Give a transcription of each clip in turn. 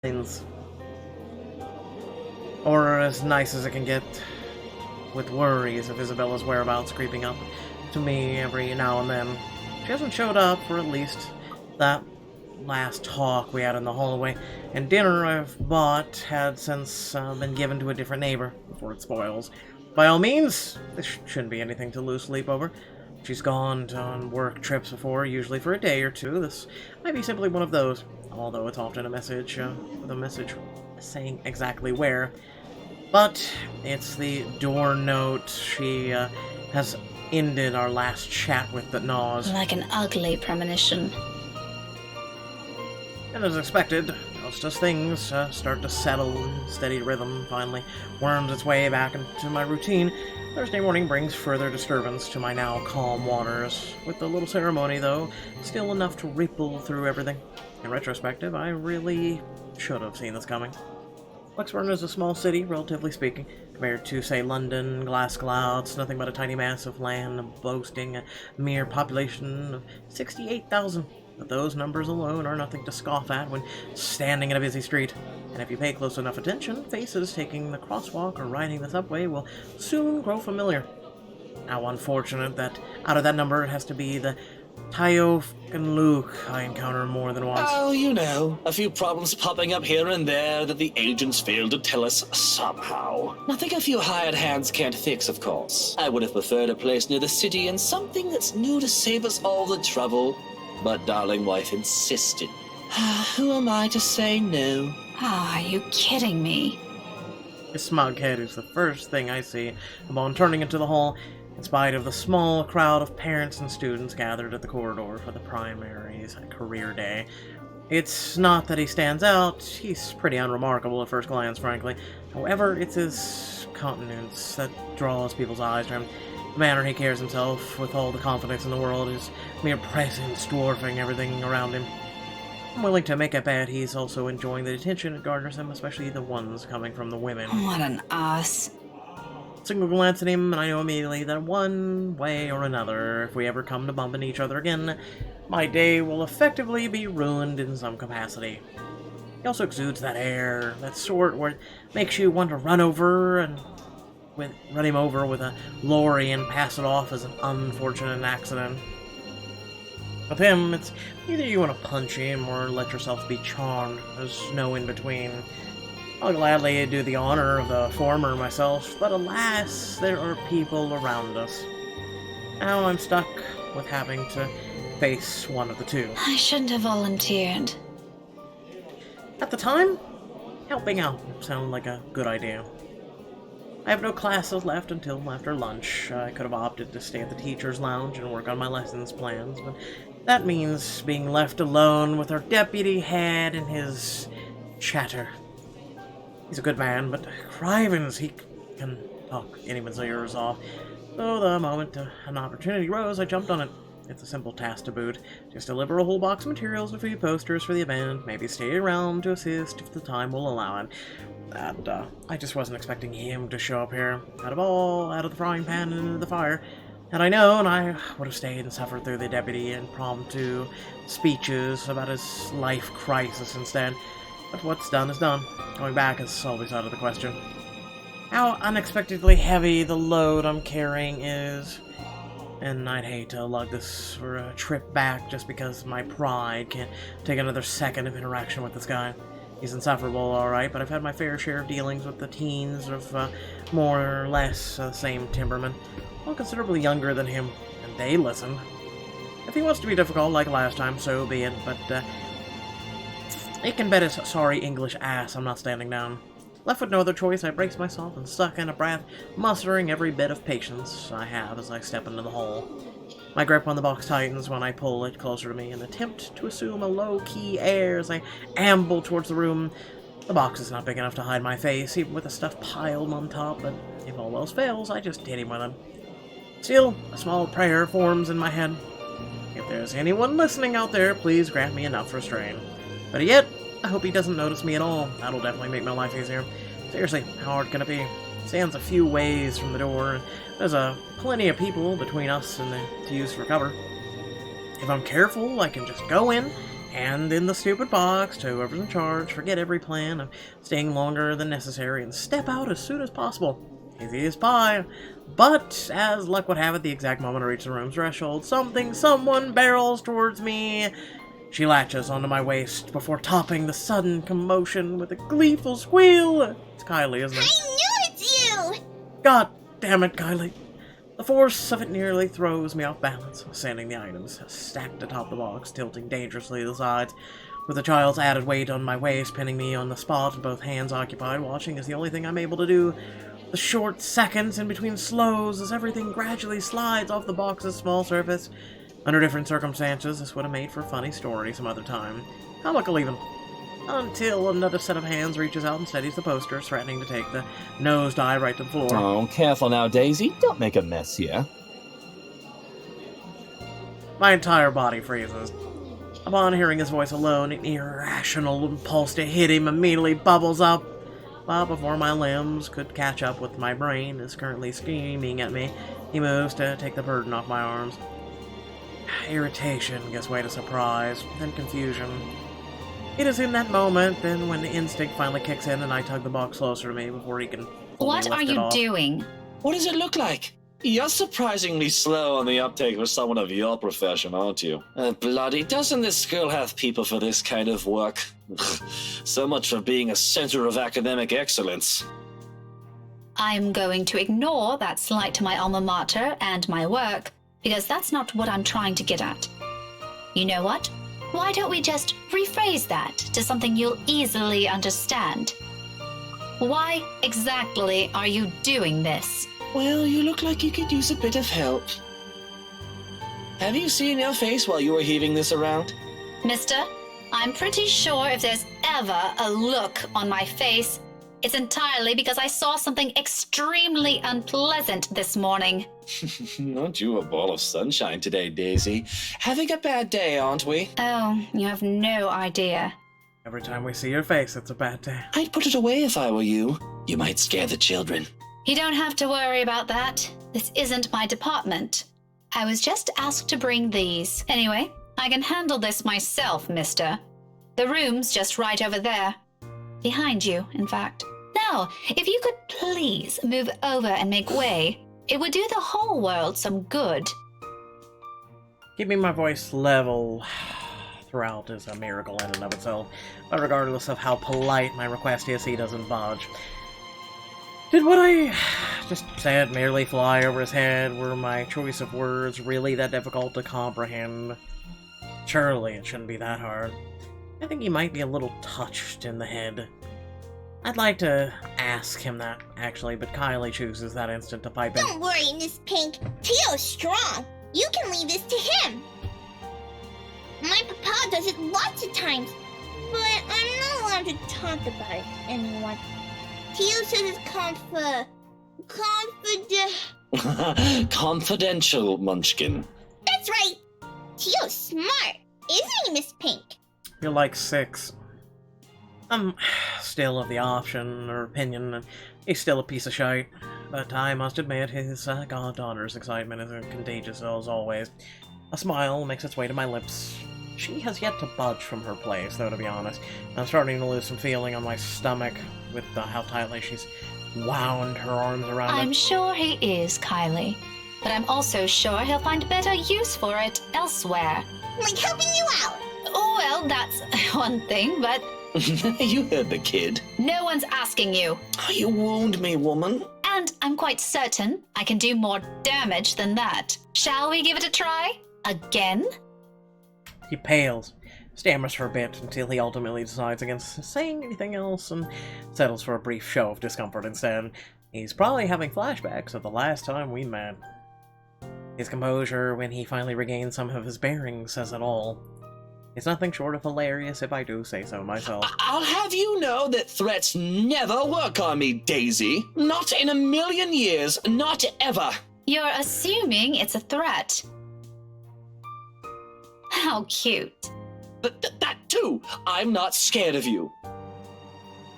things. Or as nice as it can get, with worries of Isabella's whereabouts creeping up to me every now and then. She hasn't showed up for at least that last talk we had in the hallway, and dinner I've bought had since been given to a different neighbor before it spoils. By all means, this shouldn't be anything to lose sleep over. She's gone on work trips before, usually for a day or two. This might be simply one of those, although it's often a message with a message saying exactly where. But it's the door note she has ended our last chat with that gnaws. Like an ugly premonition. And as expected, just as things start to settle in steady rhythm finally worms its way back into my routine, Thursday morning brings further disturbance to my now calm waters, with the little ceremony, though, still enough to ripple through everything. In retrospective, I really should have seen this coming. Wexburn is a small city, relatively speaking, compared to, say, London, Glasgow. It's nothing but a tiny mass of land boasting a mere population of 68,000. But those numbers alone are nothing to scoff at when standing in a busy street. And if you pay close enough attention, faces taking the crosswalk or riding the subway will soon grow familiar. How unfortunate that out of that number it has to be the Tayo and Luke I encounter more than once. Oh, you know, a few problems popping up here and there that the agents failed to tell us somehow. Nothing a few hired hands can't fix, of course. I would have preferred a place near the city and something that's new to save us all the trouble. But darling wife insisted. Who am I to say no? Are you kidding me? His smug head is the first thing I see upon turning into the hall, in spite of the small crowd of parents and students gathered at the corridor for the primaries career day. It's not that he stands out, he's pretty unremarkable at first glance, frankly. However, it's his countenance that draws people's eyes to him. The manner he carries himself with all the confidence in the world, his mere presence dwarfing everything around him. I'm willing to make a bet he's also enjoying the attention it garners him, especially the ones coming from the women. What an ass. Single glance at him, and I know immediately that one way or another, if we ever come to bumping each other again, my day will effectively be ruined in some capacity. He also exudes that air, that sort where it makes you want to run him over with a lorry and pass it off as an unfortunate accident. With him, it's either you want to punch him or let yourself be charmed. There's no in-between. I'll gladly do the honor of the former myself, but alas, there are people around us. Now I'm stuck with having to face one of the two. I shouldn't have volunteered. At the time, helping out sounded like a good idea. I have no classes left until after lunch. I could have opted to stay at the teacher's lounge and work on my lessons plans, but that means being left alone with our deputy head and his chatter. He's a good man, but crivens, he can talk anyone's ears off. So the moment an opportunity rose, I jumped on it. It's a simple task to boot. Just deliver a whole box of materials with a few posters for the event, maybe stay around to assist if the time will allow it. And I just wasn't expecting him to show up here. Out of the frying pan and into the fire. Had I known, I would have stayed and suffered through the deputy impromptu speeches about his life crisis instead. But what's done is done. Going back is always out of the question. How unexpectedly heavy the load I'm carrying is. And I'd hate to lug this for a trip back just because my pride can't take another second of interaction with this guy. He's insufferable, alright, but I've had my fair share of dealings with the teens of more or less the same temperament. All considerably younger than him, and they listen. If he wants to be difficult like last time, so be it, but he can bet his sorry English ass I'm not standing down. Left with no other choice, I brace myself and suck in a breath, mustering every bit of patience I have as I step into the hall. My grip on the box tightens when I pull it closer to me and attempt to assume a low-key air as I amble towards the room. The box is not big enough to hide my face, even with the stuff piled on top, but if all else fails, I just hit him with it. Still, a small prayer forms in my head. If there's anyone listening out there, please grant me enough restraint. Better yet, I hope he doesn't notice me at all. That'll definitely make my life easier. Seriously, how hard can it be? Stands a few ways from the door, and there's plenty of people between us and the to use for cover. If I'm careful, I can just go in, hand in the stupid box to whoever's in charge, forget every plan of staying longer than necessary, and step out as soon as possible. Easy as pie. But, as luck would have it, the exact moment I reach the room's threshold, someone barrels towards me. She latches onto my waist before topping the sudden commotion with a gleeful squeal. It's Kylie, isn't it? I knew it's you! God damn it, Kylie. The force of it nearly throws me off balance, sending the items stacked atop the box, tilting dangerously to the sides. With the child's added weight on my waist, pinning me on the spot, and both hands occupied, watching is the only thing I'm able to do. The short seconds in between slows as everything gradually slides off the box's small surface. Under different circumstances, this would have made for a funny story some other time. Comical even. Until another set of hands reaches out and steadies the poster, threatening to take the nosedive right to the floor. Oh, careful now, Daisy. Don't make a mess here. My entire body freezes. Upon hearing his voice alone, an irrational impulse to hit him immediately bubbles up. But before my limbs could catch up with my brain is currently screaming at me, he moves to take the burden off my arms. Irritation gives way to surprise, then confusion. It is in that moment, then, when the instinct finally kicks in and I tug the box closer to me before he can What are you doing? What does it look like? You're surprisingly slow on the uptake for someone of your profession, aren't you? Bloody, doesn't this school have people for this kind of work? So much for being a center of academic excellence. I'm going to ignore that slight to my alma mater and my work, because that's not what I'm trying to get at. You know what? Why don't we just rephrase that to something you'll easily understand? Why exactly are you doing this? Well, you look like you could use a bit of help. Have you seen your face while you were heaving this around? Mister, I'm pretty sure if there's ever a look on my face, it's entirely because I saw something extremely unpleasant this morning. Aren't you a ball of sunshine today, Daisy? Having a bad day, aren't we? Oh, you have no idea. Every time we see your face, it's a bad day. I'd put it away if I were you. You might scare the children. You don't have to worry about that. This isn't my department. I was just asked to bring these. Anyway, I can handle this myself, mister. The room's just right over there. Behind you, in fact. Now, if you could please move over and make way, it would do the whole world some good. Keeping my voice level throughout is a miracle in and of itself, but regardless of how polite my request is, he doesn't budge. Did what I just said merely fly over his head? Were my choice of words really that difficult to comprehend? Surely it shouldn't be that hard. I think he might be a little touched in the head. I'd like to ask him that, actually, but Kylie chooses that instant to pipe in. Don't worry, Miss Pink. Teo's strong. You can leave this to him. My papa does it lots of times, but I'm not allowed to talk about it to anyone. Teo says it's Confidential, Munchkin. That's right. Teo's smart, isn't he, Miss Pink? You're like 6. I'm still of the option or opinion, and he's still a piece of shite. But I must admit, his goddaughter's excitement is contagious as always. A smile makes its way to my lips. She has yet to budge from her place, though, to be honest. I'm starting to lose some feeling on my stomach with how tightly she's wound her arms around I'm it. sure he is, Kylie. But I'm also sure he'll find better use for it elsewhere. Like helping you out. Oh, well, that's one thing, but You heard the kid. no one's asking you. Oh, you wound me, woman. And I'm quite certain I can do more damage than that. Shall we give it a try? Again? He pales, stammers for a bit until he ultimately decides against saying anything else and settles for a brief show of discomfort instead. He's probably having flashbacks of the last time we met. His composure, when he finally regains some of his bearings, says it all. It's nothing short of hilarious if I do say so myself. I'll have you know that threats never work on me, Daisy. Not in a million years, not ever. You're assuming it's a threat. How cute. That too. I'm not scared of you.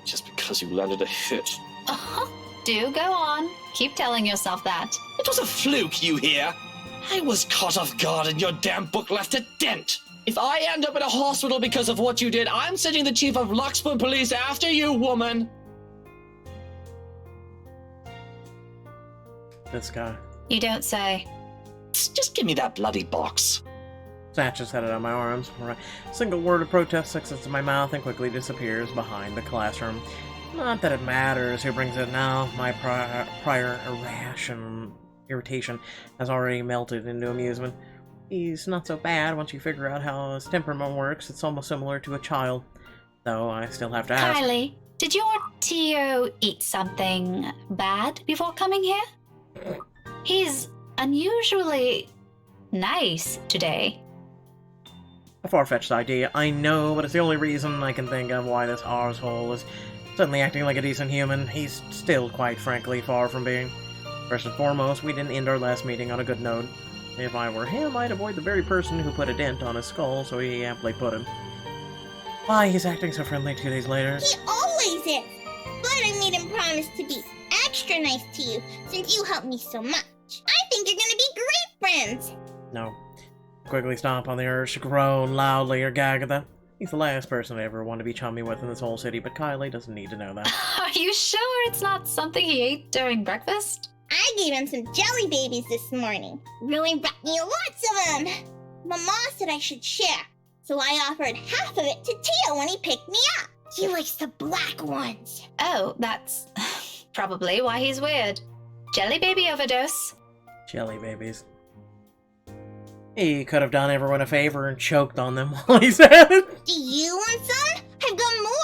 Just because you landed a hit. Uh-huh. Do go on. Keep telling yourself that. It was a fluke, you hear? I was caught off guard and your damn book left a dent. If I end up in a hospital because of what you did, I'm sending the chief of Luxburn Police after you, woman! This guy. You don't say. Just give me that bloody box. Snatches headed out of my arms, where a single word of protest sucks into my mouth and quickly disappears behind the classroom. Not that it matters who brings it now. My prior irritation has already melted into amusement. He's not so bad once you figure out how his temperament works. It's almost similar to a child. Though I still have to ask. Kylie, did your Tio eat something bad before coming here? He's unusually nice today. A far-fetched idea, I know, but it's the only reason I can think of why this arsehole is suddenly acting like a decent human. He's still, quite frankly, far from being. First and foremost, we didn't end our last meeting on a good note. If I were him, I'd avoid the very person who put a dent on his skull, so he amply put him. Why he's acting so friendly 2 days later? He always is. But I made him promise to be extra nice to you since you helped me so much. I think you're gonna be great friends. No. Quickly stomp on the urge to groan loudly or gag at that. He's the last person I ever want to be chummy with in this whole city, but Kylie doesn't need to know that. Are you sure it's not something he ate during breakfast? I gave him some jelly babies this morning. Really brought me lots of them. Mama said I should share, so I offered half of it to Tio when he picked me up. He likes the black ones. Oh, that's probably why he's weird. Jelly baby overdose. Jelly babies. He could have done everyone a favor and choked on them while he's at it. Do you want some? I've got more.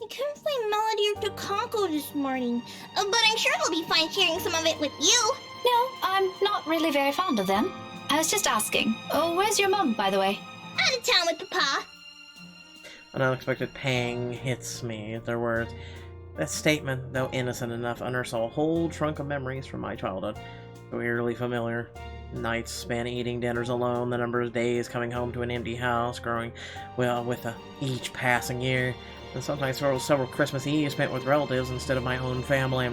I couldn't find Melody or Takako this morning, but I'm sure they'll be fine sharing some of it with you. No, I'm not really very fond of them. I was just asking. Oh, where's your mum, by the way? Out of town with Papa. An unexpected pang hits me at their words. That statement, though innocent enough, unearths a whole trunk of memories from my childhood. So eerily familiar. Nights spent eating dinners alone, the number of days coming home to an empty house, growing, well, with each passing year, and sometimes several Christmas Eves spent with relatives instead of my own family.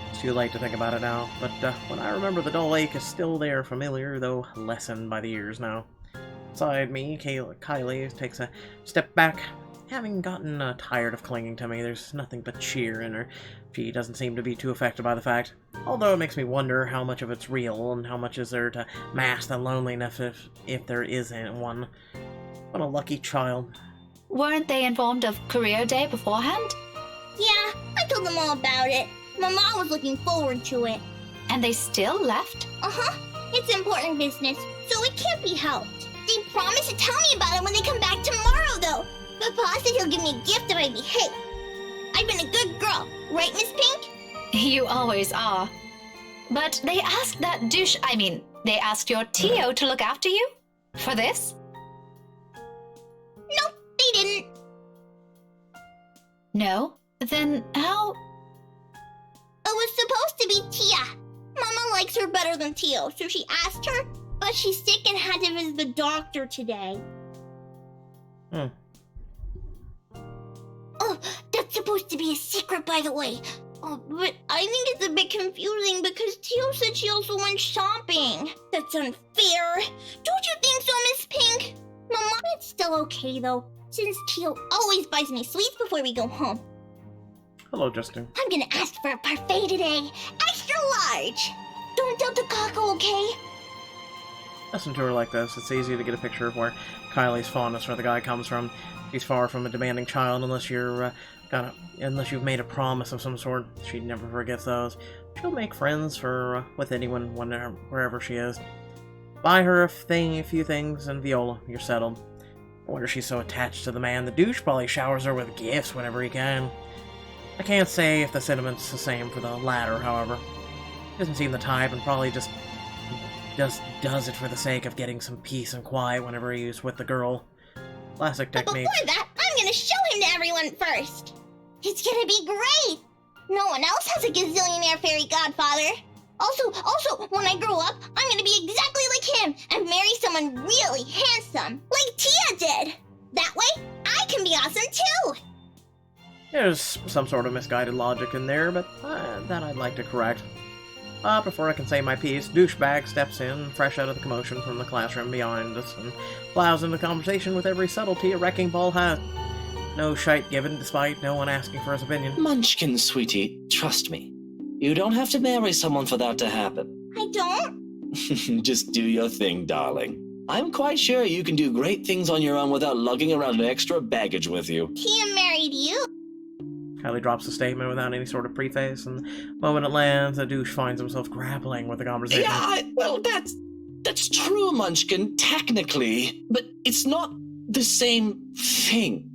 It's too late to think about it now, but when I remember, the dull ache is still there, familiar, though lessened by the years now. Beside me, Kylie takes a step back. Having gotten tired of clinging to me, there's nothing but cheer in her. She doesn't seem to be too affected by the fact. Although it makes me wonder how much of it's real, and how much is there to mask the loneliness if there isn't one. What a lucky child. Weren't they informed of career day beforehand? Yeah, I told them all about it. Mama was looking forward to it. And they still left? Uh-huh. It's important business, so it can't be helped. They promised to tell me about it when they come back tomorrow, though. Papa said he'll give me a gift if I behave. I've been a good girl, right, Miss Pink? You always are. But they asked they asked your Tio to look after you? For this? Nope, they didn't. No? Then how? It was supposed to be Tia. Mama likes her better than Tio, so she asked her, but she's sick and had to visit the doctor today. Oh, that's supposed to be a secret, by the way. Oh, but I think it's a bit confusing because Tio said she also went shopping. That's unfair. Don't you think so, Miss Pink? Mama, it's still okay, though, since Tio always buys me sweets before we go home. Hello, Justin. I'm gonna ask for a parfait today. Extra large. Don't tell Takako, okay? Listen to her like this, it's easy to get a picture of where Kylie's fondness for the guy comes from. She's far from a demanding child unless unless you've made a promise of some sort. She never forgets those. She'll make friends with anyone, wherever she is. Buy her a few things, and Viola, you're settled. I wonder she's so attached to the man. The douche probably showers her with gifts whenever he can. I can't say if the sentiment's the same for the latter, however. He doesn't seem the type, and probably just does it for the sake of getting some peace and quiet whenever he's with the girl. Classic But technique. before that, I'm gonna show him to everyone first. It's gonna be great. No one else has a gazillionaire fairy godfather. Also, when I grow up, I'm gonna be exactly like him and marry someone really handsome, like Tia did. That way, I can be awesome too. There's some sort of misguided logic in there, but that I'd like to correct. But before I can say my piece, douchebag steps in, fresh out of the commotion from the classroom behind us, and plows into conversation with every subtlety a wrecking ball has. No shite given, despite no one asking for his opinion. Munchkin, sweetie, trust me. You don't have to marry someone for that to happen. I don't? Just do your thing, darling. I'm quite sure you can do great things on your own without lugging around an extra baggage with you. Tia married you? Kylie drops the statement without any sort of preface, and the moment it lands, the douche finds himself grappling with the conversation. Yeah, well, that's true, Munchkin, technically. But it's not the same thing.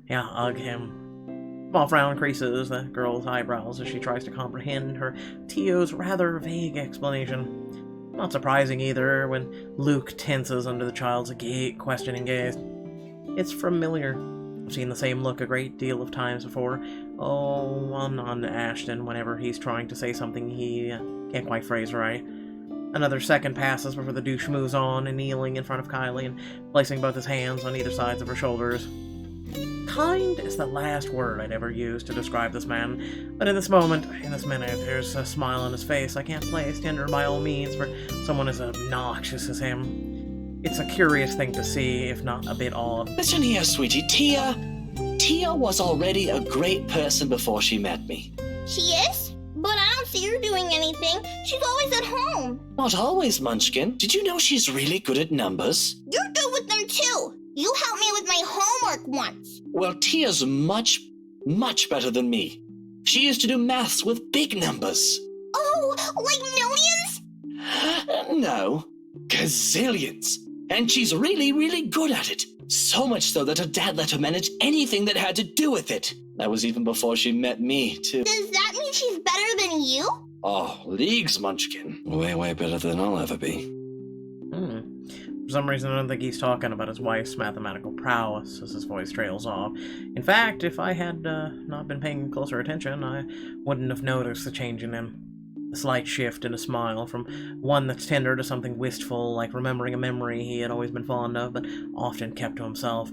Yeah, ugh him. Small frown creases the girl's eyebrows as she tries to comprehend her Tio's rather vague explanation. Not surprising either when Luke tenses under the child's questioning gaze. It's familiar. I've seen the same look a great deal of times before. Oh, on Ashton whenever he's trying to say something he can't quite phrase right. Another second passes before the douche moves on and kneeling in front of Kylie and placing both his hands on either sides of her shoulders. Kind is the last word I'd ever use to describe this man, but in this moment, in this minute, there's a smile on his face I can't place tender by all means for someone as obnoxious as him. It's a curious thing to see, if not a bit odd. Listen here, sweetie, Tia was already a great person before she met me. She is? But I don't see her doing anything. She's always at home. Not always, Munchkin. Did you know she's really good at numbers? You're good with them too. You helped me with my homework once. Well, Tia's much, much better than me. She used to do maths with big numbers. Oh, like millions? No, gazillions. And she's really, really good at it. So much so that her dad let her manage anything that had to do with it. That was even before she met me, too. Does that mean she's better than you? Oh, leagues, Munchkin. Way, way better than I'll ever be. For some reason, I don't think he's talking about his wife's mathematical prowess as his voice trails off. In fact, if I had not been paying closer attention, I wouldn't have noticed the change in him. A slight shift in a smile from one that's tender to something wistful, like remembering a memory he had always been fond of, but often kept to himself.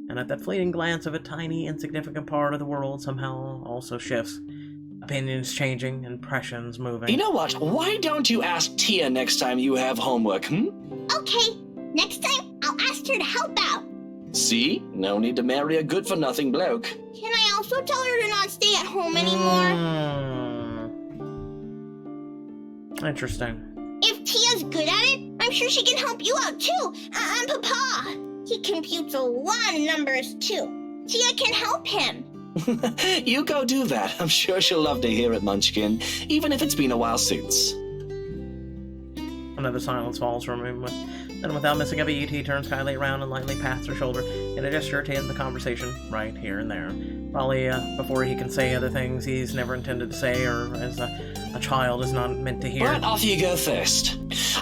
And at that fleeting glance of a tiny, insignificant part of the world somehow also shifts. Opinions changing, impressions moving. You know what? Why don't you ask Tia next time you have homework, Okay, next time I'll ask her to help out. See? No need to marry a good-for-nothing bloke. Can I also tell her to not stay at home anymore? Interesting. If Tia's good at it, I'm sure she can help you out too. And Papa. He computes a lot of numbers too. Tia can help him. You go do that. I'm sure she'll love to hear it, Munchkin, even if it's been a while since. Another silence falls from him. Then without missing a beat, he turns Kylie around and lightly pats her shoulder in a gesture to end the conversation right here and there. Probably before he can say other things he's never intended to say, or as a child is not meant to hear. Right, off you go first.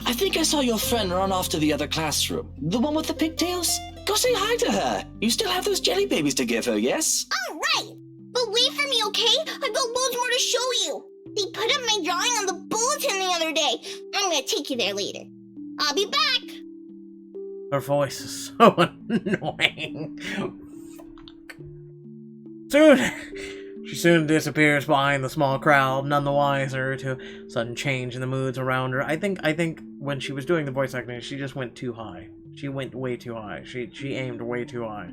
I think I saw your friend run off to the other classroom. The one with the pigtails? Go say hi to her. You still have those jelly babies to give her, yes? All right. But wait for me, okay? I've got loads more to show you. They put up my drawing on the bulletin the other day. I'm going to take you there later. I'll be back. Her voice is so annoying. She soon disappears behind the small crowd, none the wiser to sudden change in the moods around her. I think when she was doing the voice acting, she just went too high. She went way too high. She aimed way too high.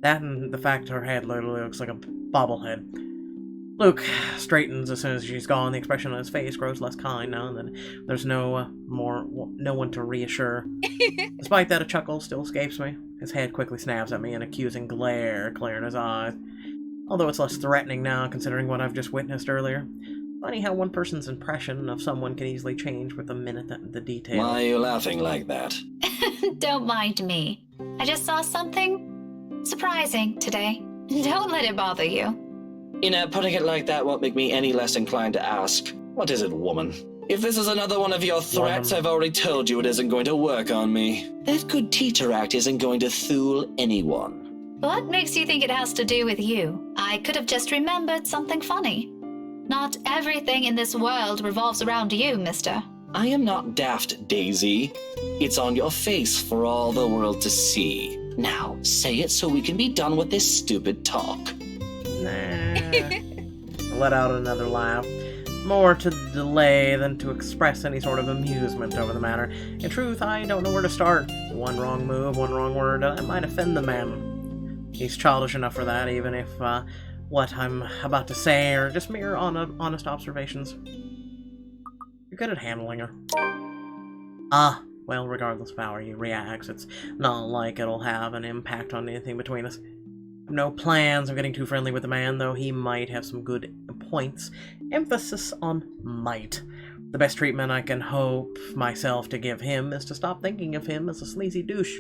That and the fact her head literally looks like a bobblehead. Luke straightens as soon as she's gone. The expression on his face grows less kind now that there's no one to reassure. Despite that, a chuckle still escapes me. His head quickly snaps at me, an accusing glare clearing his eyes. Although it's less threatening now, considering what I've just witnessed earlier. Funny how one person's impression of someone can easily change with a minute the details. Why are you laughing like that? Don't mind me. I just saw something surprising today. Don't let it bother you. You know, putting it like that won't make me any less inclined to ask. What is it, woman? If this is another one of your threats, I've already told you it isn't going to work on me. That good teacher act isn't going to fool anyone. What makes you think it has to do with you? I could have just remembered something funny. Not everything in this world revolves around you, mister. I am not daft, Daisy. It's on your face for all the world to see. Now, say it so we can be done with this stupid talk. Nah. I let out another laugh. more to delay than to express any sort of amusement over the matter. In truth, I don't know where to start. One wrong move, one wrong word, I might offend the man. He's childish enough for that, even if what I'm about to say are just mere honest observations. You're good at handling her. Ah, well, regardless of how he reacts, it's not like it'll have an impact on anything between us. I have no plans of getting too friendly with the man, though he might have some good points. Emphasis on might. The best treatment I can hope myself to give him is to stop thinking of him as a sleazy douche.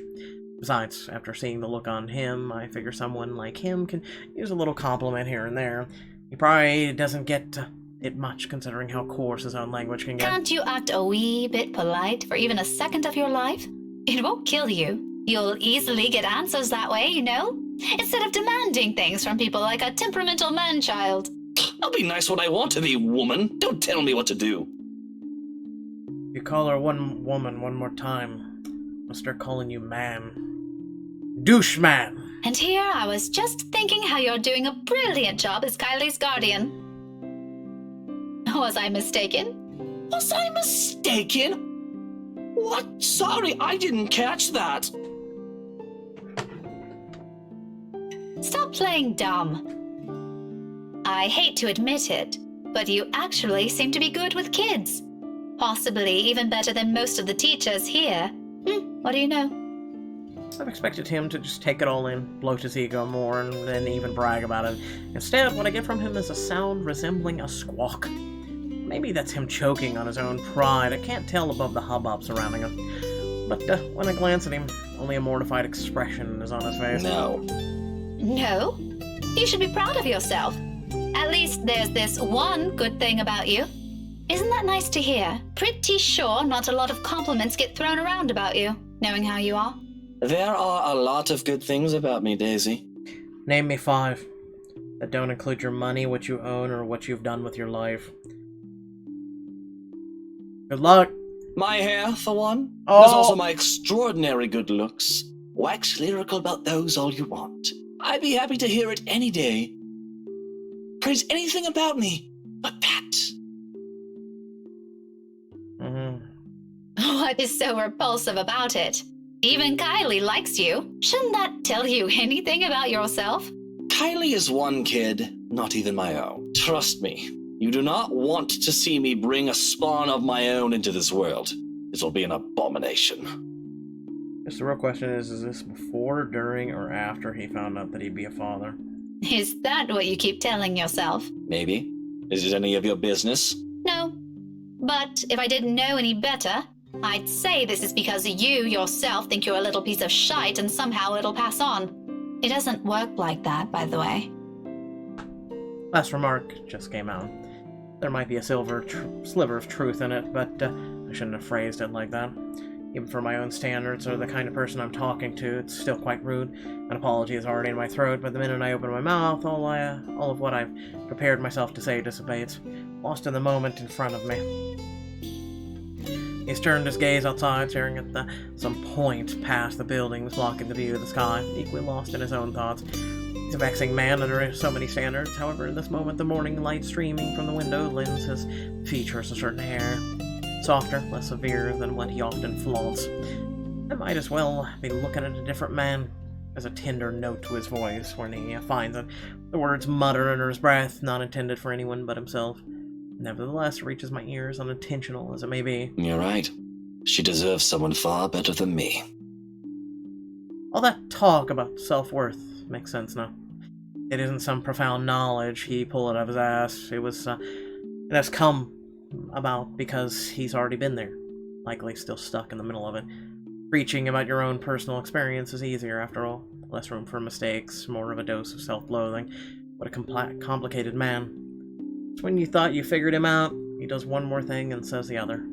Besides, after seeing the look on him, I figure someone like him can use a little compliment here and there. He probably doesn't get it much, considering how coarse his own language can get. Can't you act a wee bit polite for even a second of your life? It won't kill you. You'll easily get answers that way, you know? Instead of demanding things from people like a temperamental man-child. I'll be nice when I want to be, woman. Don't tell me what to do. If you call her one woman one more time, I'll start calling you man. Douche man! And here I was just thinking how you're doing a brilliant job as Kylie's guardian. Was I mistaken? Was I mistaken? What? Sorry, I didn't catch that. Stop playing dumb. I hate to admit it, but you actually seem to be good with kids. Possibly even better than most of the teachers here. What do you know? I've expected him to just take it all in, bloat his ego more, and then even brag about it. Instead, what I get from him is a sound resembling a squawk. Maybe that's him choking on his own pride. I can't tell above the hubbub surrounding him. But when I glance at him, only a mortified expression is on his face. No. No? You should be proud of yourself. At least there's this one good thing about you. Isn't that nice to hear? Pretty sure not a lot of compliments get thrown around about you, knowing how you are. There are a lot of good things about me, Daisy. Name me 5 that don't include your money, what you own, or what you've done with your life. Good luck. My hair, for one. Oh. There's also my extraordinary good looks. Wax lyrical about those all you want. I'd be happy to hear it any day. Praise anything about me but that. What is so repulsive about it? Even Kylie likes you. Shouldn't that tell you anything about yourself? Kylie is one kid, not even my own. Trust me, you do not want to see me bring a spawn of my own into this world. This will be an abomination. Just the real question is this before, during, or after he found out that he'd be a father? Is that what you keep telling yourself? Maybe. Is it any of your business? No. But if I didn't know any better, I'd say this is because you yourself think you're a little piece of shite and somehow it'll pass on. It doesn't work like that, by the way. Last remark just came out. There might be a sliver of truth in it, but I shouldn't have phrased it like that. Even for my own standards, or the kind of person I'm talking to, it's still quite rude. An apology is already in my throat, but the minute I open my mouth, all of what I've prepared myself to say dissipates, lost in the moment in front of me. He's turned his gaze outside, staring at some point past the buildings, blocking the view of the sky, equally lost in his own thoughts. He's a vexing man under so many standards. However, in this moment, the morning light streaming from the window lends his features a certain air. Softer, less severe than what he often flaunts. I might as well be looking at a different man. There's a tender note to his voice when he finds it. The words mutter under his breath, not intended for anyone but himself. Nevertheless, reaches my ears, unintentional as it may be. You're right. She deserves someone far better than me. All that talk about self-worth makes sense now. It isn't some profound knowledge he pulled it out of his ass. It has come about because he's already been there. Likely still stuck in the middle of it. Preaching about your own personal experience is easier, after all. Less room for mistakes, more of a dose of self-loathing. What a complicated man. When you thought you figured him out, he does one more thing and says the other.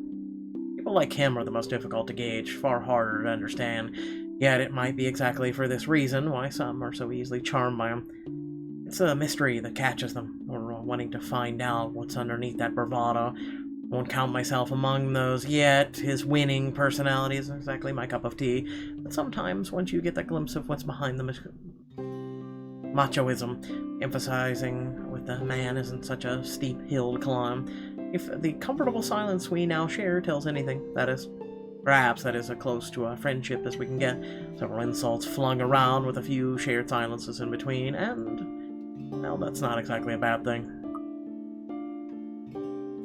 People like him are the most difficult to gauge, far harder to understand, yet it might be exactly for this reason why some are so easily charmed by him. It's a mystery that catches them, or wanting to find out what's underneath that bravado. I won't count myself among those yet. His winning personality isn't exactly my cup of tea, but sometimes once you get that glimpse of what's behind the machoism, emphasizing with the man isn't such a steep hill to climb. If the comfortable silence we now share tells anything, that is. Perhaps that is as close to a friendship as we can get. Several insults flung around with a few shared silences in between, and, well, that's not exactly a bad thing.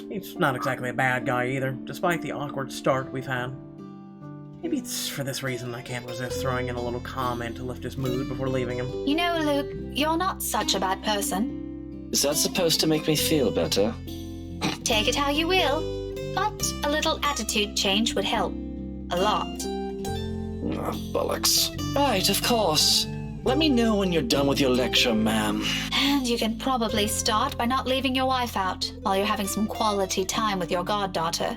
He's not exactly a bad guy either, despite the awkward start we've had. Maybe it's for this reason I can't resist throwing in a little comment to lift his mood before leaving him. You know, Luke, you're not such a bad person. Is that supposed to make me feel better? Take it how you will, but a little attitude change would help. A lot. Bollocks. Right, of course. Let me know when you're done with your lecture, ma'am. And you can probably start by not leaving your wife out while you're having some quality time with your goddaughter.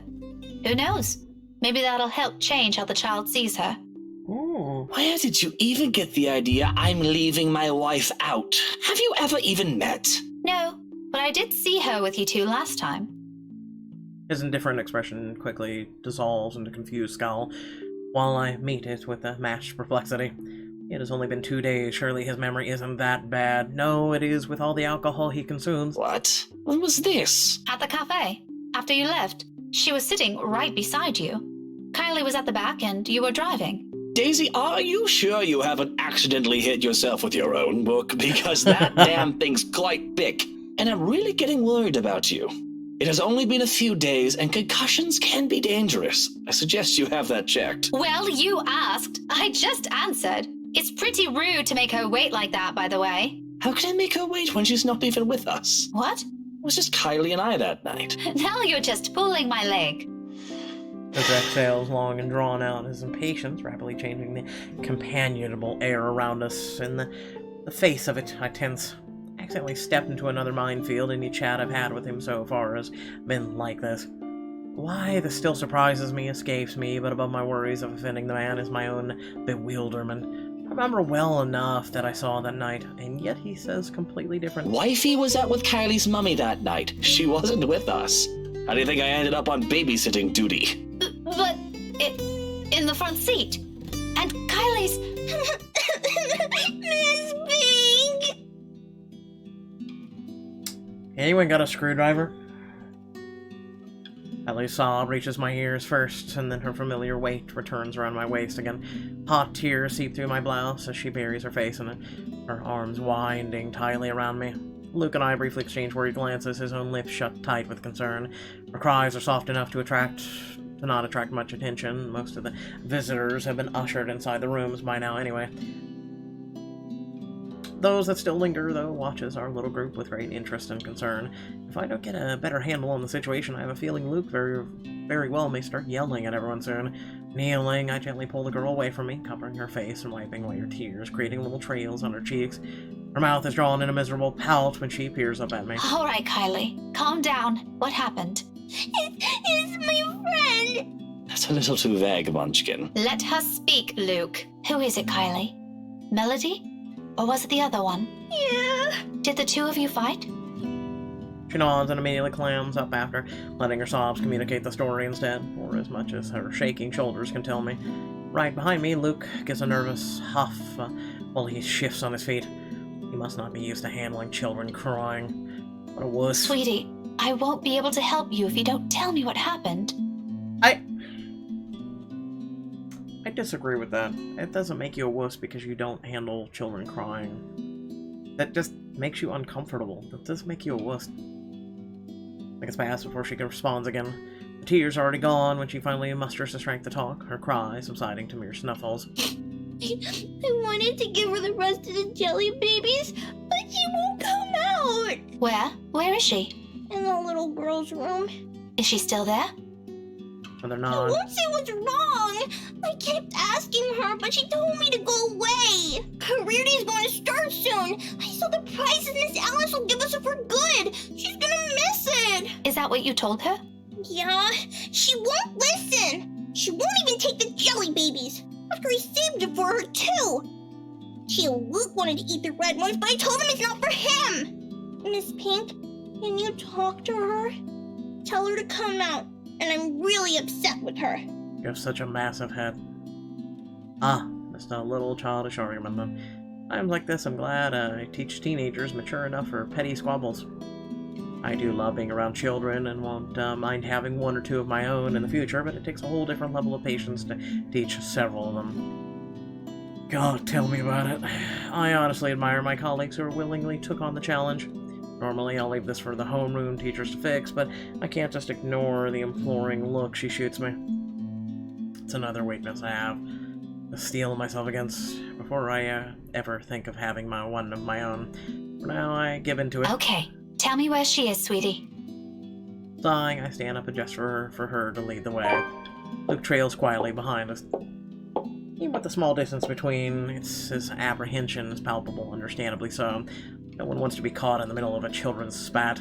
Who knows? Maybe that'll help change how the child sees her. Ooh. Where did you even get the idea I'm leaving my wife out? Have you ever even met? No, but I did see her with you two last time. His indifferent expression quickly dissolves into confused scowl, while I meet it with a matched perplexity. It has only been 2 days, surely his memory isn't that bad. No, it is with all the alcohol he consumes. What? When was this? At the cafe, after you left. She was sitting right beside you. Kylie was at the back and you were driving. Daisy, are you sure you haven't accidentally hit yourself with your own book? Because that damn thing's quite big, and I'm really getting worried about you. It has only been a few days, and concussions can be dangerous. I suggest you have that checked. Well, you asked. I just answered. It's pretty rude to make her wait like that, by the way. How can I make her wait when she's not even with us? What? It was just Kylie and I that night. Now you're just pulling my leg. His exhales long and drawn out, his impatience rapidly changing the companionable air around us. In the face of it, I tense. Accidentally stepped into another minefield. Any chat I've had with him so far has been like this. Why this still surprises me, escapes me, but above my worries of offending the man is my own bewilderment. I remember well enough that I saw that night, and yet he says completely different. Wifey was out with Kylie's mummy that night. She wasn't with us. How do you think I ended up on babysitting duty? But in the front seat. And Kylie's... Miss Pink! Anyone got a screwdriver? Ellie's sob reaches my ears first, and then her familiar weight returns around my waist again. Hot tears seep through my blouse as she buries her face in it, her arms winding tightly around me. Luke and I briefly exchange worried glances, his own lips shut tight with concern. Her cries are soft enough to not attract much attention. Most of the visitors have been ushered inside the rooms by now anyway. Those that still linger, though, watches our little group with great interest and concern. If I don't get a better handle on the situation, I have a feeling Luke very well may start yelling at everyone soon. Kneeling, I gently pull the girl away from me, covering her face and wiping away her tears, creating little trails on her cheeks. Her mouth is drawn in a miserable pout when she peers up at me. All right, Kylie. Calm down. What happened? It's my friend! That's a little too vague, Munchkin. Let her speak, Luke. Who is it, Kylie? Melody? Or was it the other one? Yeah. Did the two of you fight? She nods and immediately clams up after, letting her sobs communicate the story instead, or as much as her shaking shoulders can tell me. Right behind me, Luke gives a nervous huff while he shifts on his feet. He must not be used to handling children crying. What a wuss. Sweetie, I won't be able to help you if you don't tell me what happened. I disagree with that. It doesn't make you a wuss because you don't handle children crying. That just makes you uncomfortable. That does make you a wuss. I guess pass before she responds again. The tears are already gone when she finally musters the strength to talk, her cry subsiding to mere snuffles. I wanted to give her the rest of the jelly babies, but she won't come out. Where? Where is she? In the little girl's room. Is she still there? But they're I not. won't say what's wrong. I kept asking her, but she told me to go away. Career day's going to start soon. I saw the prizes Miss Alice will give us for good. She's gonna miss it. Is that what you told her? Yeah, she won't listen. She won't even take the jelly babies. After I saved it for her, too. She and Luke wanted to eat the red ones, but I told him it's not for him. Miss Pink, can you talk to her? Tell her to come out. And I'm really upset with her. You have such a massive head. Ah, just a little childish argument then. Times like this, I'm glad I teach teenagers mature enough for petty squabbles. I do love being around children and won't mind having one or two of my own in the future, but it takes a whole different level of patience to teach several of them. God, tell me about it. I honestly admire my colleagues who willingly took on the challenge. Normally, I'll leave this for the homeroom teachers to fix, but I can't just ignore the imploring look she shoots me. It's another weakness I have to steel myself against before I ever think of having one of my own. For now, I give in to it. Okay, tell me where she is, sweetie. Sighing, I stand up and gesture for her to lead the way. Luke trails quietly behind us. Even with the small distance between, his apprehension is palpable, understandably so. No one wants to be caught in the middle of a children's spat.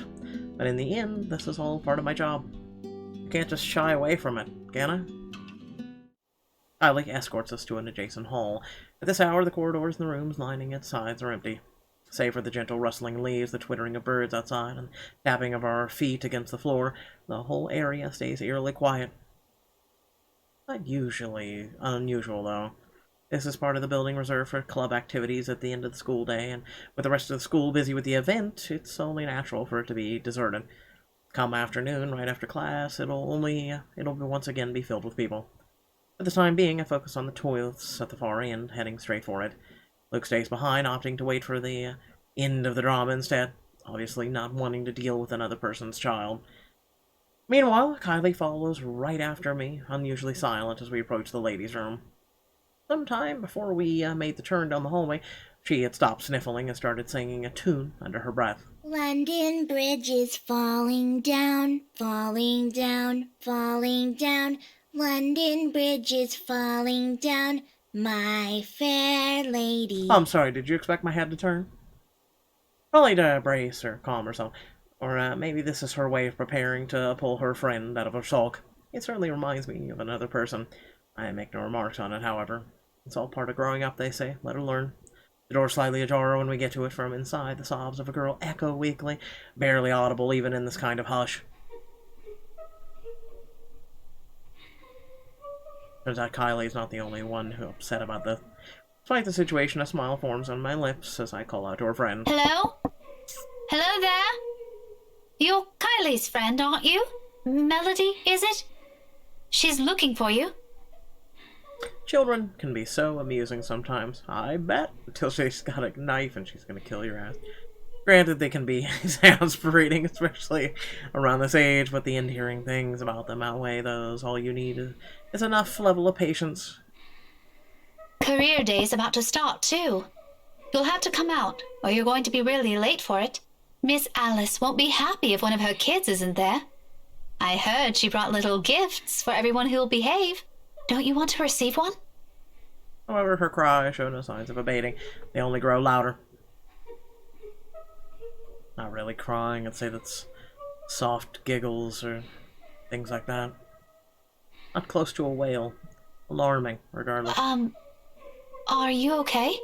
But in the end, this is all part of my job. I can't just shy away from it, can I? Kylie escorts us to an adjacent hall. At this hour, the corridors and the rooms lining its sides are empty. Save for the gentle rustling leaves, the twittering of birds outside, and tapping of our feet against the floor, the whole area stays eerily quiet. Not usually unusual, though. This is part of the building reserved for club activities at the end of the school day, and with the rest of the school busy with the event, it's only natural for it to be deserted. Come afternoon, right after class, it'll once again be filled with people. For the time being, I focus on the toilets at the far end, heading straight for it. Luke stays behind, opting to wait for the end of the drama instead, obviously not wanting to deal with another person's child. Meanwhile, Kylie follows right after me, unusually silent as we approach the ladies' room. Sometime before we made the turn down the hallway, she had stopped sniffling and started singing a tune under her breath. London Bridge is falling down, falling down, falling down. London Bridge is falling down, my fair lady. Oh, I'm sorry, did you expect my head to turn? Probably to brace or calm herself. Or maybe this is her way of preparing to pull her friend out of her sulk. It certainly reminds me of another person. I make no remarks on it, however. It's all part of growing up, they say. Let her learn. The door slightly ajar when we get to it from inside. The sobs of a girl echo weakly, barely audible even in this kind of hush. Turns out Kylie's not the only one who's upset about this. Despite the situation, a smile forms on my lips as I call out to her friend. Hello? Hello there? You're Kylie's friend, aren't you? Melody, is it? She's looking for you. Children can be so amusing sometimes, I bet, until she's got a knife and she's gonna kill your ass. Granted, they can be exasperating, especially around this age, but the endearing things about them outweigh those. All you need is enough level of patience. Career day's about to start, too. You'll have to come out, or you're going to be really late for it. Miss Alice won't be happy if one of her kids isn't there. I heard she brought little gifts for everyone who'll behave. Don't you want to receive one? However, her cries show no signs of abating. They only grow louder. Not really crying, I'd say that's soft giggles or things like that. Not close to a wail. Alarming, regardless. Are you okay?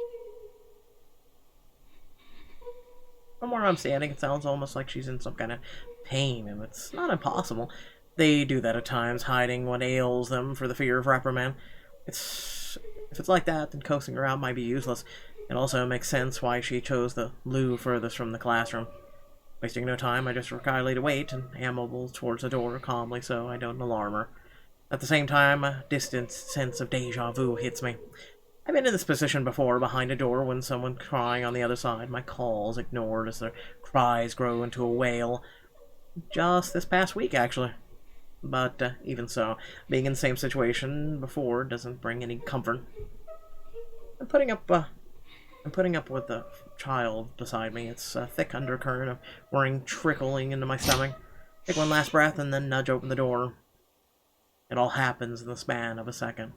From where I'm standing, it sounds almost like she's in some kind of pain, and it's not impossible. They do that at times, hiding what ails them for the fear of reprimand. If it's like that, then coaxing her out might be useless. It also makes sense why she chose the loo furthest from the classroom. Wasting no time, I just for Kylie to wait and amble towards the door calmly so I don't alarm her. At the same time, a distant sense of deja vu hits me. I've been in this position before, behind a door when someone's crying on the other side, my calls ignored as their cries grow into a wail. Just this past week, actually. But even so, being in the same situation before doesn't bring any comfort. I'm putting up with the child beside me. It's a thick undercurrent of worrying trickling into my stomach. Take one last breath and then nudge open the door. It all happens in the span of a second.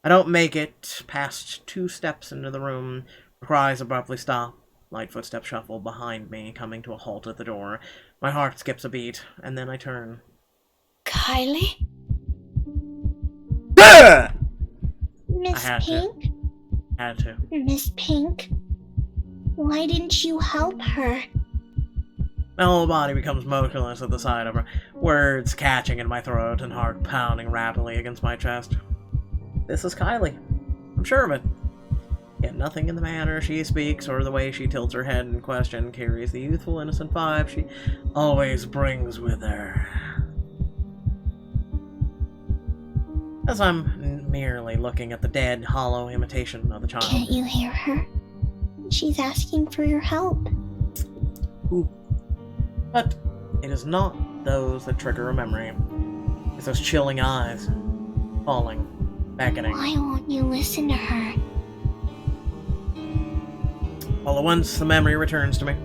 I don't make it past 2 steps into the room. The cries abruptly stop. Light footsteps shuffle behind me, coming to a halt at the door. My heart skips a beat, and then I turn. Kylie? Miss I had Pink? to. Had to. Miss Pink? Why didn't you help her? My whole body becomes motionless at the sight of her, words catching in my throat and heart pounding rapidly against my chest. This is Kylie. I'm sure of it. Yet nothing in the manner she speaks or the way she tilts her head in question carries the youthful, innocent vibe she always brings with her. As I'm merely looking at the dead, hollow imitation of the child. Can't you hear her? She's asking for your help. Ooh. But it is not those that trigger a memory. It's those chilling eyes, falling, beckoning. Why won't you listen to her? All at once, the memory returns to me.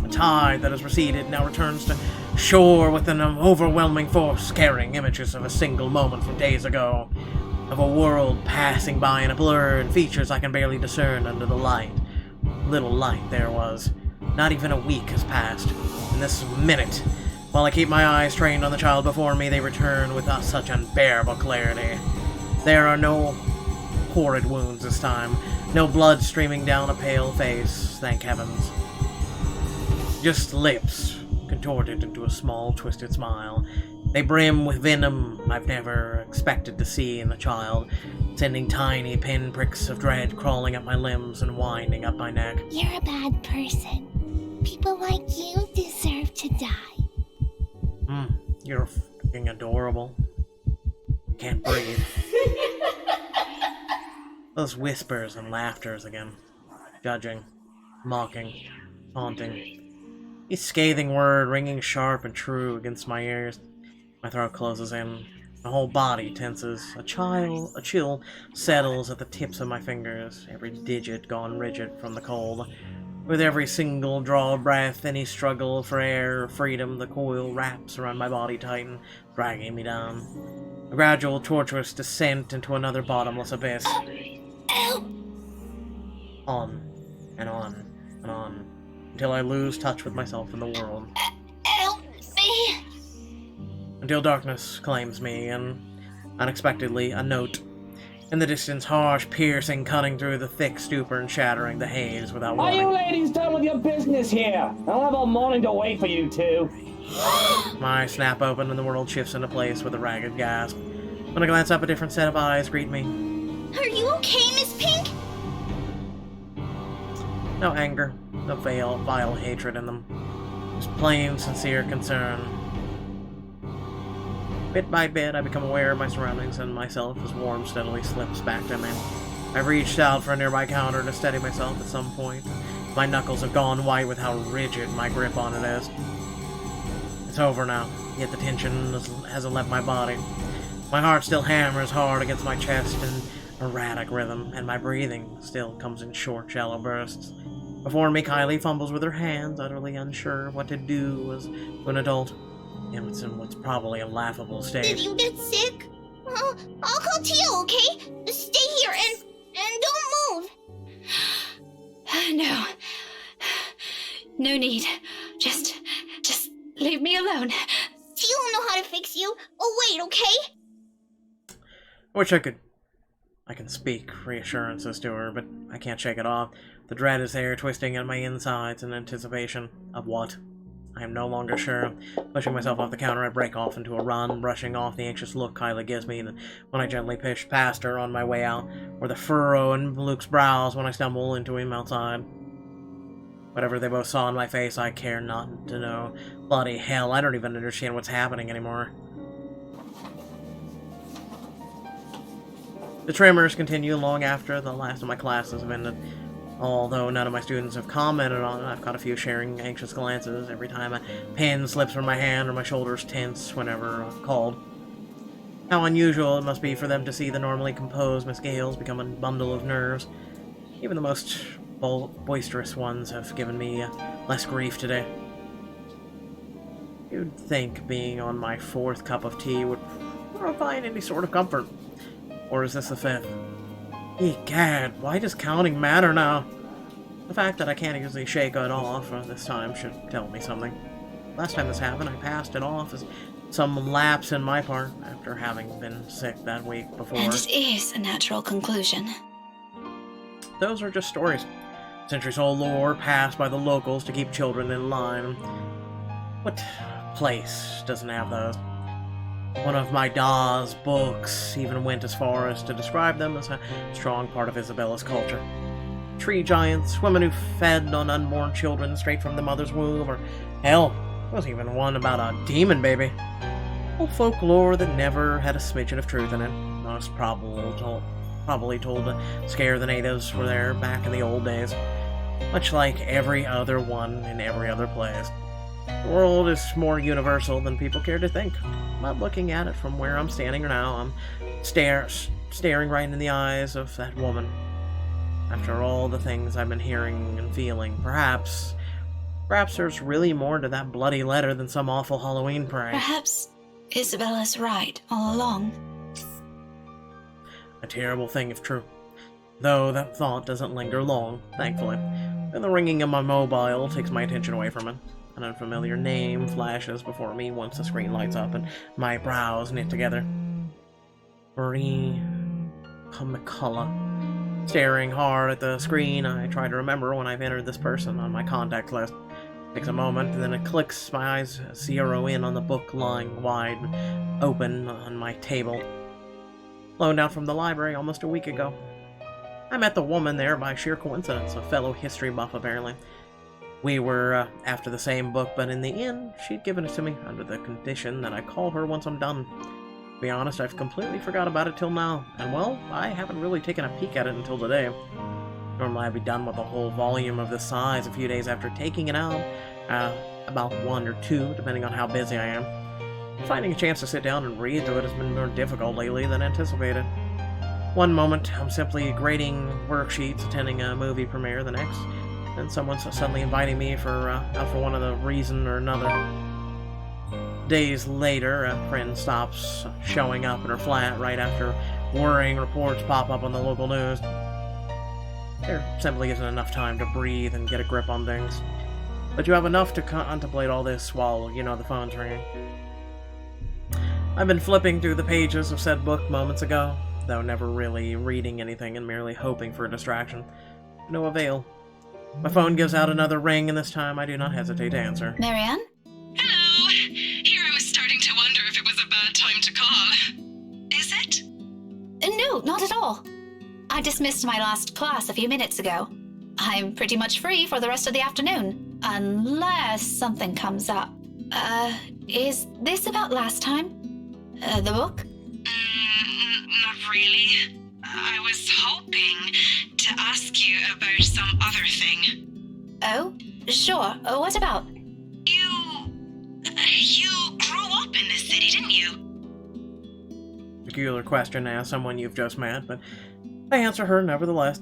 A tide that has receded now returns to shore with an overwhelming force, carrying images of a single moment from days ago, of a world passing by in a blur and features I can barely discern under the light. Little light there was. Not even a week has passed. In this minute, while I keep my eyes trained on the child before me, they return with such unbearable clarity. There are no horrid wounds this time. No blood streaming down a pale face, thank heavens. Just lips, contorted into a small, twisted smile. They brim with venom I've never expected to see in a child, sending tiny pinpricks of dread crawling up my limbs and winding up my neck. You're a bad person. People like you deserve to die. You're fucking adorable. Can't breathe. Those whispers and laughters again. Judging, mocking, taunting. Each scathing word ringing sharp and true against my ears. My throat closes in. My whole body tenses. A chill settles at the tips of my fingers, every digit gone rigid from the cold. With every single draw of breath, any struggle for air or freedom, the coil wraps around my body tighten, dragging me down. A gradual, tortuous descent into another bottomless abyss. On, and on, and on, until I lose touch with myself and the world. Help me! Until darkness claims me, and, unexpectedly, a note. In the distance, harsh, piercing, cutting through the thick stupor and shattering the haze without Are you warning. ladies done with your business here? I'll have all morning to wait for you two. My eyes snap open and the world shifts into place with a ragged gasp. When I glance up, a different set of eyes greet me. Are you okay, Miss Pink? No anger, no vile hatred in them. Just plain, sincere concern. Bit by bit, I become aware of my surroundings and myself as warmth steadily slips back to me. I've reached out for a nearby counter to steady myself at some point. My knuckles have gone white with how rigid my grip on it is. It's over now, yet the tension hasn't left my body. My heart still hammers hard against my chest in erratic rhythm, and my breathing still comes in short, shallow bursts. Before me, Kylie fumbles with her hands, utterly unsure what to do as an adult. And it's in what's probably a laughable state. Did you get sick? I'll call Tio, okay? Just stay here and don't move. No. No need. Just leave me alone. Tio will know how to fix you. Oh, wait, okay? I wish I can speak reassurances to her, but I can't shake it off. The dread is there, twisting at my insides in anticipation of what? I am no longer sure. Pushing myself off the counter, I break off into a run, brushing off the anxious look Kyla gives me when I gently push past her on my way out, or the furrow in Luke's brows when I stumble into him outside. Whatever they both saw in my face, I care not to know. Bloody hell, I don't even understand what's happening anymore. The tremors continue long after the last of my classes have ended. Although none of my students have commented on it, I've got a few sharing anxious glances every time a pen slips from my hand or my shoulders tense whenever called. How unusual it must be for them to see the normally composed Miss Gales become a bundle of nerves. Even the most boisterous ones have given me less grief today. You'd think being on my 4th cup of tea would provide any sort of comfort. Or is this the 5th? Egad, why does counting matter now? The fact that I can't easily shake it off this time should tell me something. Last time this happened, I passed it off as some lapse in my part after having been sick that week before. And it is a natural conclusion. Those are just stories. Centuries-old lore passed by the locals to keep children in line. What place doesn't have those? One of my Da's books even went as far as to describe them as a strong part of Isabella's culture. tree giants, women who fed on unborn children straight from the mother's womb, or hell, there was even one about a demon baby. Old folklore that never had a smidgen of truth in it. Most probably told to scare the natives were there back in the old days. Much like every other one in every other place. The world is more universal than people care to think. But looking at it from where I'm standing now, I'm staring right in the eyes of that woman. After all the things I've been hearing and feeling, perhaps there's really more to that bloody letter than some awful Halloween prank. Perhaps Isabella's right all along. A terrible thing if true. Though that thought doesn't linger long, thankfully. And the ringing of my mobile takes my attention away from it. An unfamiliar name flashes before me once the screen lights up and my brows knit together. Marie McCullough. Staring hard at the screen, I try to remember when I've entered this person on my contact list. Takes a moment, and then it clicks. My eyes zero in on the book lying wide open on my table. Loaned out from the library almost a week ago. I met the woman there by sheer coincidence, a fellow history buff apparently. We were after the same book, but in the end, she'd given it to me under the condition that I call her once I'm done. To be honest, I've completely forgot about it till now, and well, I haven't really taken a peek at it until today. Normally I'd be done with a whole volume of this size a few days after taking it out, about 1 or 2, depending on how busy I am. Finding a chance to sit down and read through it has been more difficult lately than anticipated. One moment, I'm simply grading worksheets, attending a movie premiere the next, and someone's suddenly inviting me out for one of the reason or another. Days later, a friend stops showing up in her flat right after worrying reports pop up on the local news. There simply isn't enough time to breathe and get a grip on things. But you have enough to contemplate all this while, the phone's ringing. I've been flipping through the pages of said book moments ago, though never really reading anything and merely hoping for a distraction. No avail. My phone gives out another ring, and this time I do not hesitate to answer. Marianne? Hello! Here I was starting to wonder if it was a bad time to call. Is it? No, not at all. I dismissed my last class a few minutes ago. I'm pretty much free for the rest of the afternoon, unless something comes up. Is this about last time? The book? Not really. I was hoping to ask you about some other thing. Oh, sure. What about? You grew up in this city, didn't you? Peculiar question to ask someone you've just met, but I answer her nevertheless.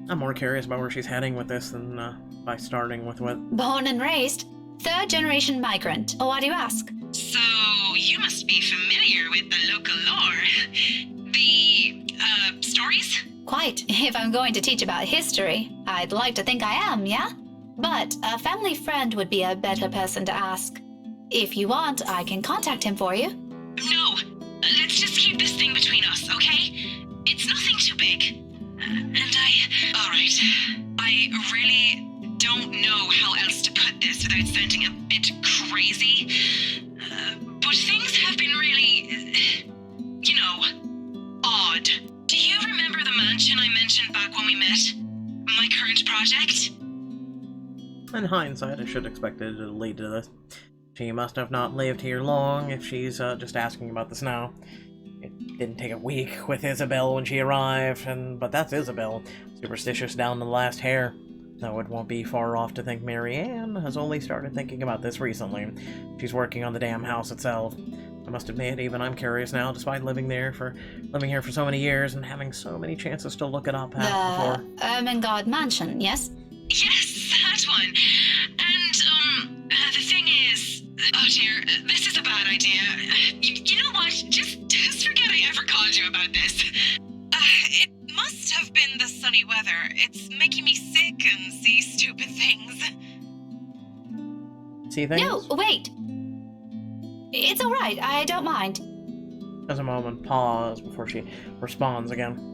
I'm more curious about where she's heading with this than by starting with what... Born and raised. 3rd-generation migrant. Why do you ask? So, you must be familiar with the local lore. The, stories? Quite. If I'm going to teach about history, I'd like to think I am, yeah? But a family friend would be a better person to ask. If you want, I can contact him for you. No, let's just keep this thing between us, okay? It's nothing too big. Alright, I really don't know how else to put this without sounding a bit crazy. But things have been really, odd. Do you remember the mansion I mentioned back when we met? My current project? In hindsight, I should expect it to lead to this. She must have not lived here long if she's just asking about this now. It didn't take a week with Isabel when she arrived, but that's Isabel, superstitious down to the last hair. Though it won't be far off to think Marianne has only started thinking about this recently. She's working on the damn house itself. I must admit, even I'm curious now, despite living here for so many years and having so many chances to look it up before. The Ermengarde Mansion, yes? Yes, that one. And, the thing is... Oh dear, this is a bad idea. You know what? Just forget I ever called you about this. It must have been the sunny weather. It's making me sick and see stupid things. See things? No, wait. It's all right. I don't mind. There's a moment pause before she responds again.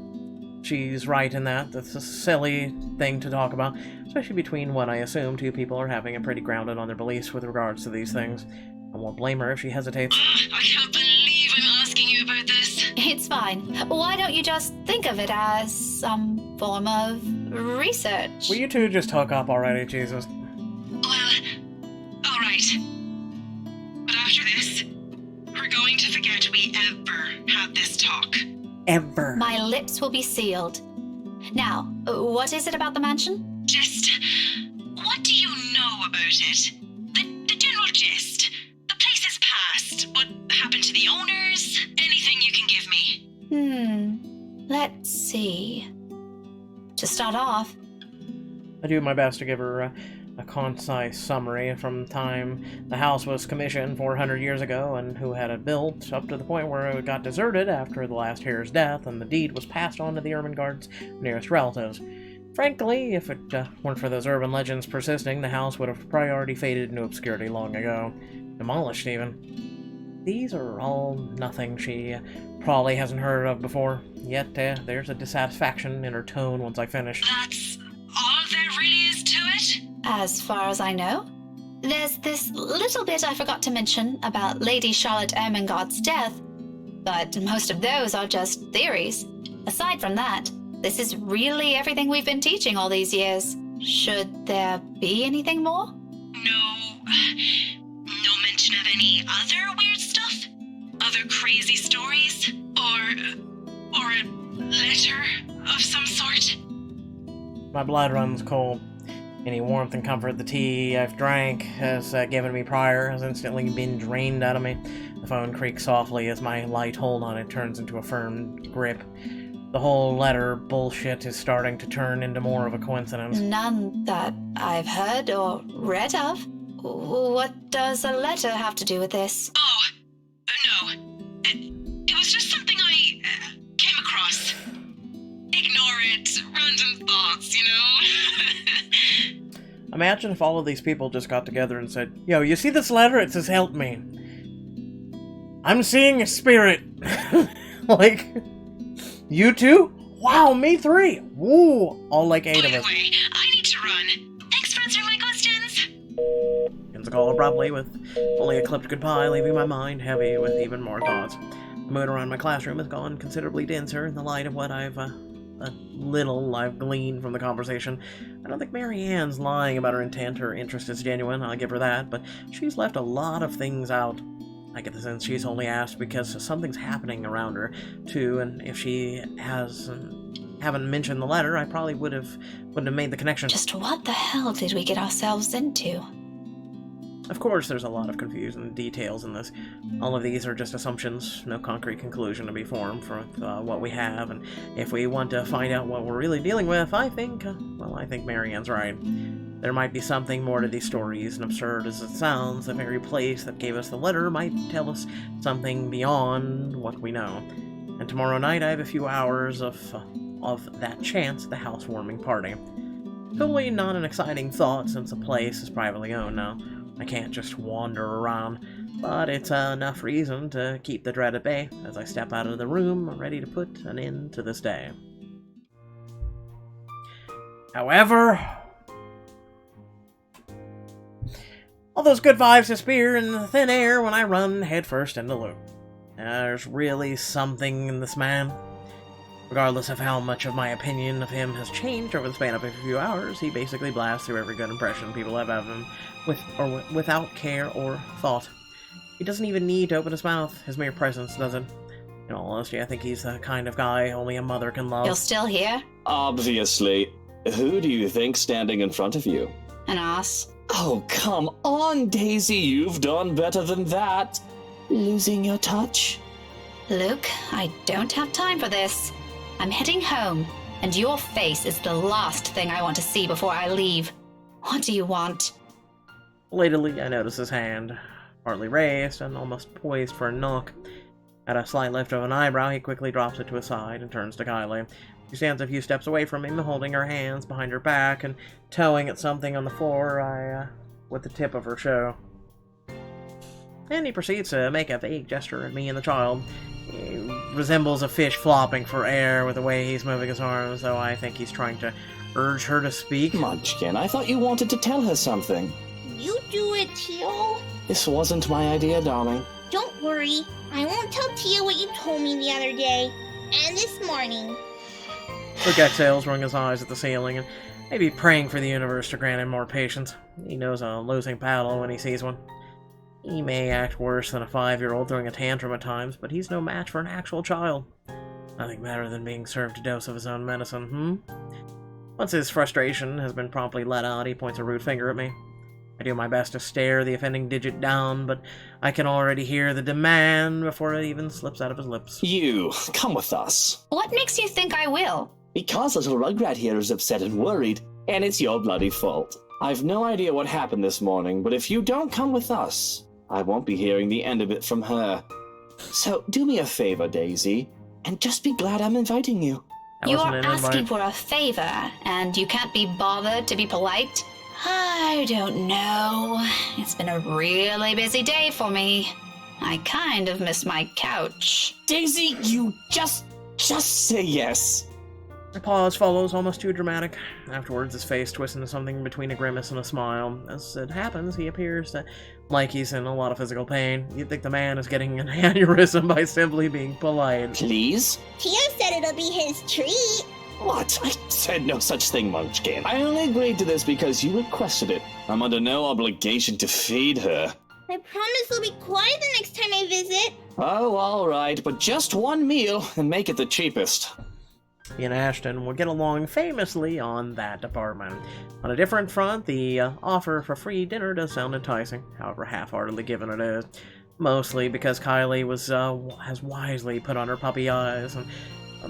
She's right in that. That's a silly thing to talk about, especially between what I assume two people are having a pretty grounded on their beliefs with regards to these things. I won't blame her if she hesitates. I can't believe I'm asking you about this. It's fine. Why don't you just think of it as some form of research. Will you two just hook up already, Jesus? Well, alright. But after this, we're going to forget we ever had this talk. Ever. My lips will be sealed. Now, what is it about the mansion? Just, what do you know about it? The general gist. The place is past. What happened to the owners? Anything you can give me? Let's see. To start off, I do my best to give her a concise summary from the time the house was commissioned 400 years ago and who had it built, up to the point where it got deserted after the last heir's death and the deed was passed on to the Ermengarde's nearest relatives. Frankly, if it weren't for those urban legends persisting, the house would have probably already faded into obscurity long ago. Demolished, even. These are all nothing she probably hasn't heard of before, yet there's a dissatisfaction in her tone once I finish. That's all there really is to it? as far as I know. There's this little bit I forgot to mention about Lady Charlotte Ermengarde's death, but most of those are just theories. Aside from that, this is really everything we've been teaching all these years. Should there be anything more? No mention of any other weird stuff? Other crazy stories? Or a letter of some sort? My blood runs cold. Any warmth and comfort the tea I've drank has given me prior has instantly been drained out of me. The phone creaks softly as my light hold on it turns into a firm grip. The whole letter bullshit is starting to turn into more of a coincidence. None that I've heard or read of. What does a letter have to do with this? Oh, no. It was just something I came across. Ignore it. Random thoughts, you know? Imagine if all of these people just got together and said, "Yo, you see this letter? It says help me. I'm seeing a spirit." Like, you two? Wow, me three. Woo, all like 8 By of the us. way, I need to run. Thanks for answering my questions. Ends the call abruptly with only a clipped goodbye, leaving my mind heavy with even more thoughts. The mood around my classroom has gone considerably denser in the light of what I've gleaned from the conversation. I don't think Mary Ann's lying about her intent. Her interest is genuine, I'll give her that, but she's left a lot of things out. I get the sense she's only asked because something's happening around her, too, and if she haven't mentioned the letter, I probably wouldn't have made the connection. Just what the hell did we get ourselves into? Of course, there's a lot of confusing details in this. All of these are just assumptions, no concrete conclusion to be formed from what we have, and if we want to find out what we're really dealing with, I think Mary Ann's right. There might be something more to these stories, and absurd as it sounds, the very place that gave us the letter might tell us something beyond what we know. And tomorrow night I have a few hours of that chance at the housewarming party. Totally not an exciting thought since the place is privately owned now. I can't just wander around, but it's enough reason to keep the dread at bay as I step out of the room, ready to put an end to this day. However, all those good vibes disappear in the thin air when I run headfirst into the loop. There's really something in this man. Regardless of how much of my opinion of him has changed over the span of a few hours, he basically blasts through every good impression people have of him, without care or thought. He doesn't even need to open his mouth. His mere presence does it. In all honesty, I think he's the kind of guy only a mother can love. You're still here? Obviously. Who do you think standing in front of you? An ass. Oh, come on, Daisy. You've done better than that. Losing your touch? Luke, I don't have time for this. I'm heading home, and your face is the last thing I want to see before I leave. What do you want? Belatedly, I notice his hand, partly raised and almost poised for a knock. At a slight lift of an eyebrow, he quickly drops it to his side and turns to Kylie. She stands a few steps away from him, holding her hands behind her back and towing at something on the floor with the tip of her shoe. And he proceeds to make a vague gesture at me and the child. He resembles a fish flopping for air with the way he's moving his arms, though I think he's trying to urge her to speak. Munchkin, I thought you wanted to tell her something. You do it, Teal. This wasn't my idea, darling. Don't worry. I won't tell Tia what you told me the other day. And this morning. Luke exhales, rolling his eyes at the ceiling, and maybe praying for the universe to grant him more patience. He knows a losing battle when he sees one. He may act worse than a 5-year-old throwing a tantrum at times, but he's no match for an actual child. Nothing better than being served a dose of his own medicine, Once his frustration has been promptly let out, he points a rude finger at me. I do my best to stare the offending digit down, but I can already hear the demand before it even slips out of his lips. You, come with us. What makes you think I will? Because little Rugrat here is upset and worried, and it's your bloody fault. I've no idea what happened this morning, but if you don't come with us, I won't be hearing the end of it from her. So do me a favor, Daisy, and just be glad I'm inviting you. You are asking for a favor, and you can't be bothered to be polite? I don't know. It's been a really busy day for me. I kind of miss my couch. Daisy, you just say yes. A pause follows, almost too dramatic. Afterwards, his face twists into something between a grimace and a smile. As it happens, he appears like he's in a lot of physical pain. You'd think the man is getting an aneurysm by simply being polite. Please? Tio said it'll be his treat. What? I said no such thing, Munchkin. I only agreed to this because you requested it. I'm under no obligation to feed her. I promise I'll be quiet the next time I visit. Oh, all right, but just one meal, and make it the cheapest. He and Ashton would get along famously on that department. On a different front, the offer for free dinner does sound enticing, however half-heartedly given it is. Mostly because Kylie has wisely put on her puppy eyes, and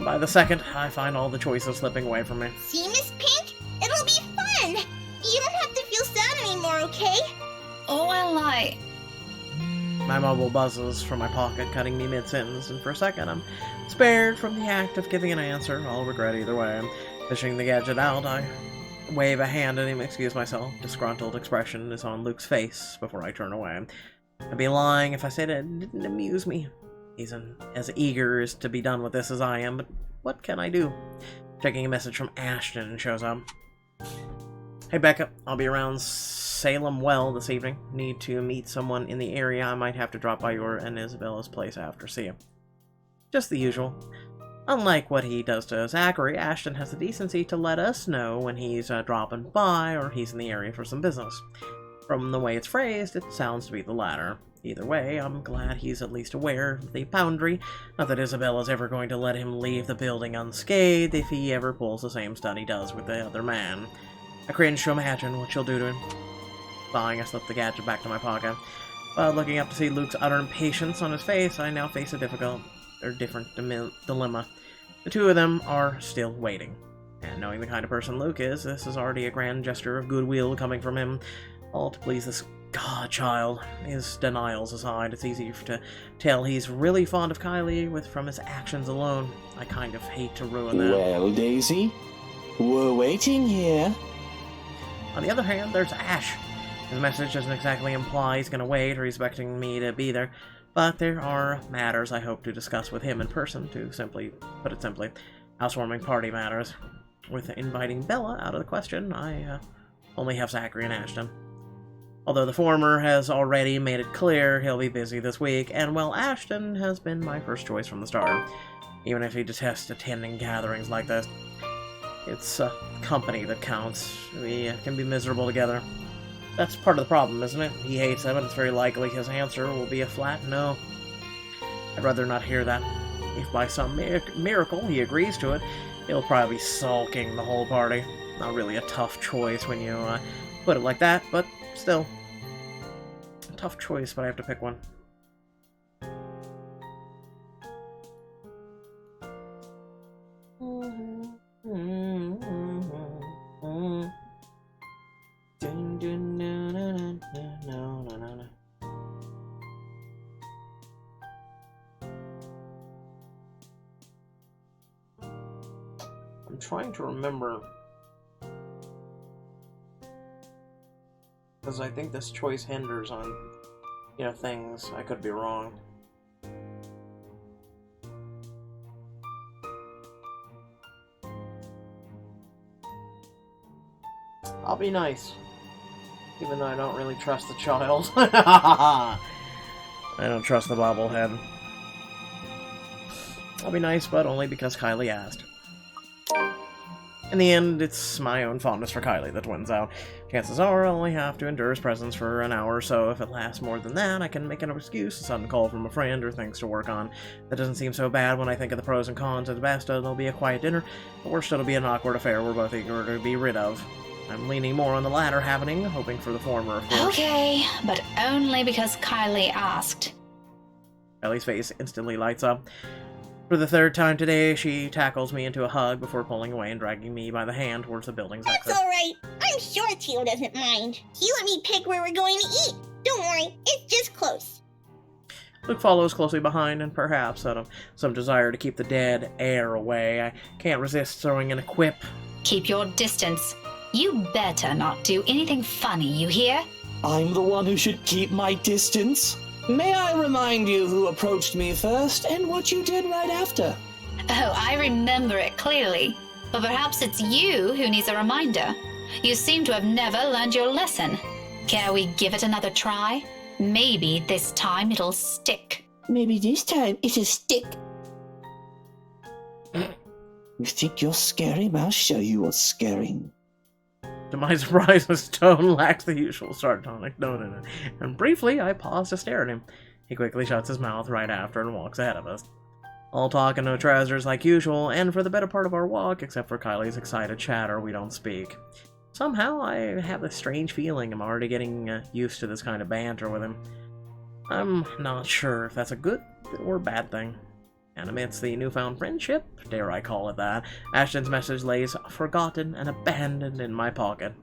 by the second, I find all the choices slipping away from me. See, Miss Pink? It'll be fun! You don't have to feel sad anymore, okay? Oh, well, My mobile buzzes from my pocket, cutting me mid-sentence, and for a second I'm spared from the act of giving an answer. I'll regret either way. Fishing the gadget out, I wave a hand at him, excuse myself. Disgruntled expression is on Luke's face before I turn away. I'd be lying if I said it didn't amuse me. He's as eager as to be done with this as I am, but what can I do? Checking a message from Ashton shows up. Hey Becca, I'll be around Salem Well this evening. Need to meet someone in the area. I might have to drop by your and Isabella's place after. See you. Just the usual. Unlike what he does to Zachary, Ashton has the decency to let us know when he's dropping by or he's in the area for some business. From the way it's phrased, it sounds to be the latter. Either way, I'm glad he's at least aware of the boundary. Not that Isabella's ever going to let him leave the building unscathed if he ever pulls the same stunt he does with the other man. I cringe to imagine what she'll do to him. Sighing, I slip the gadget back to my pocket. But looking up to see Luke's utter impatience on his face, I now face a different dilemma. The two of them are still waiting. And knowing the kind of person Luke is, this is already a grand gesture of goodwill coming from him. All to please this godchild. His denials aside, it's easy to tell he's really fond of Kylie from his actions alone. I kind of hate to ruin that. Well, Daisy, we're waiting here. On the other hand, there's Ash. His message doesn't exactly imply he's going to wait or he's expecting me to be there, but there are matters I hope to discuss with him in person, to put it simply, housewarming party matters. With inviting Bella out of the question, I only have Zachary and Ashton. Although the former has already made it clear he'll be busy this week, and while Ashton has been my first choice from the start, even if he detests attending gatherings like this. It's company that counts. We can be miserable together. That's part of the problem, isn't it? He hates them, and it's very likely his answer will be a flat no. I'd rather not hear that. If by some miracle he agrees to it, he'll probably be sulking the whole party. Not really a tough choice when you put it like that, but still. A tough choice, but I have to pick one. I'm trying to remember, because I think this choice hinders on, things. I could be wrong. I'll be nice, even though I don't really trust the child. I don't trust the bobblehead. I'll be nice, but only because Kylie asked. In the end, it's my own fondness for Kylie that wins out. Chances are I'll only have to endure his presence for an hour or so. If it lasts more than that, I can make an excuse, a sudden call from a friend, or things to work on. That doesn't seem so bad when I think of the pros and cons. At best, it'll be a quiet dinner. At worst, it'll be an awkward affair we're both eager to be rid of. I'm leaning more on the latter happening, hoping for the former, of course. Okay, but only because Kylie asked. Kylie's face instantly lights up. For the third time today, she tackles me into a hug before pulling away and dragging me by the hand towards the building's That's exit. alright. I'm sure Tio doesn't mind. He let me pick where we're going to eat. Don't worry, it's just close. Luke follows closely behind, and perhaps out of some desire to keep the dead air away, I can't resist throwing in a quip. Keep your distance. You better not do anything funny, you hear? I'm the one who should keep my distance. May I remind you who approached me first and what you did right after? Oh, I remember it clearly. But perhaps it's you who needs a reminder. You seem to have never learned your lesson. Care we give it another try? Maybe this time it'll stick. Maybe this time it'll stick. You think you're scary? I'll show you what's scaring. To my surprise, his tone lacks the usual sardonic note in it, and briefly I pause to stare at him. He quickly shuts his mouth right after and walks ahead of us. All talk and no trousers like usual, and for the better part of our walk, except for Kylie's excited chatter, we don't speak. Somehow, I have this strange feeling I'm already getting used to this kind of banter with him. I'm not sure if that's a good or bad thing. And amidst the newfound friendship, dare I call it that, Ashton's message lays forgotten and abandoned in my pocket.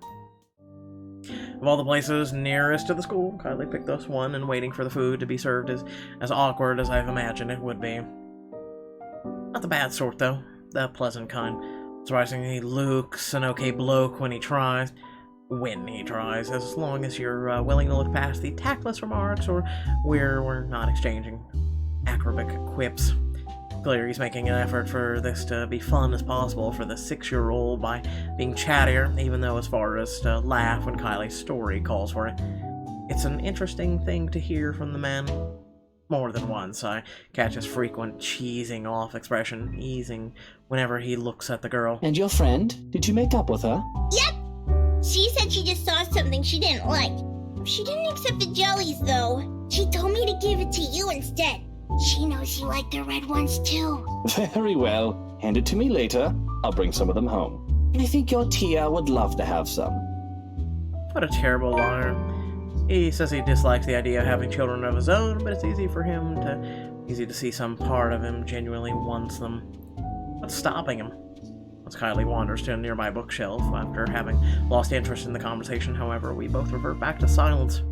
Of all the places nearest to the school, Kylie picked this one, and waiting for the food to be served is as awkward as I've imagined it would be. Not the bad sort, though. The pleasant kind. Surprisingly, Luke's an okay bloke when he tries. When he tries, as long as you're willing to look past the tactless remarks or we're not exchanging acerbic quips. Clearly, he's making an effort for this to be fun as possible for the 6-year-old by being chattier, even though as far as to laugh when Kylie's story calls for it. It's an interesting thing to hear from the man. More than once, I catch his frequent cheesing off expression, easing whenever he looks at the girl. And your friend? Did you make up with her? Yep. She said she just saw something she didn't like. She didn't accept the jellies, though. She told me to give it to you instead. She knows you like the red ones, too. Very well. Hand it to me later. I'll bring some of them home. And I think your Tia would love to have some. What a terrible liar. He says he dislikes the idea of having children of his own, but it's easy to see some part of him genuinely wants them. What's stopping him? As Kylie wanders to a nearby bookshelf, after having lost interest in the conversation, however, we both revert back to silence.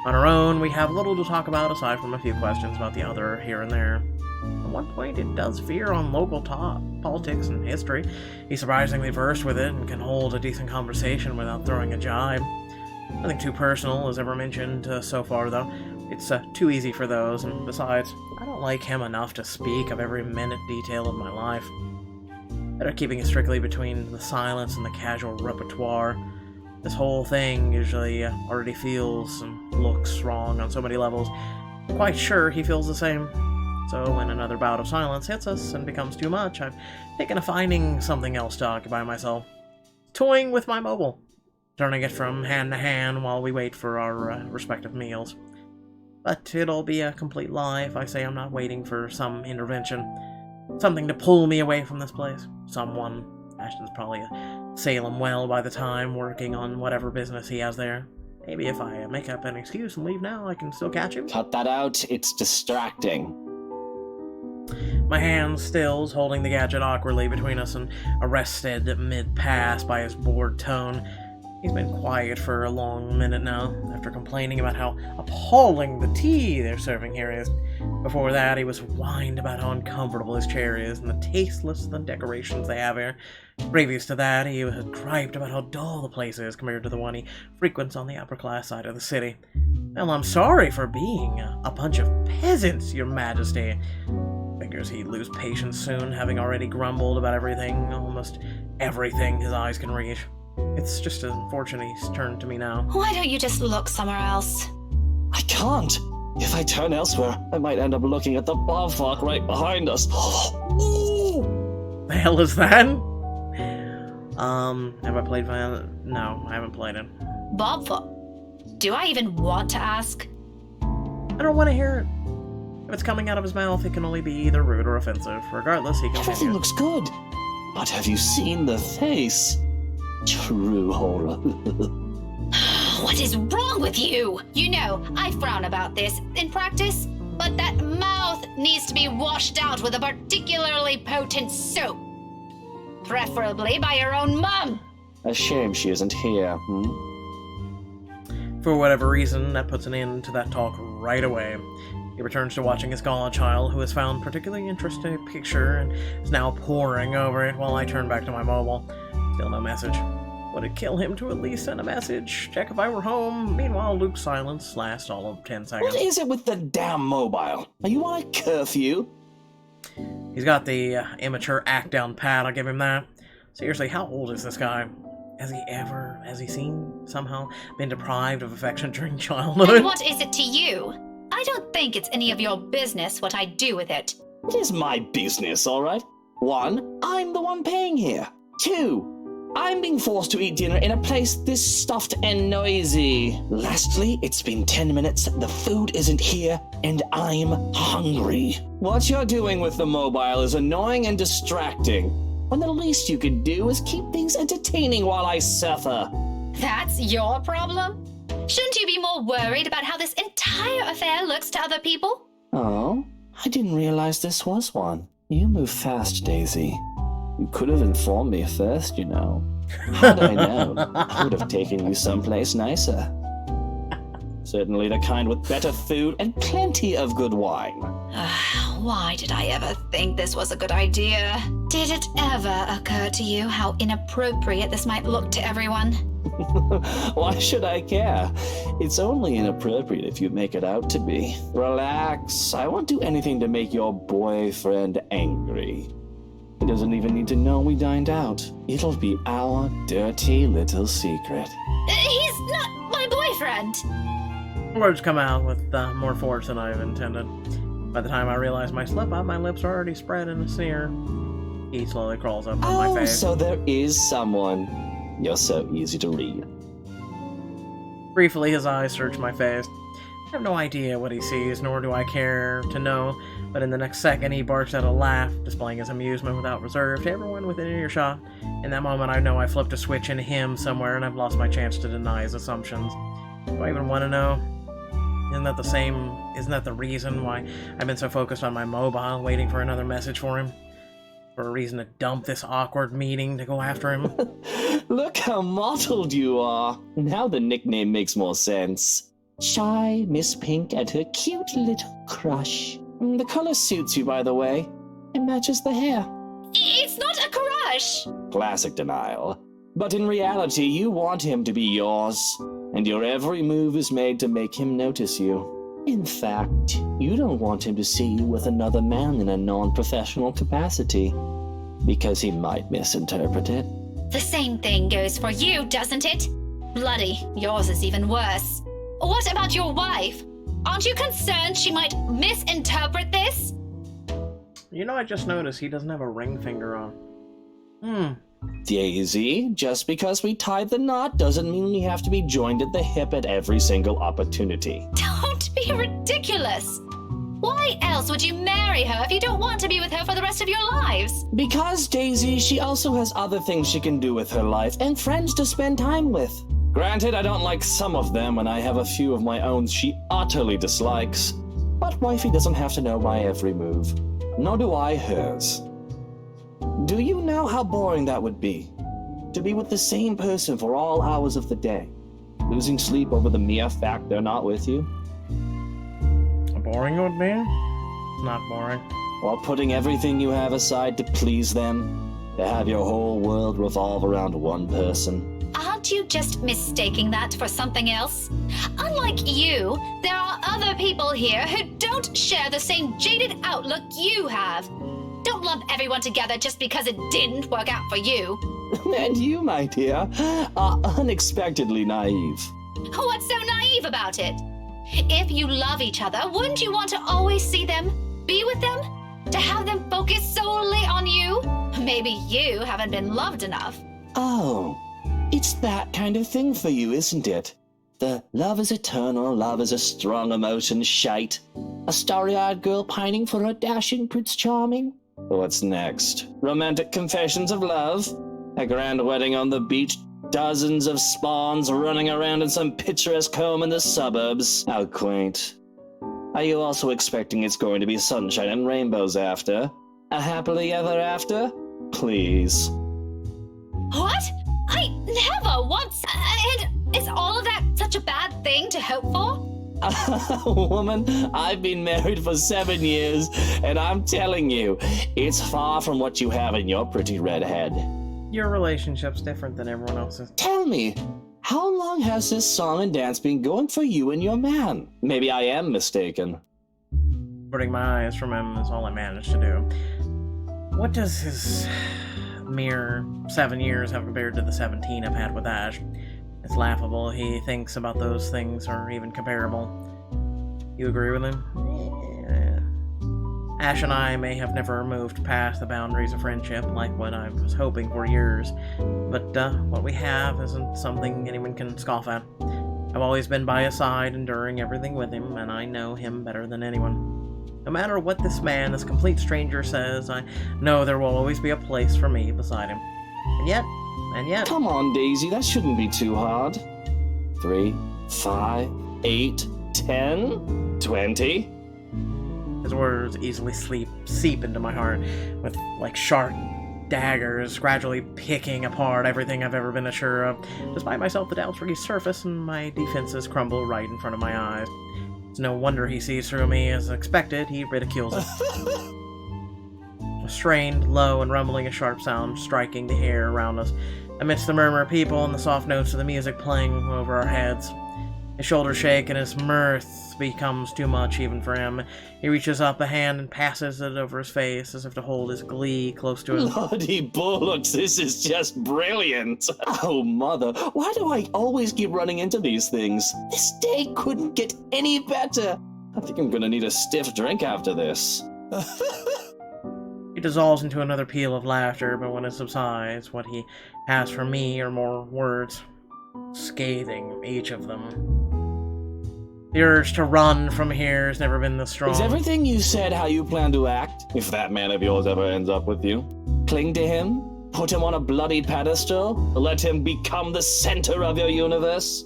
On our own, we have little to talk about aside from a few questions about the other here and there. At one point, it does veer on local politics and history. He's surprisingly versed with it and can hold a decent conversation without throwing a jibe. Nothing too personal is ever mentioned so far, though. It's too easy for those, and besides, I don't like him enough to speak of every minute detail of my life. Better keeping it strictly between the silence and the casual repertoire. This whole thing usually already feels and looks wrong on so many levels. I'm quite sure he feels the same. So when another bout of silence hits us and becomes too much, I've taken to finding something else to occupy myself. Toying with my mobile. Turning it from hand to hand while we wait for our respective meals. But it'll be a complete lie if I say I'm not waiting for some intervention. Something to pull me away from this place. Someone. Ashton's probably Salem well by the time, working on whatever business he has there. Maybe if I make up an excuse and leave now, I can still catch him. Cut that out. It's distracting. My hand stills, holding the gadget awkwardly between us and arrested mid-pass by his bored tone. He's been quiet for a long minute now, after complaining about how appalling the tea they're serving here is. Before that, he was whined about how uncomfortable his chair is and the tasteless of the decorations they have here. Previous to that, he had griped about how dull the place is compared to the one he frequents on the upper-class side of the city. Well, I'm sorry for being a bunch of peasants, your majesty. Figures he'd lose patience soon, having already grumbled about everything, almost everything his eyes can reach. It's just unfortunate he's turned to me now. Why don't you just look somewhere else? I can't. If I turn elsewhere, I might end up looking at the bobfuck right behind us. The hell is that? Have I played Violent? No, I haven't played it. Bob, do I even want to ask? I don't want to hear it. If it's coming out of his mouth, it can only be either rude or offensive. Regardless, he Everything continues. looks good. But have you seen the face? True horror. What is wrong with you? You know, I frown about this in practice, but that mouth needs to be washed out with a particularly potent soap. Preferably by your own mum. A shame she isn't here, For whatever reason, that puts an end to that talk right away. He returns to watching his godchild, who has found particularly interesting a picture and is now poring over it while I turn back to my mobile. Still no message. Would it kill him to at least send a message? Check if I were home. Meanwhile, Luke's silence lasts all of 10 seconds. What is it with the damn mobile? Are you on a curfew? He's got the immature act down pat, I'll give him that. Seriously, how old is this guy? Has he somehow been deprived of affection during childhood? And what is it to you? I don't think it's any of your business what I do with it. It is my business, all right? 1, I'm the one paying here. 2, I'm being forced to eat dinner in a place this stuffed and noisy. Lastly, it's been 10 minutes, the food isn't here, and I'm hungry. What you're doing with the mobile is annoying and distracting, when the least you could do is keep things entertaining while I suffer. That's your problem? Shouldn't you be more worried about how this entire affair looks to other people? Oh, I didn't realize this was one. You move fast, Daisy. You could have informed me first, you know. Had I known, I would have taken you someplace nicer. Certainly the kind with better food and plenty of good wine. Why did I ever think this was a good idea? Did it ever occur to you how inappropriate this might look to everyone? Why should I care? It's only inappropriate if you make it out to be. Relax. I won't do anything to make your boyfriend angry. He doesn't even need to know we dined out. It'll be our dirty little secret. He's not my boyfriend! Words come out with more force than I've intended. By the time I realize my slip-up, my lips are already spread in a sneer. He slowly crawls up on my face. So there is someone. You're so easy to read. Briefly, his eyes search my face. I have no idea what he sees, nor do I care to know, but in the next second he barks out a laugh, displaying his amusement without reserve to everyone within earshot. In that moment I know I flipped a switch in him somewhere and I've lost my chance to deny his assumptions. Do I even want to know? Isn't that the reason why I've been so focused on my mobile, waiting for another message for him? For a reason to dump this awkward meeting to go after him? Look how mottled you are. Now the nickname makes more sense. Shy Miss Pink and her cute little crush. The color suits you, by the way. It matches the hair. It's not a crush! Classic denial. But in reality, you want him to be yours, and your every move is made to make him notice you. In fact, you don't want him to see you with another man in a non-professional capacity, because he might misinterpret it. The same thing goes for you, doesn't it? Bloody, yours is even worse. What about your wife? Aren't you concerned she might misinterpret this? You know, I just noticed he doesn't have a ring finger on. Daisy, just because we tied the knot doesn't mean we have to be joined at the hip at every single opportunity. Don't be ridiculous. Why else would you marry her if you don't want to be with her for the rest of your lives? Because, Daisy, she also has other things she can do with her life and friends to spend time with. Granted, I don't like some of them, and I have a few of my own she utterly dislikes. But wifey doesn't have to know my every move. Nor do I hers. Do you know how boring that would be? To be with the same person for all hours of the day, losing sleep over the mere fact they're not with you? Boring it would be? Not boring. While putting everything you have aside to please them, to have your whole world revolve around one person. Aren't you just mistaking that for something else? Unlike you, there are other people here who don't share the same jaded outlook you have. Don't lump everyone together just because it didn't work out for you. And you, my dear, are unexpectedly naive. What's so naive about it? If you love each other, wouldn't you want to always see them, be with them, to have them focus solely on you? Maybe you haven't been loved enough. Oh, it's that kind of thing for you, isn't it? The love is eternal, love is a strong emotion shite. A starry-eyed girl pining for a dashing Prince Charming? What's next? Romantic confessions of love? A grand wedding on the beach? Dozens of spawns running around in some picturesque home in the suburbs? How quaint. Are you also expecting it's going to be sunshine and rainbows after? A happily ever after? Please. What? I never once. And is all of that such a bad thing to hope for? Woman, I've been married for 7 years, and I'm telling you, it's far from what you have in your pretty red head. Your relationship's different than everyone else's. Tell me, how long has this song and dance been going for you and your man? Maybe I am mistaken. Putting my eyes from him is all I managed to do. What does his mere 7 years have compared to the 17 I've had with Ash? It's laughable he thinks about those things are even comparable. You agree with him? Yeah. Ash and I may have never moved past the boundaries of friendship like what I was hoping for years, but what we have isn't something anyone can scoff at. I've always been by his side, enduring everything with him, and I know him better than anyone. No matter what this man, this complete stranger, says, I know there will always be a place for me beside him. And yet... Come on, Daisy, that shouldn't be too hard. 3, 5, 8, 10, 20. His words easily seep into my heart, with like sharp daggers gradually picking apart everything I've ever been assured of. Despite myself, the doubts resurface and my defenses crumble right in front of my eyes. It's no wonder he sees through me. As expected, he ridicules it. A strained, low, and rumbling, a sharp sound striking the air around us, amidst the murmur of people and the soft notes of the music playing over our heads. His shoulders shake and his mirth becomes too much even for him. He reaches up a hand and passes it over his face as if to hold his glee close to his... Bloody bullocks, this is just brilliant! Oh, mother, why do I always keep running into these things? This day couldn't get any better! I think I'm gonna need a stiff drink after this. He dissolves into another peal of laughter, but when it subsides, what he has for me are more words, scathing, each of them. The urge to run from here has never been this strong. Is everything you said how you plan to act, if that man of yours ever ends up with you? Cling to him? Put him on a bloody pedestal? Let him become the center of your universe?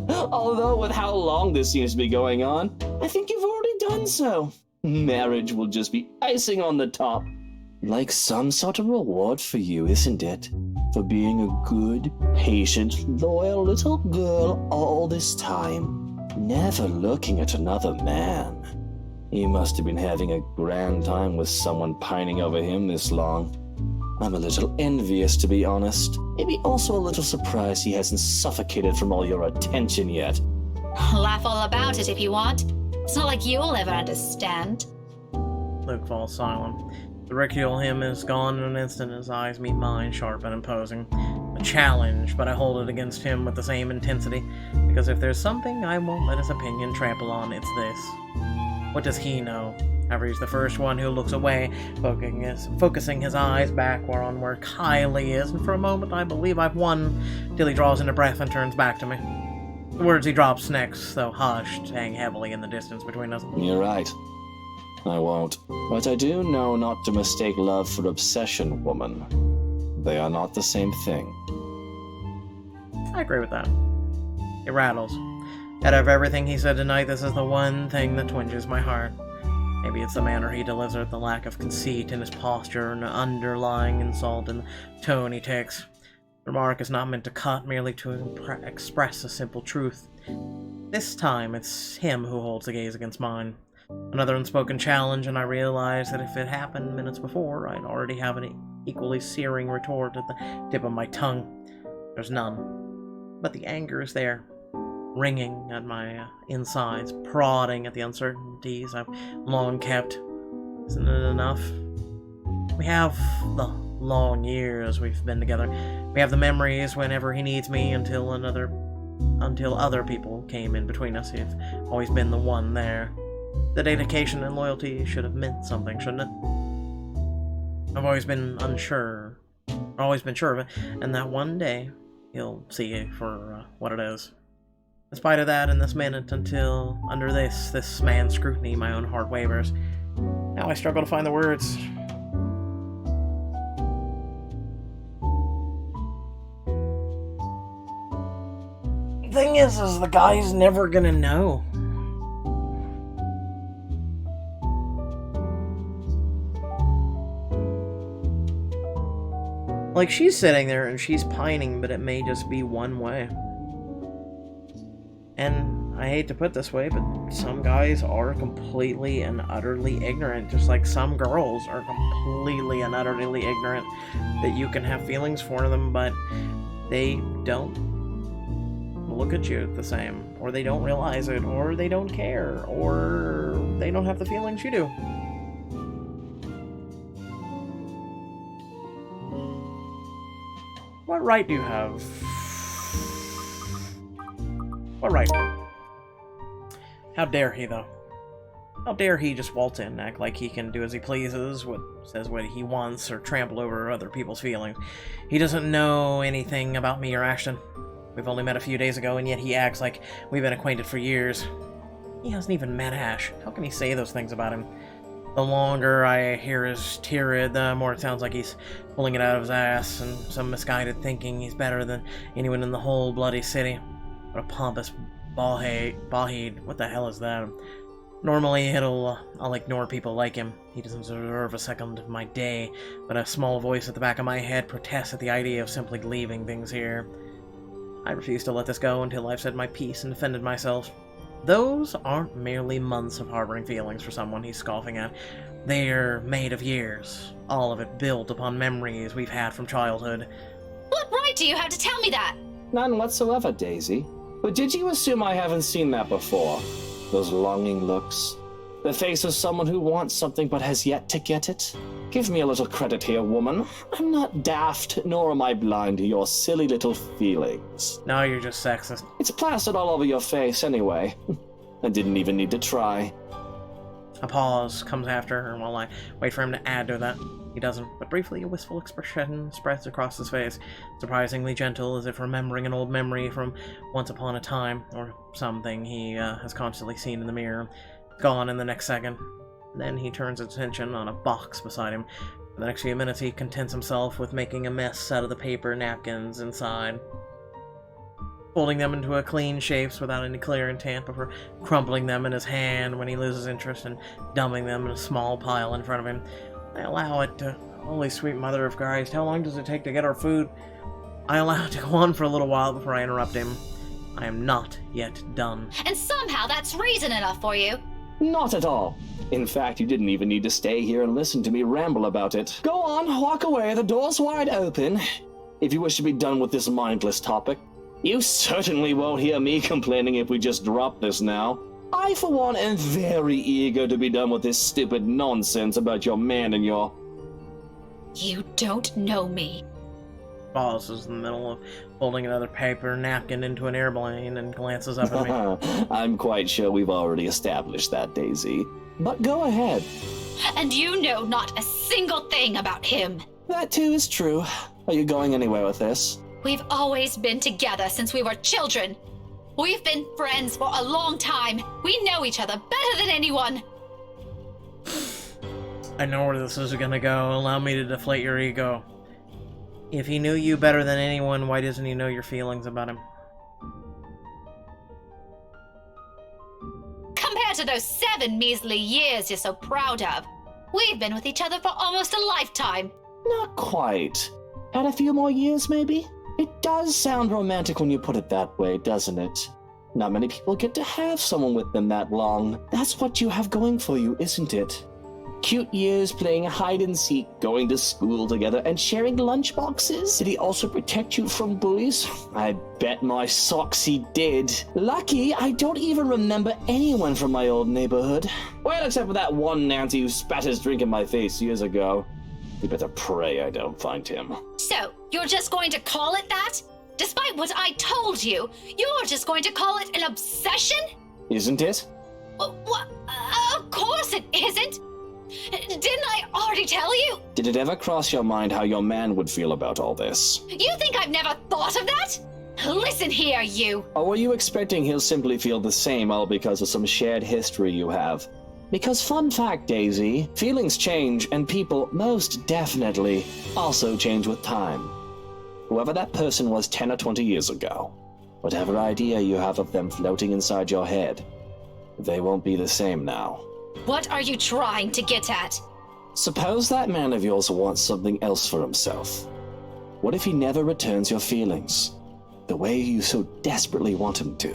Although with how long this seems to be going on, I think you've already done so. Marriage will just be icing on the top. Like some sort of reward for you, isn't it? For being a good, patient, loyal little girl all this time. Never looking at another man. He must have been having a grand time with someone pining over him this long. I'm a little envious, to be honest. Maybe also a little surprised he hasn't suffocated from all your attention yet. Laugh all about it if you want. It's not like you'll ever understand. Luke falls silent. The ridicule him is gone in an instant. His eyes meet mine, sharp and imposing. A challenge, but I hold it against him with the same intensity, because if there's something I won't let his opinion trample on, it's this. What does he know? However, he's the first one who looks away, focusing his eyes backward on where Kylie is, and for a moment I believe I've won, till he draws in a breath and turns back to me. The words he drops next, though hushed, hang heavily in the distance between us. You're right. I won't. But I do know not to mistake love for obsession, woman. They are not the same thing. I agree with that. It rattles. Out of everything he said tonight, this is the one thing that twinges my heart. Maybe it's the manner he delivers it, the lack of conceit in his posture, and the underlying insult in the tone he takes. The remark is not meant to cut, merely to express a simple truth. This time, it's him who holds the gaze against mine. Another unspoken challenge, and I realize that if it happened minutes before, I'd already have an equally searing retort at the tip of my tongue. There's none. But the anger is there, ringing at my insides, prodding at the uncertainties I've long kept. Isn't it enough? We have the long years we've been together. We have the memories whenever he needs me until other people came in between us. You've always been the one there. The dedication and loyalty should have meant something, shouldn't it? I've always been unsure always been sure of it, and that one day he'll see it for what it is. In spite of that, in this minute, until under this man's scrutiny, my own heart wavers. Now I struggle to find the words. Thing is the guy's never gonna know. Like, she's sitting there and she's pining, but it may just be one way. And I hate to put it this way, but some guys are completely and utterly ignorant, just like some girls are completely and utterly ignorant that you can have feelings for them, but they don't look at you the same, or they don't realize it, or they don't care, or they don't have the feelings you do. What right do you have? What right? How dare he, though? How dare he just waltz in and act like he can do as he pleases, says what he wants, or trample over other people's feelings. He doesn't know anything about me or Ashton. We've only met a few days ago, and yet he acts like we've been acquainted for years. He hasn't even met Ash. How can he say those things about him? The longer I hear his tirade, the more it sounds like he's pulling it out of his ass, and some misguided thinking he's better than anyone in the whole bloody city. What a pompous ballhead. What the hell is that? Normally, I'll ignore people like him. He doesn't deserve a second of my day, but a small voice at the back of my head protests at the idea of simply leaving things here. I refuse to let this go until I've said my piece and defended myself. Those aren't merely months of harboring feelings for someone he's scoffing at. They're made of years, all of it built upon memories we've had from childhood. What right do you have to tell me that? None whatsoever, Daisy. But did you assume I haven't seen that before? Those longing looks. The face of someone who wants something but has yet to get it? Give me a little credit here, woman. I'm not daft, nor am I blind to your silly little feelings. No, you're just sexist. It's plastered all over your face anyway. I didn't even need to try. A pause comes after her while I wait for him to add to that. He doesn't, but briefly a wistful expression spreads across his face, surprisingly gentle, as if remembering an old memory from once upon a time, or something he has constantly seen in the mirror. Gone in the next second. Then he turns his attention on a box beside him. For the next few minutes he contents himself with making a mess out of the paper napkins inside, folding them into a clean shapes without any clear intent before crumpling them in his hand when he loses interest and dumping them in a small pile in front of him. I allow it to... Holy sweet mother of Christ, how long does it take to get our food? I allow it to go on for a little while before I interrupt him. I am not yet done. And somehow that's reason enough for you. Not at all. In fact, you didn't even need to stay here and listen to me ramble about it. Go on, walk away, the door's wide open. If you wish to be done with this mindless topic. You certainly won't hear me complaining if we just drop this now. I, for one, am very eager to be done with this stupid nonsense about your man and your... You don't know me. Pauses in the middle of folding another paper napkin into an airplane and glances up at me. I'm quite sure we've already established that, Daisy. But go ahead. And you know not a single thing about him. That too is true. Are you going anywhere with this? We've always been together since we were children. We've been friends for a long time. We know each other better than anyone. I know where this is gonna go. Allow me to deflate your ego. If he knew you better than anyone, why doesn't he know your feelings about him? Compared to those 7 measly years you're so proud of, we've been with each other for almost a lifetime. Not quite. Add a few more years, maybe? It does sound romantic when you put it that way, doesn't it? Not many people get to have someone with them that long. That's what you have going for you, isn't it? Cute years playing hide and seek, going to school together, and sharing lunchboxes. Did he also protect you from bullies? I bet my socks he did. Lucky, I don't even remember anyone from my old neighborhood. Well, except for that one Nancy who spat his drink in my face years ago. You better pray I don't find him. So, you're just going to call it that? Despite what I told you, you're just going to call it an obsession? Isn't it? What? Of course it isn't. Didn't I already tell you? Did it ever cross your mind how your man would feel about all this? You think I've never thought of that? Listen here, you. Or were you expecting he'll simply feel the same all because of some shared history you have? Because fun fact, Daisy, feelings change and people most definitely also change with time. Whoever that person was 10 or 20 years ago, whatever idea you have of them floating inside your head, they won't be the same now. What are you trying to get at? Suppose that man of yours wants something else for himself. What if he never returns your feelings, the way you so desperately want him to?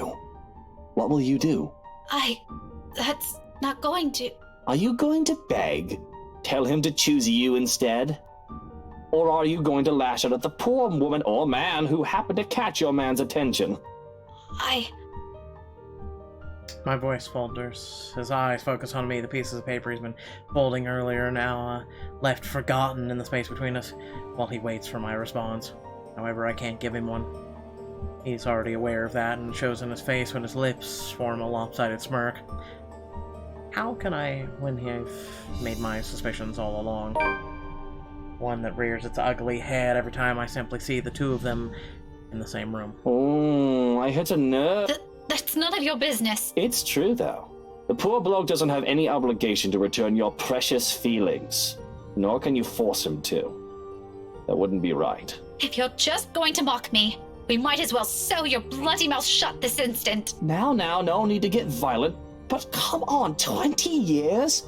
What will you do? That's not going to... Are you going to beg? Tell him to choose you instead? Or are you going to lash out at the poor woman or man who happened to catch your man's attention? My voice falters. His eyes focus on me. The pieces of paper he's been folding earlier now left forgotten in the space between us, while he waits for my response. However, I can't give him one. He's already aware of that, and shows in his face when his lips form a lopsided smirk. How can I, when I've made my suspicions all along? One that rears its ugly head every time I simply see the two of them in the same room. Oh, I hit a nerve. That's none of your business. It's true, though. The poor bloke doesn't have any obligation to return your precious feelings, nor can you force him to. That wouldn't be right. If you're just going to mock me, we might as well sew your bloody mouth shut this instant. Now, no need to get violent, but come on, 20 years?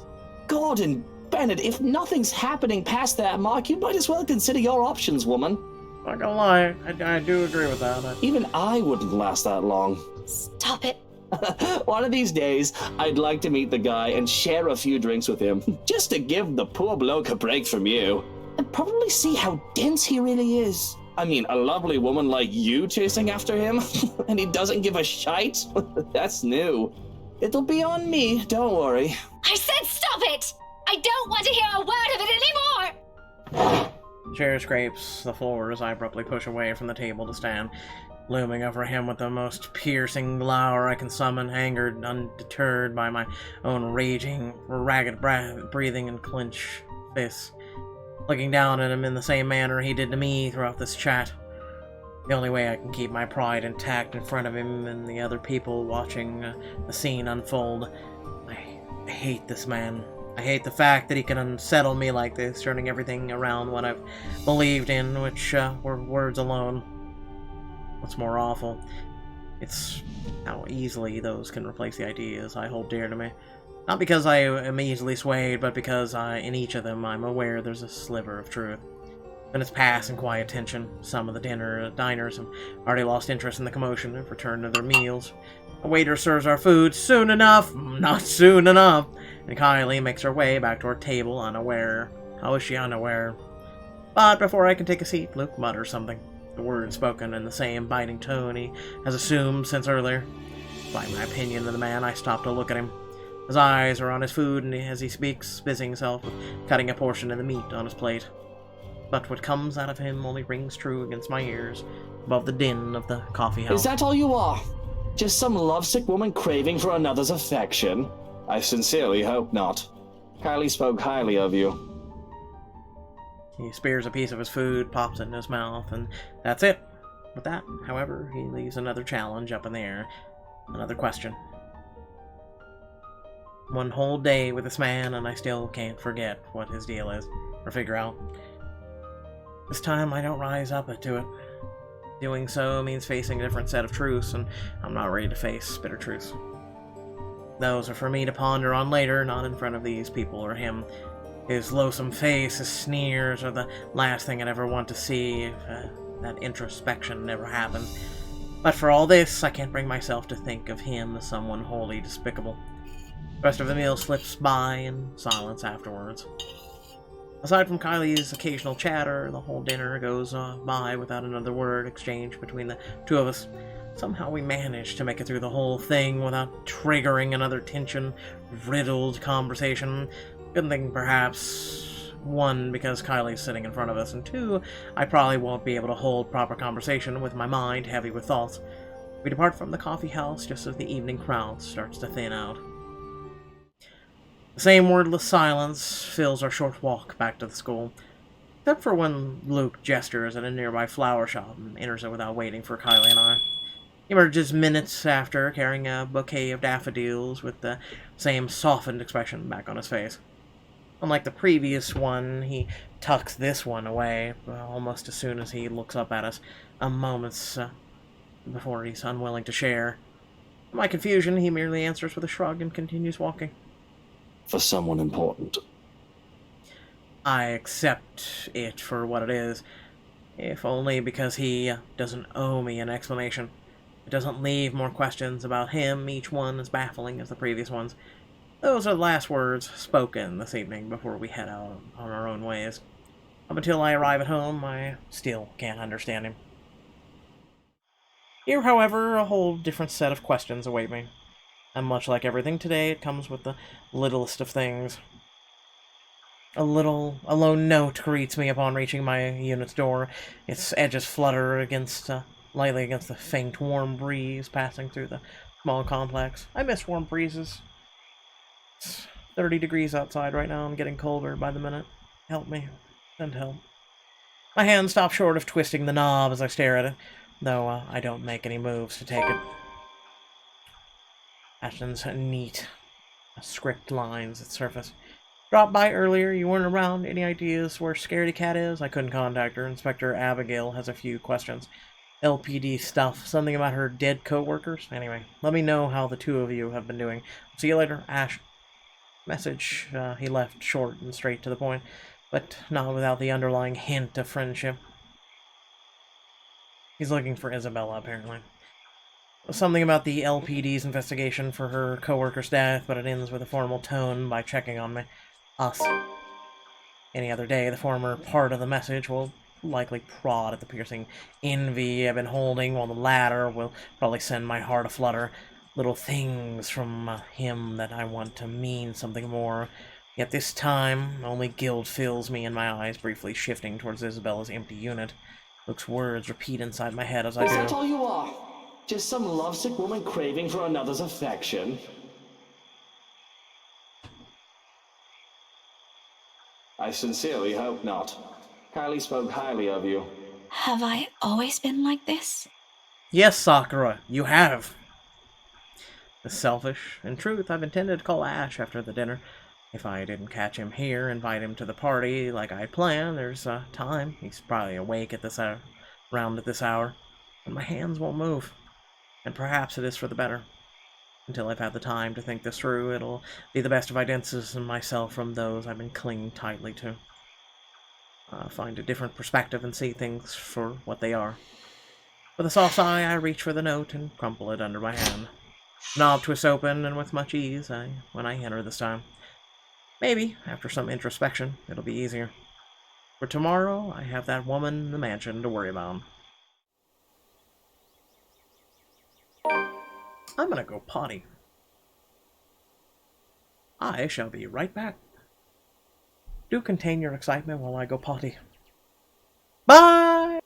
Gordon Bennett, if nothing's happening past that mark, you might as well consider your options, woman. Not gonna lie, I do agree with that. Even I wouldn't last that long. Stop it. One of these days, I'd like to meet the guy and share a few drinks with him, just to give the poor bloke a break from you. And probably see how dense he really is. I mean, a lovely woman like you chasing after him, and he doesn't give a shite? That's new. It'll be on me, don't worry. I said stop it! I don't want to hear a word of it anymore! Chair scrapes the floor as I abruptly push away from the table to stand, looming over him with the most piercing glower I can summon, angered, undeterred by my own raging, ragged breathing and clenched fists, looking down at him in the same manner he did to me throughout this chat. The only way I can keep my pride intact in front of him and the other people watching the scene unfold. I hate this man. I hate the fact that he can unsettle me like this, turning everything around what I've believed in, which were words alone. What's more awful, it's how easily those can replace the ideas I hold dear to me. Not because I am easily swayed, but because in each of them I'm aware there's a sliver of truth. Minutes pass in quiet tension. Some of the diners have already lost interest in the commotion and have returned to their meals. A waiter serves our food soon enough, not soon enough, and Kylie makes her way back to her table unaware. How is she unaware? But before I can take a seat, Luke mutters something. The word spoken in the same biting tone he has assumed since earlier. By my opinion of the man, I stop to look at him. His eyes are on his food, and as he speaks, busying himself with cutting a portion of the meat on his plate. But what comes out of him only rings true against my ears, above the din of the coffee house. Is that all you are? Just some lovesick woman craving for another's affection? I sincerely hope not. Kylie spoke highly of you. He spears a piece of his food, pops it in his mouth, and that's it. With that, however, he leaves another challenge up in the air. Another question. One whole day with this man, and I still can't forget what his deal is, or figure out. This time, I don't rise up to it. Doing so means facing a different set of truths, and I'm not ready to face bitter truths. Those are for me to ponder on later, not in front of these people or him. His loathsome face, his sneers, are the last thing I'd ever want to see if that introspection never happened. But for all this, I can't bring myself to think of him as someone wholly despicable. The rest of the meal slips by in silence afterwards. Aside from Kylie's occasional chatter, the whole dinner goes by without another word exchanged between the two of us. Somehow we manage to make it through the whole thing without triggering another tension-riddled conversation. Good thing, perhaps, one, because Kylie's sitting in front of us, and two, I probably won't be able to hold proper conversation with my mind heavy with thoughts. We depart from the coffee house just as the evening crowd starts to thin out. The same wordless silence fills our short walk back to the school, except for when Luke gestures at a nearby flower shop and enters it without waiting for Kylie and I. He emerges minutes after, carrying a bouquet of daffodils with the same softened expression back on his face. Unlike the previous one, he tucks this one away almost as soon as he looks up at us, a moment's before he's unwilling to share. To my confusion, he merely answers with a shrug and continues walking. For someone important. I accept it for what it is, if only because he doesn't owe me an explanation. It doesn't leave more questions about him, each one as baffling as the previous ones. Those are the last words spoken this evening before we head out on our own ways. Up until I arrive at home, I still can't understand him. Here, however, a whole different set of questions await me. And much like everything today, it comes with the littlest of things. A lone note greets me upon reaching my unit's door. Its edges flutter lightly against the faint, warm breeze passing through the small complex. I miss warm breezes. It's 30 degrees outside right now. I'm getting colder by the minute. Help me. Send help. My hand stops short of twisting the knob as I stare at it, though I don't make any moves to take it. Ashton's neat, script lines at surface. Dropped by earlier, you weren't around. Any ideas where Scaredy Cat is? I couldn't contact her. Inspector Abigail has a few questions. LPD stuff. Something about her dead co-workers. Anyway, let me know how the two of you have been doing. See you later, Ash. Message he left short and straight to the point, but not without the underlying hint of friendship. He's looking for Isabella, apparently. Something about the LPD's investigation for her co-worker's death, but it ends with a formal tone by checking on me. Us. Any other day, the former part of the message will likely prod at the piercing envy I've been holding, while the latter will probably send my heart aflutter. Little things from him that I want to mean something more. Yet this time, only guilt fills me, and my eyes briefly shifting towards Isabella's empty unit. Luke's words repeat inside my head as I do. Is that all you are? Just some lovesick woman craving for another's affection? I sincerely hope not. Kylie spoke highly of you. Have I always been like this? Yes, Sakura, you have. The selfish. In truth, I've intended to call Ash after the dinner. If I didn't catch him here, invite him to the party like I planned, there's time. He's probably awake at this around at this hour. And my hands won't move. And perhaps it is for the better. Until I've had the time to think this through, it'll be the best if I distance myself from those I've been clinging tightly to. Find a different perspective and see things for what they are. With a soft sigh, I reach for the note and crumple it under my hand. Knob twists open, and with much ease, when I enter this time. Maybe, after some introspection, it'll be easier. For tomorrow, I have that woman in the mansion to worry about. I'm gonna go potty. I shall be right back. Do contain your excitement while I go potty. Bye!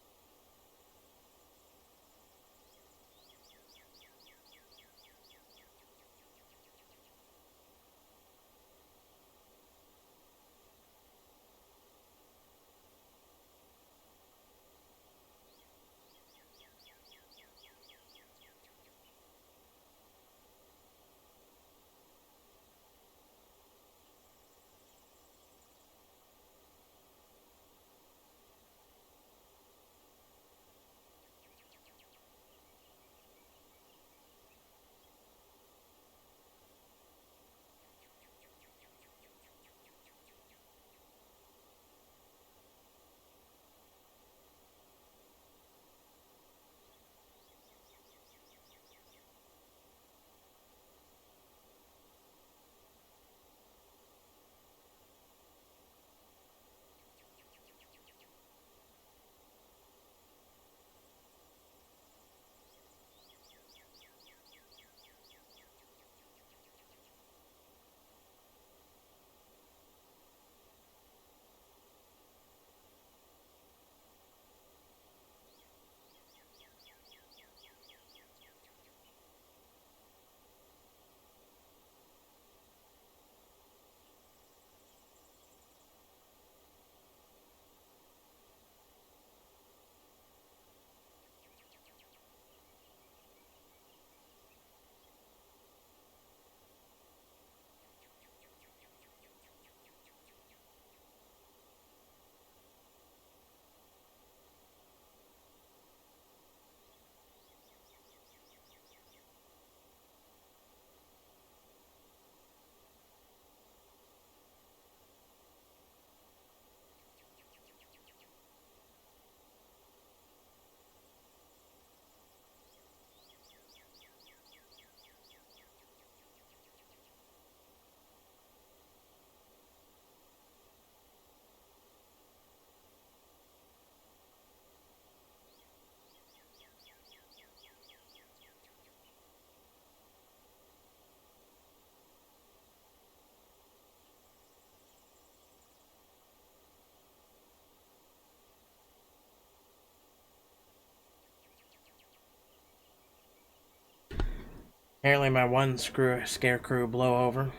Apparently my one scarecrow blow over,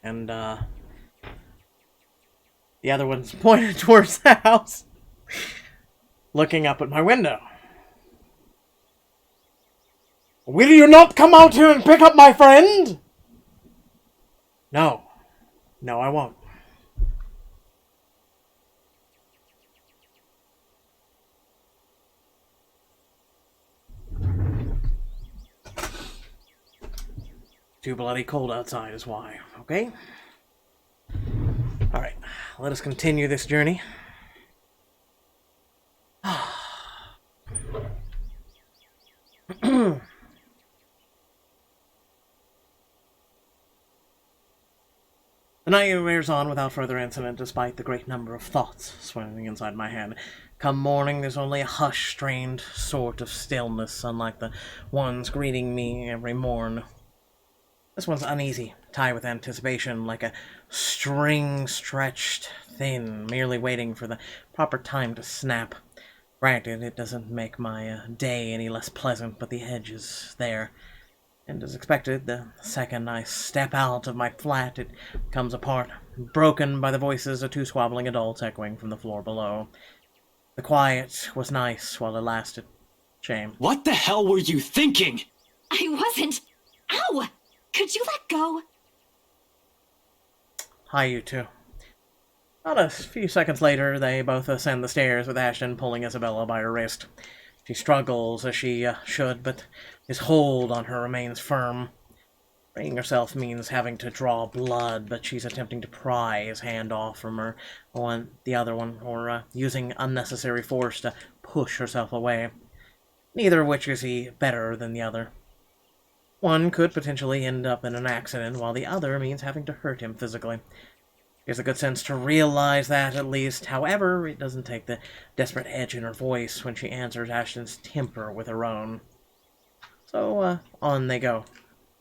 and the other one's pointed towards the house, looking up at my window. Will you not come out here and pick up my friend? No. No, I won't. Too bloody cold outside is why, okay? Alright, let us continue this journey. The night wears on without further incident, despite the great number of thoughts swimming inside my head. Come morning, there's only a hush-strained sort of stillness, unlike the ones greeting me every morn. This one's uneasy, tied with anticipation, like a string stretched thin, merely waiting for the proper time to snap. Granted, it doesn't make my day any less pleasant, but the edge is there. And as expected, the second I step out of my flat, it comes apart, broken by the voices of two squabbling adults echoing from the floor below. The quiet was nice while it lasted. Shame. What the hell were you thinking? I wasn't. Ow! Could you let go? Hi, you two. About a few seconds later, they both ascend the stairs with Ashton pulling Isabella by her wrist. She struggles as she should, but his hold on her remains firm. Freeing herself means having to draw blood, but she's attempting to pry his hand off from her, the other one, or using unnecessary force to push herself away. Neither of which is he better than the other. One could potentially end up in an accident, while the other means having to hurt him physically. She has a good sense to realize that, at least. However, it doesn't take the desperate edge in her voice when she answers Ashton's temper with her own. So, on they go.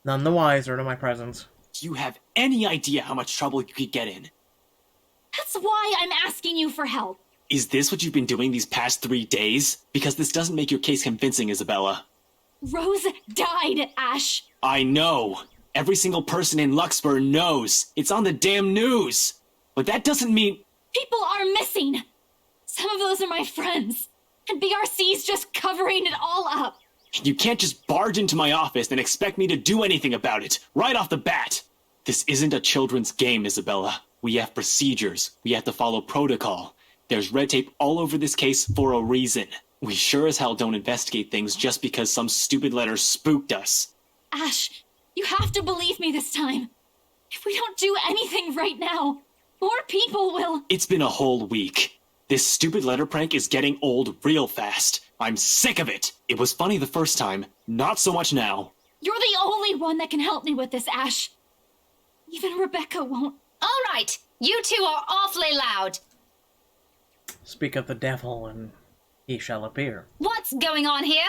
None the wiser to my presence. Do you have any idea how much trouble you could get in? That's why I'm asking you for help. Is this what you've been doing these past 3 days? Because this doesn't make your case convincing, Isabella. Rose died, Ash. I know. Every single person in Luxburg knows. It's on the damn news. But that doesn't mean... People are missing. Some of those are my friends. And BRC's just covering it all up. You can't just barge into my office and expect me to do anything about it, right off the bat. This isn't a children's game, Isabella. We have procedures. We have to follow protocol. There's red tape all over this case for a reason. We sure as hell don't investigate things just because some stupid letter spooked us. Ash, you have to believe me this time. If we don't do anything right now, more people will... It's been a whole week. This stupid letter prank is getting old real fast. I'm sick of it. It was funny the first time, not so much now. You're the only one that can help me with this, Ash. Even Rebecca won't. All right, you two are awfully loud. Speak of the devil, and he shall appear. What's going on here?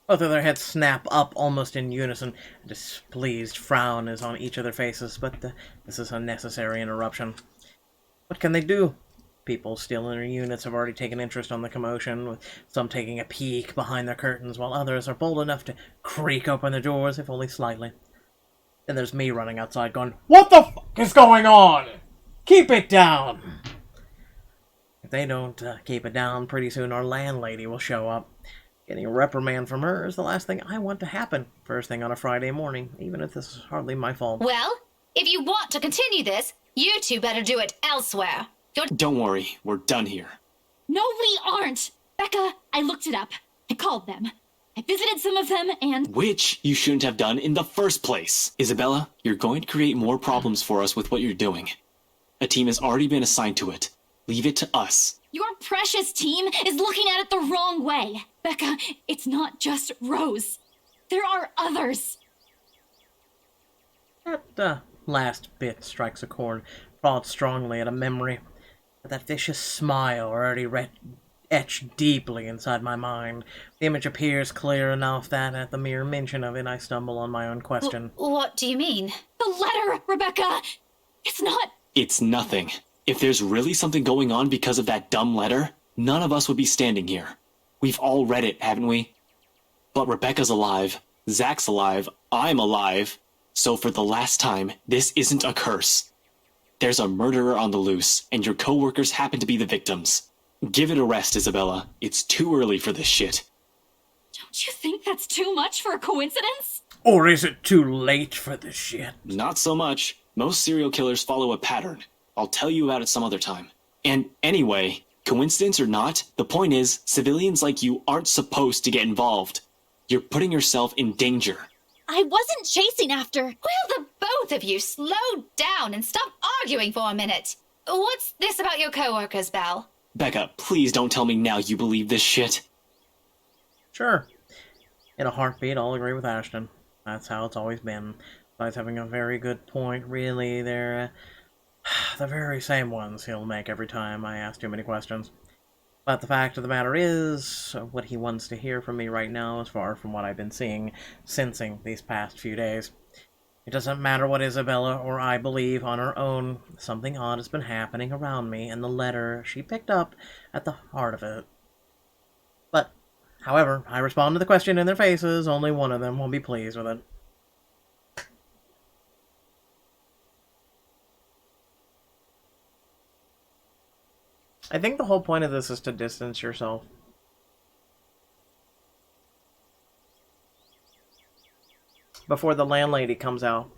Both of their heads snap up almost in unison. A displeased frown is on each of their faces, but this is a necessary interruption. What can they do? People still in their units have already taken interest on the commotion, with some taking a peek behind their curtains, while others are bold enough to creak open the doors, if only slightly. Then there's me running outside going, "What the fuck is going on? Keep it down!" If they don't keep it down, pretty soon our landlady will show up. Getting a reprimand from her is the last thing I want to happen first thing on a Friday morning, even if this is hardly my fault. Well, if you want to continue this, you two better do it elsewhere. Don't worry, we're done here. No, we aren't. Becca, I looked it up. I called them. I visited some of them and... Which you shouldn't have done in the first place. Isabella, you're going to create more problems for us with what you're doing. A team has already been assigned to it. Leave it to us. Your precious team is looking at it the wrong way. Becca, it's not just Rose. There are others. That last bit strikes a chord, prods strongly at a memory. But that vicious smile already etched deeply inside my mind. The image appears clear enough that at the mere mention of it I stumble on my own question. What do you mean? The letter, Rebecca! It's not... It's nothing. If there's really something going on because of that dumb letter, none of us would be standing here. We've all read it, haven't we? But Rebecca's alive. Zach's alive, I'm alive. So for the last time, this isn't a curse. There's a murderer on the loose, and your coworkers happen to be the victims. Give it a rest, Isabella. It's too early for this shit. Don't you think that's too much for a coincidence? Or is it too late for this shit? Not so much. Most serial killers follow a pattern. I'll tell you about it some other time. And anyway, coincidence or not, the point is, civilians like you aren't supposed to get involved. You're putting yourself in danger. I wasn't chasing after. Will the both of you slow down and stop arguing for a minute? What's this about your coworkers, Belle? Becca, please don't tell me now you believe this shit. Sure. In a heartbeat, I'll agree with Ashton. That's how it's always been. Besides having a very good point, really, they're the very same ones he'll make every time I ask too many questions. But the fact of the matter is, what he wants to hear from me right now is far from what I've been sensing these past few days. It doesn't matter what Isabella or I believe on our own. Something odd has been happening around me, and the letter she picked up at the heart of it. But, however, I respond to the question in their faces. Only one of them will be pleased with it. I think the whole point of this is to distance yourself. Before the landlady comes out.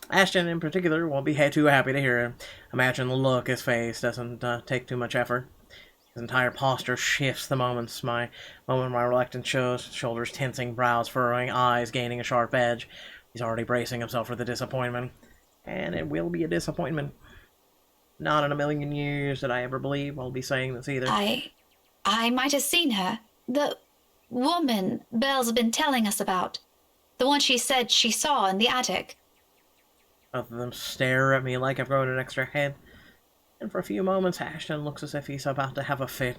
Ashton, in particular, won't be too happy to hear it. Imagine the look his face doesn't take too much effort. His entire posture shifts the moment my reluctant shoulders tensing, brows furrowing, eyes gaining a sharp edge. He's already bracing himself for the disappointment. And it will be a disappointment. Not in a million years did I ever believe I'll be saying this either. I might have seen her. The woman Belle's been telling us about. The one she said she saw in the attic. Both of them stare at me like I've grown an extra head. And for a few moments, Ashton looks as if he's about to have a fit.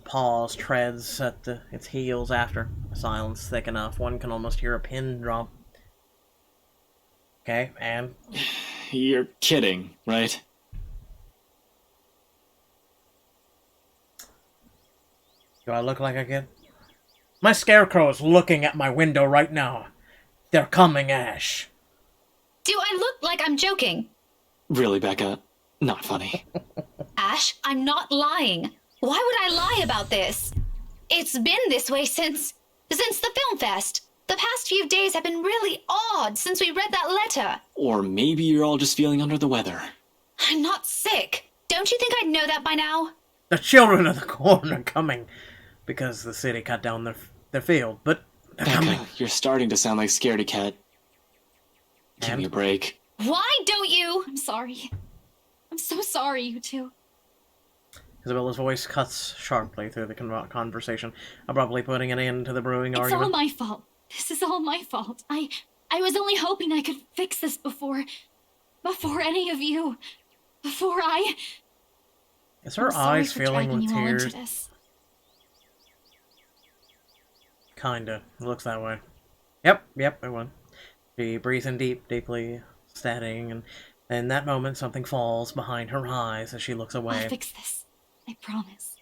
Pause treads at its heels after. A silence thick enough one can almost hear a pin drop. Okay, and? You're kidding, right? Do I look like a kid? My scarecrow is looking at my window right now. They're coming, Ash. Do I look like I'm joking? Really, Becca? Not funny. Ash, I'm not lying. Why would I lie about this? It's been this way since the film fest. The past few days have been really odd since we read that letter. Or maybe you're all just feeling under the weather. I'm not sick. Don't you think I'd know that by now? The children of the corn are coming because the city cut down their field, but they're Becca, coming. you're starting to sound like Scaredy Cat. Give me a break. Why don't you? I'm sorry. I'm so sorry, you two. Isabella's voice cuts sharply through the conversation, abruptly putting an end to the brewing argument. It's all my fault. This is all my fault. I was only hoping I could fix this before any of you. Before I... Is her I'm sorry eyes for filling dragging with you all into tears? this. Kinda. It looks that way. Yep, it would. She breathes in deeply, steadying, and in that moment something falls behind her eyes as she looks away. I'll fix this. I promise.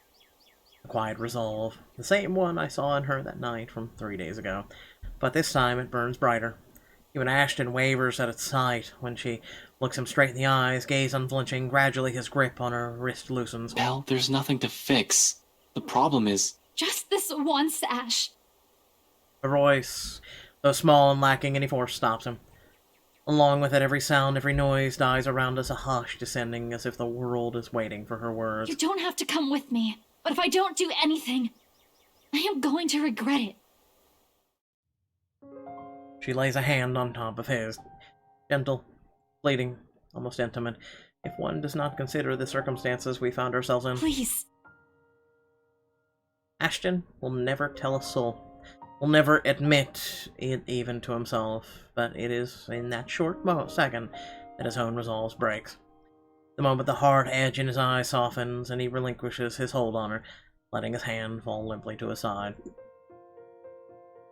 A quiet resolve. The same one I saw in her that night from 3 days ago. But this time it burns brighter. Even Ashton wavers at its sight when she looks him straight in the eyes, gaze unflinching. Gradually his grip on her wrist loosens. Belle, there's nothing to fix. The problem is... Just this once, Ash. Her voice, though small and lacking any force, stops him. Along with it, every sound, every noise dies around us, a hush descending as if the world is waiting for her words. You don't have to come with me, but if I don't do anything, I am going to regret it. She lays a hand on top of his. Gentle, pleading, almost intimate, if one does not consider the circumstances we found ourselves in. Please. Ashton will never tell a soul. Will never admit it even to himself, but it is in that short second that his own resolve breaks. The moment the hard edge in his eye softens and he relinquishes his hold on her, letting his hand fall limply to his side.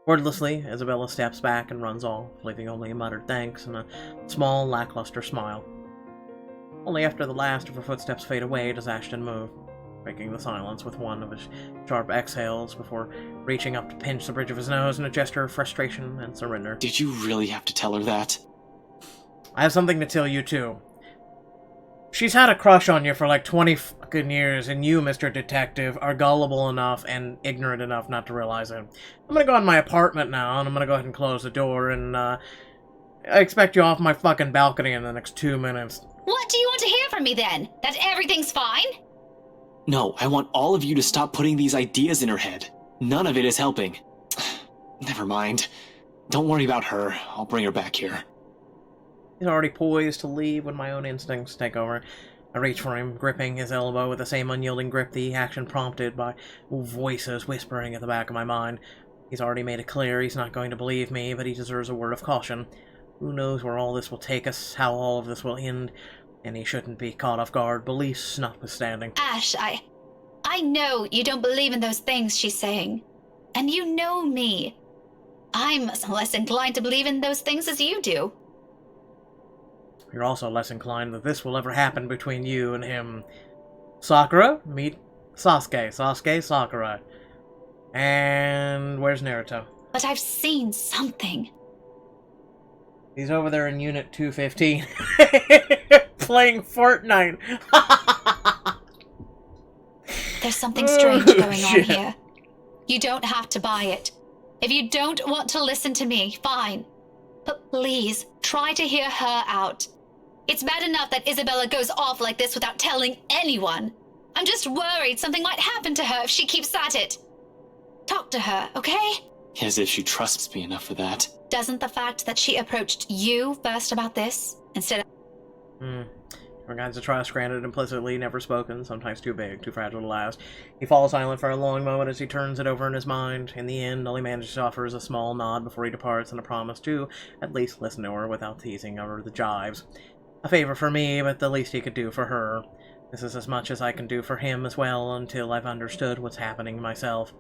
Wordlessly, Isabella steps back and runs off, leaving only a muttered thanks and a small, lackluster smile. Only after the last of her footsteps fade away does Ashton move. breaking the silence with one of his sharp exhales before reaching up to pinch the bridge of his nose in a gesture of frustration and surrender. Did you really have to tell her that? I have something to tell you, too. She's had a crush on you for like 20 fucking years, and you, Mr. Detective, are gullible enough and ignorant enough not to realize it. I'm gonna go in my apartment now, and I'm gonna go ahead and close the door, and, I expect you off my fucking balcony in the next 2 minutes. What do you want to hear from me then? That everything's fine? No, I want all of you to stop putting these ideas in her head. None of it is helping. Never mind. Don't worry about her. I'll bring her back here. He's already poised to leave when my own instincts take over. I reach for him, gripping his elbow with the same unyielding grip the action prompted by voices whispering at the back of my mind. He's already made it clear he's not going to believe me, but he deserves a word of caution. Who knows where all this will take us, how all of this will end, and he shouldn't be caught off guard, beliefs notwithstanding. Ash, I know you don't believe in those things she's saying. And you know me. I'm less inclined to believe in those things as you do. You're also less inclined that this will ever happen between you and him. Sakura, meet Sasuke. Sasuke, Sakura. And where's Naruto? But I've seen something. He's over there in Unit 215. Playing Fortnite. There's something strange going on here. You don't have to buy it. If you don't want to listen to me, fine. But please, try to hear her out. It's bad enough that Isabella goes off like this without telling anyone. I'm just worried something might happen to her if she keeps at it. Talk to her, okay? As if she trusts me enough for that. Doesn't the fact that she approached you first about this, instead of... Regards to trust granted implicitly, never spoken, sometimes too big, too fragile to last. He falls silent for a long moment as he turns it over in his mind. In the end, all he manages to offer is a small nod before he departs and a promise to at least listen to her without teasing her the jibes. A favor for me, but the least he could do for her. This is as much as I can do for him as well until I've understood what's happening myself.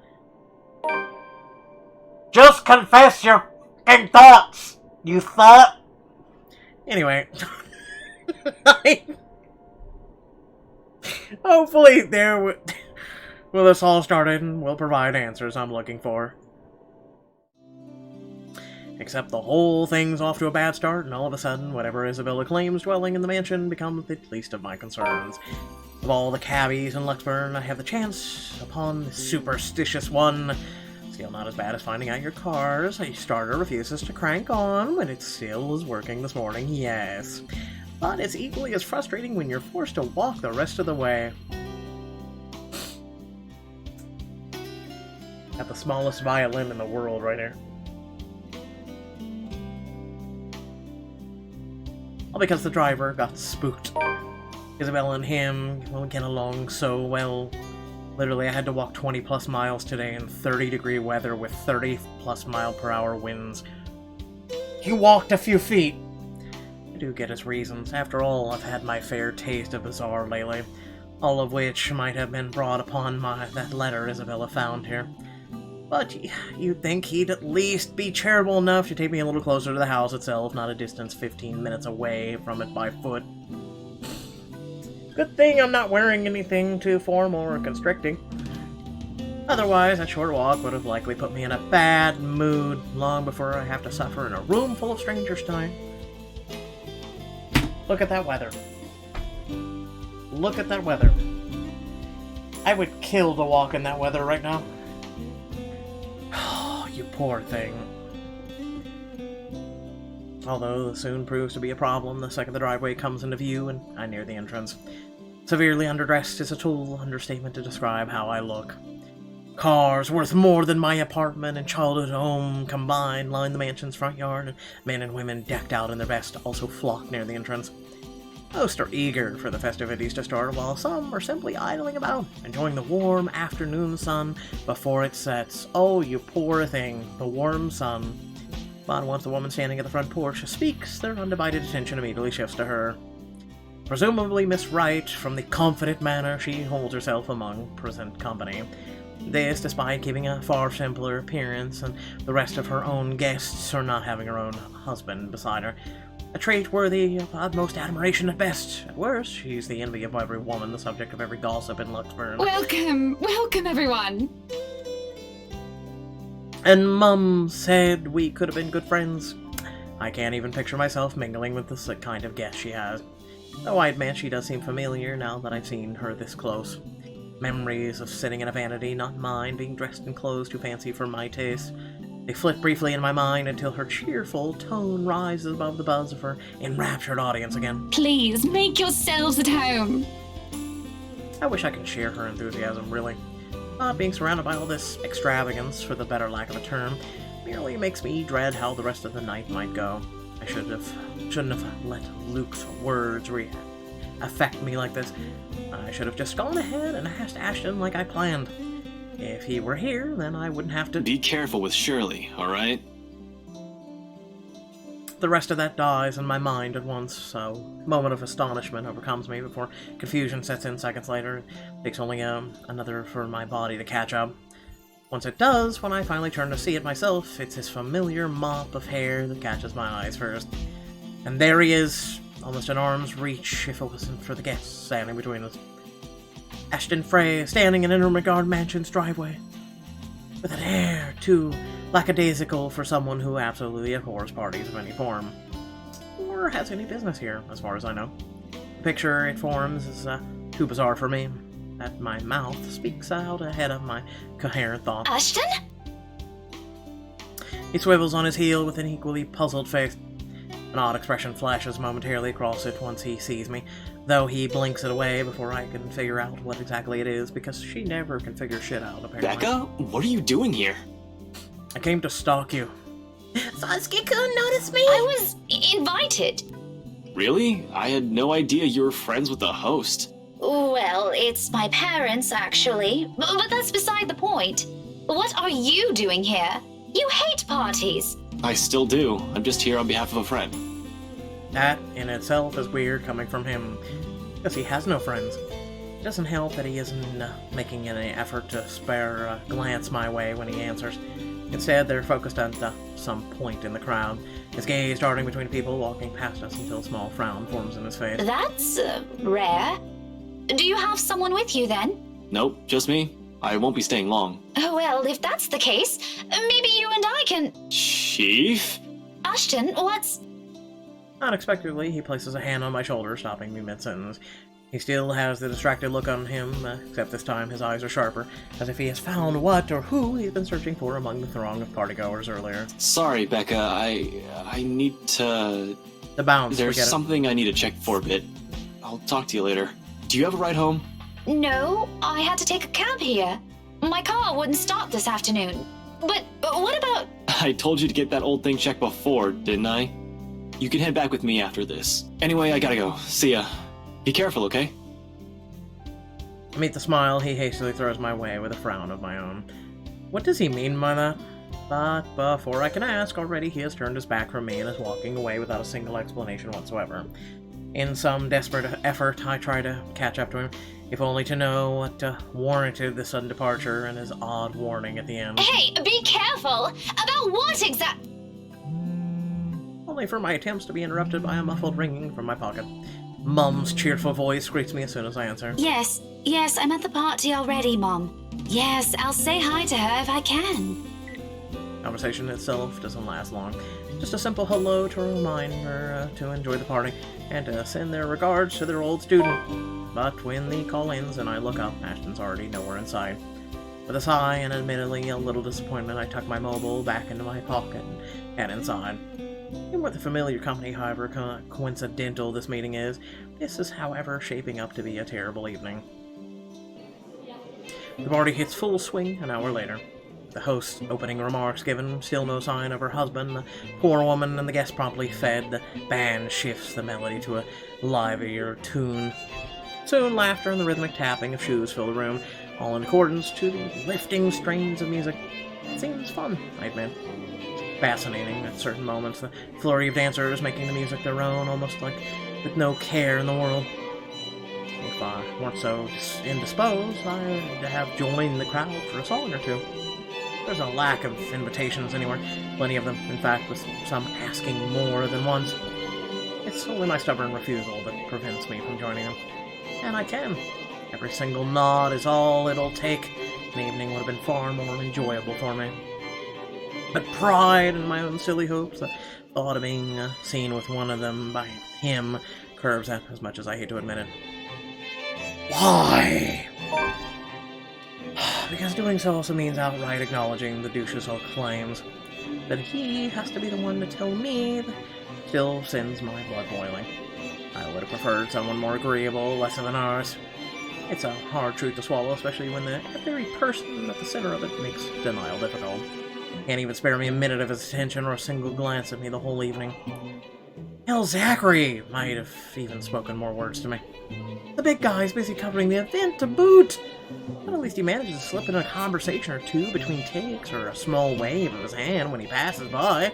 Just confess your fucking thoughts, you thought! Anyway... Hopefully there will this all started and will provide answers I'm looking for. Except the whole thing's off to a bad start, and all of a sudden, whatever Isabella claims dwelling in the mansion becomes the least of my concerns. Of all the cabbies in Luxburn, I have the chance upon the superstitious one. Still not as bad as finding out your car's starter refuses to crank on when it still was working this morning, yes. But it's equally as frustrating when you're forced to walk the rest of the way. Got the smallest violin in the world right here. All because the driver got spooked. Isabella and him will get along so well. Literally, I had to walk 20 plus miles today in 30-degree weather with 30 plus mile per hour winds. He walked a few feet. I do get his reasons. After all, I've had my fair taste of bizarre lately, all of which might have been brought upon that letter Isabella found here. But you'd think he'd at least be charitable enough to take me a little closer to the house itself, not a distance 15 minutes away from it by foot. Good thing I'm not wearing anything too formal or constricting. Otherwise, that short walk would have likely put me in a bad mood long before I have to suffer in a room full of strangers tonight. Look at that weather. Look at that weather. I would kill to walk in that weather right now. Oh, you poor thing. Although this soon proves to be a problem the second the driveway comes into view and I near the entrance. Severely underdressed is a total understatement to describe how I look. Cars worth more than my apartment and childhood home combined line the mansion's front yard, and men and women decked out in their best also flock near the entrance. Most are eager for the festivities to start, while some are simply idling about, enjoying the warm afternoon sun before it sets. Oh, you poor thing, the warm sun. But once the woman standing at the front porch speaks, their undivided attention immediately shifts to her. Presumably Miss Wright, from the confident manner she holds herself among present company. This, despite giving a far simpler appearance, and the rest of her own guests are not having her own husband beside her. A trait worthy of utmost admiration at best. At worst, she's the envy of every woman, the subject of every gossip in Luxburn. Welcome everyone. And Mum said we could have been good friends. I can't even picture myself mingling with the kind of guest she has. Though I admit she does seem familiar now that I've seen her this close. Memories of sitting in a vanity, not mine, being dressed in clothes too fancy for my taste. They flit briefly in my mind until her cheerful tone rises above the buzz of her enraptured audience again. Please make yourselves at home. I wish I could share her enthusiasm, really. Not being surrounded by all this extravagance, for the better lack of a term, merely makes me dread how the rest of the night might go. I shouldn't have let Luke's words affect me like this. I should have just gone ahead and asked Ashton like I planned. If he were here, then I wouldn't have to... Be careful with Shirley, alright? The rest of that dies in my mind at once, so a moment of astonishment overcomes me before confusion sets in seconds later. It takes only another for my body to catch up. Once it does, when I finally turn to see it myself, it's his familiar mop of hair that catches my eyes first. And there he is, almost an arm's reach if it wasn't for the guests standing between us. Ashton Frey standing in Ermengarde Mansion's driveway, with an air too lackadaisical for someone who absolutely abhors parties of any form, or has any business here, as far as I know. The picture it forms is too bizarre for me, that my mouth speaks out ahead of my coherent thoughts. Ashton? He swivels on his heel with an equally puzzled face. An odd expression flashes momentarily across it once he sees me, though he blinks it away before I can figure out what exactly it is, because she never can figure shit out, apparently. Becca? What are you doing here? I came to stalk you. Sasuke-kun noticed me? I was invited. Really? I had no idea you were friends with the host. Well, it's my parents, actually. But that's beside the point. What are you doing here? You hate parties. I still do. I'm just here on behalf of a friend. That, in itself, is weird coming from him, because he has no friends. It doesn't help that he isn't making any effort to spare a glance my way when he answers. Instead, they're focused on some point in the crowd, his gaze darting between people walking past us until a small frown forms in his face. That's rare. Do you have someone with you, then? Nope, just me. I won't be staying long. Oh, well, if that's the case, maybe you and I can... Chief? Ashton, what's... Unexpectedly, he places a hand on my shoulder, stopping me mid-sentence. He still has the distracted look on him, except this time his eyes are sharper, as if he has found what or who he's been searching for among the throng of partygoers earlier. Sorry, Becca. I need to... The bounce, There's something I need to check for a bit. I'll talk to you later. Do you have a ride home? No, I had to take a cab here. My car wouldn't start this afternoon. But what about... I told you to get that old thing checked before, didn't I? You can head back with me after this. Anyway, I gotta go. See ya. Be careful, okay? To meet the smile he hastily throws my way with a frown of my own. What does he mean by that? But before I can ask, already he has turned his back from me and is walking away without a single explanation whatsoever. In some desperate effort, I try to catch up to him, if only to know what warranted the sudden departure and his odd warning at the end. Hey, be careful! About what Only for my attempts to be interrupted by a muffled ringing from my pocket. Mum's cheerful voice greets me as soon as I answer. Yes, I'm at the party already, Mom. Yes, I'll say hi to her if I can. Conversation itself doesn't last long. Just a simple hello to remind her to enjoy the party and to send their regards to their old student. But when the call ends and I look up, Ashton's already nowhere in sight. With a sigh and admittedly a little disappointment, I tuck my mobile back into my pocket and head inside. And with the familiar company, however coincidental this meeting is, this is, however, shaping up to be a terrible evening. The party hits full swing an hour later. The host's opening remarks given, still no sign of her husband, the poor woman and the guests promptly fed, the band shifts the melody to a livelier tune. Soon laughter and the rhythmic tapping of shoes fill the room, all in accordance to the lifting strains of music. It seems fun, I admit. Fascinating at certain moments, the flurry of dancers making the music their own, almost like with no care in the world. If I weren't so indisposed, I'd have joined the crowd for a song or two. There's a lack of invitations anywhere, plenty of them, in fact, with some asking more than once. It's only my stubborn refusal that prevents me from joining them. And I can. Every single nod is all it'll take. An evening would have been far more enjoyable for me. But pride in my own silly hopes, the thought of being seen with one of them by him curbs that, as much as I hate to admit it. Why? Because doing so also means outright acknowledging the douche's whole claims. That he has to be the one to tell me that still sends my blood boiling. I would have preferred someone more agreeable, less of an arse. It's a hard truth to swallow, especially when the very person at the center of it makes denial difficult. Can't even spare me a minute of his attention or a single glance at me the whole evening. Hell, Zachary might have even spoken more words to me. The big guy's busy covering the event to boot. But at least he manages to slip in a conversation or two between takes, or a small wave of his hand when he passes by.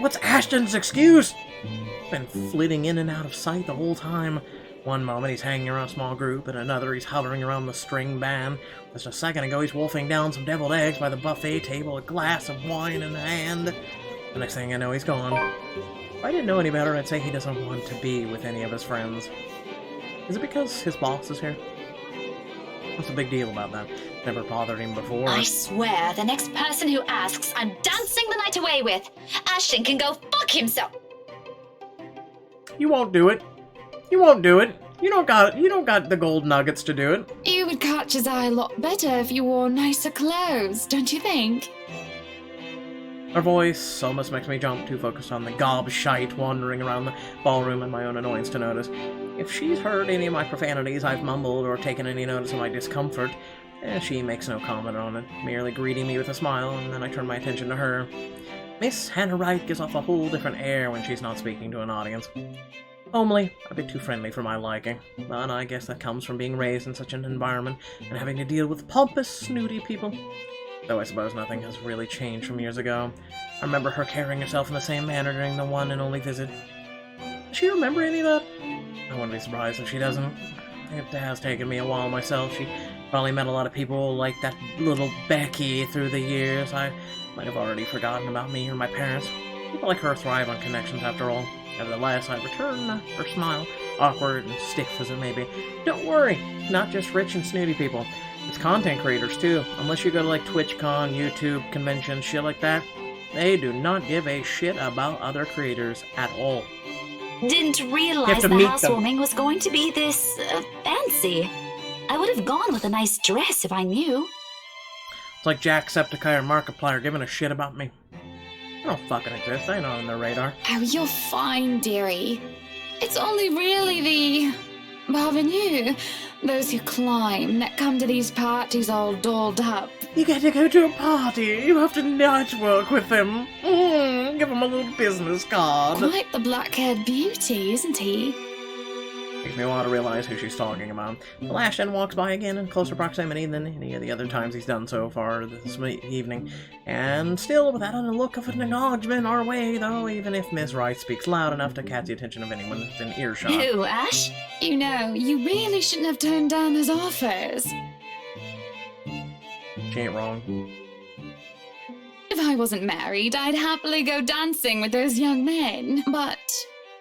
What's Ashton's excuse? He's been flitting in and out of sight the whole time. One moment he's hanging around a small group, and another he's hovering around the string band. Just a second ago he's wolfing down some deviled eggs by the buffet table, a glass of wine in hand. The next thing I know he's gone. If I didn't know any better, I'd say he doesn't want to be with any of his friends. Is it because his boss is here? What's the big deal about that? Never bothered him before. I swear, the next person who asks, I'm dancing the night away with. Ashton can go fuck himself. You won't do it. You won't do it. You don't got the gold nuggets to do it. You would catch his eye a lot better if you wore nicer clothes, don't you think? Her voice almost makes me jump, too focused on the gobshite wandering around the ballroom and my own annoyance to notice. If she's heard any of my profanities I've mumbled or taken any notice of my discomfort, she makes no comment on it, merely greeting me with a smile, and then I turn my attention to her. Miss Hannah Wright gives off a whole different air when she's not speaking to an audience. Homely, a bit too friendly for my liking, but I guess that comes from being raised in such an environment and having to deal with pompous, snooty people. Though I suppose nothing has really changed from years ago. I remember her carrying herself in the same manner during the one and only visit. Does she remember any of that? I wouldn't be surprised if she doesn't. It has taken me a while myself. She probably met a lot of people like that little Becky through the years. I might have already forgotten about me or my parents. People like her thrive on connections after all. Nevertheless, I return her smile, awkward and stiff as it may be. Don't worry, not just rich and snooty people. It's content creators too. Unless you go to like TwitchCon, YouTube, conventions, shit like that, they do not give a shit about other creators at all. Didn't realize the housewarming was going to be this fancy. I would have gone with a nice dress if I knew. It's like Jacksepticeye or Markiplier giving a shit about me. I don't fucking exist. I ain't on their radar. Oh, you're fine, dearie. It's only really the parvenu, those who climb, that come to these parties all dolled up. You get to go to a party. You have to network with them. Give them a little business card. Quite the black-haired beauty, isn't he? Makes me want to realize who she's talking about. Well, Ashton walks by again in closer proximity than any of the other times he's done so far this evening, and still without a look of an acknowledgement our way, though, even if Miss Wright speaks loud enough to catch the attention of anyone within earshot. Who, Ash? You know, you really shouldn't have turned down those offers. She ain't wrong. If I wasn't married, I'd happily go dancing with those young men. But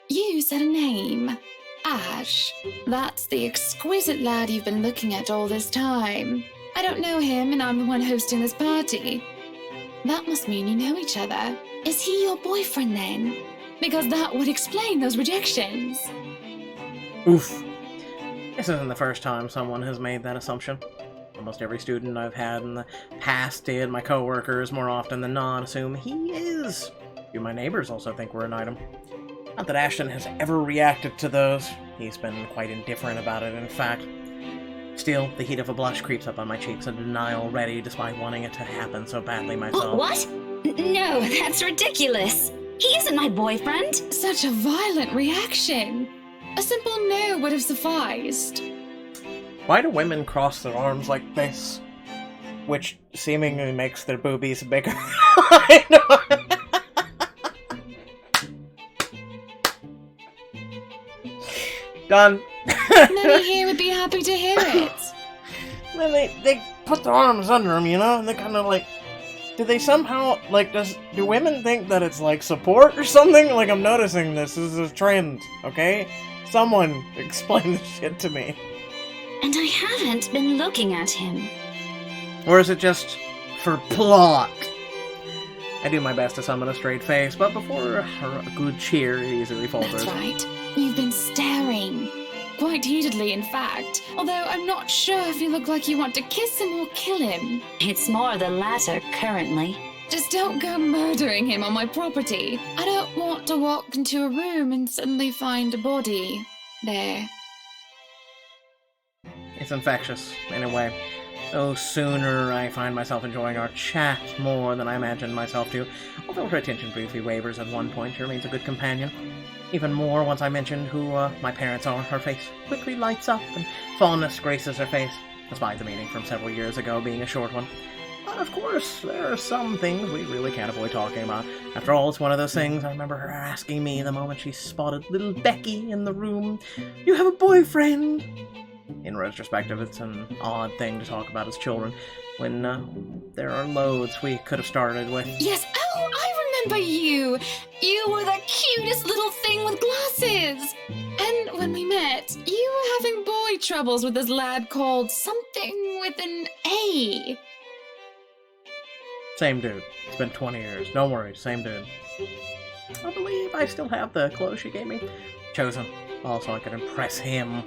you said a name. Ash. That's the exquisite lad you've been looking at all this time. I don't know him, and I'm the one hosting this party. That must mean you know each other. Is he your boyfriend, then? Because that would explain those rejections. Oof. This isn't the first time someone has made that assumption. Almost every student I've had in the past did. My coworkers, more often than not, assume he is. A few of my neighbors also think we're an item. Not that Ashton has ever reacted to those. He's been quite indifferent about it, in fact. Still, the heat of a blush creeps up on my cheeks, a denial ready, despite wanting it to happen so badly myself. What? No, that's ridiculous. He isn't my boyfriend. Such a violent reaction. A simple no would have sufficed. Why do women cross their arms like this? Which seemingly makes their boobies bigger. I know. Done. Many here would be happy to hear it. Then they put their arms under them, you know, and they kind of like Do they somehow, like, do women think that it's, like, support or something? Like, I'm noticing this is a trend, okay? Someone explain this shit to me. And I haven't been looking at him. Or is it just for plot? I do my best to summon a straight face, but before a good cheer, it easily falters. That's right. You've been staring. Quite heatedly, in fact. Although I'm not sure if you look like you want to kiss him or kill him. It's more the latter currently. Just don't go murdering him on my property. I don't want to walk into a room and suddenly find a body there. It's infectious, in a way. No sooner I find myself enjoying our chat more than I imagined myself to, although her attention briefly wavers at one point, she remains a good companion. Even more once I mention who my parents are, her face quickly lights up and fondness graces her face, despite the meeting from several years ago being a short one. But of course, there are some things we really can't avoid talking about. After all, it's one of those things I remember her asking me the moment she spotted little Becky in the room. "You have a boyfriend?" In retrospective, it's an odd thing to talk about as children, when there are loads we could have started with. Yes, oh, I remember you! You were the cutest little thing with glasses! And when we met, you were having boy troubles with this lad called something with an A. Same dude. It's been 20 years. Don't worry, same dude. I believe I still have the clothes she gave me. Chosen. Also, I could impress him.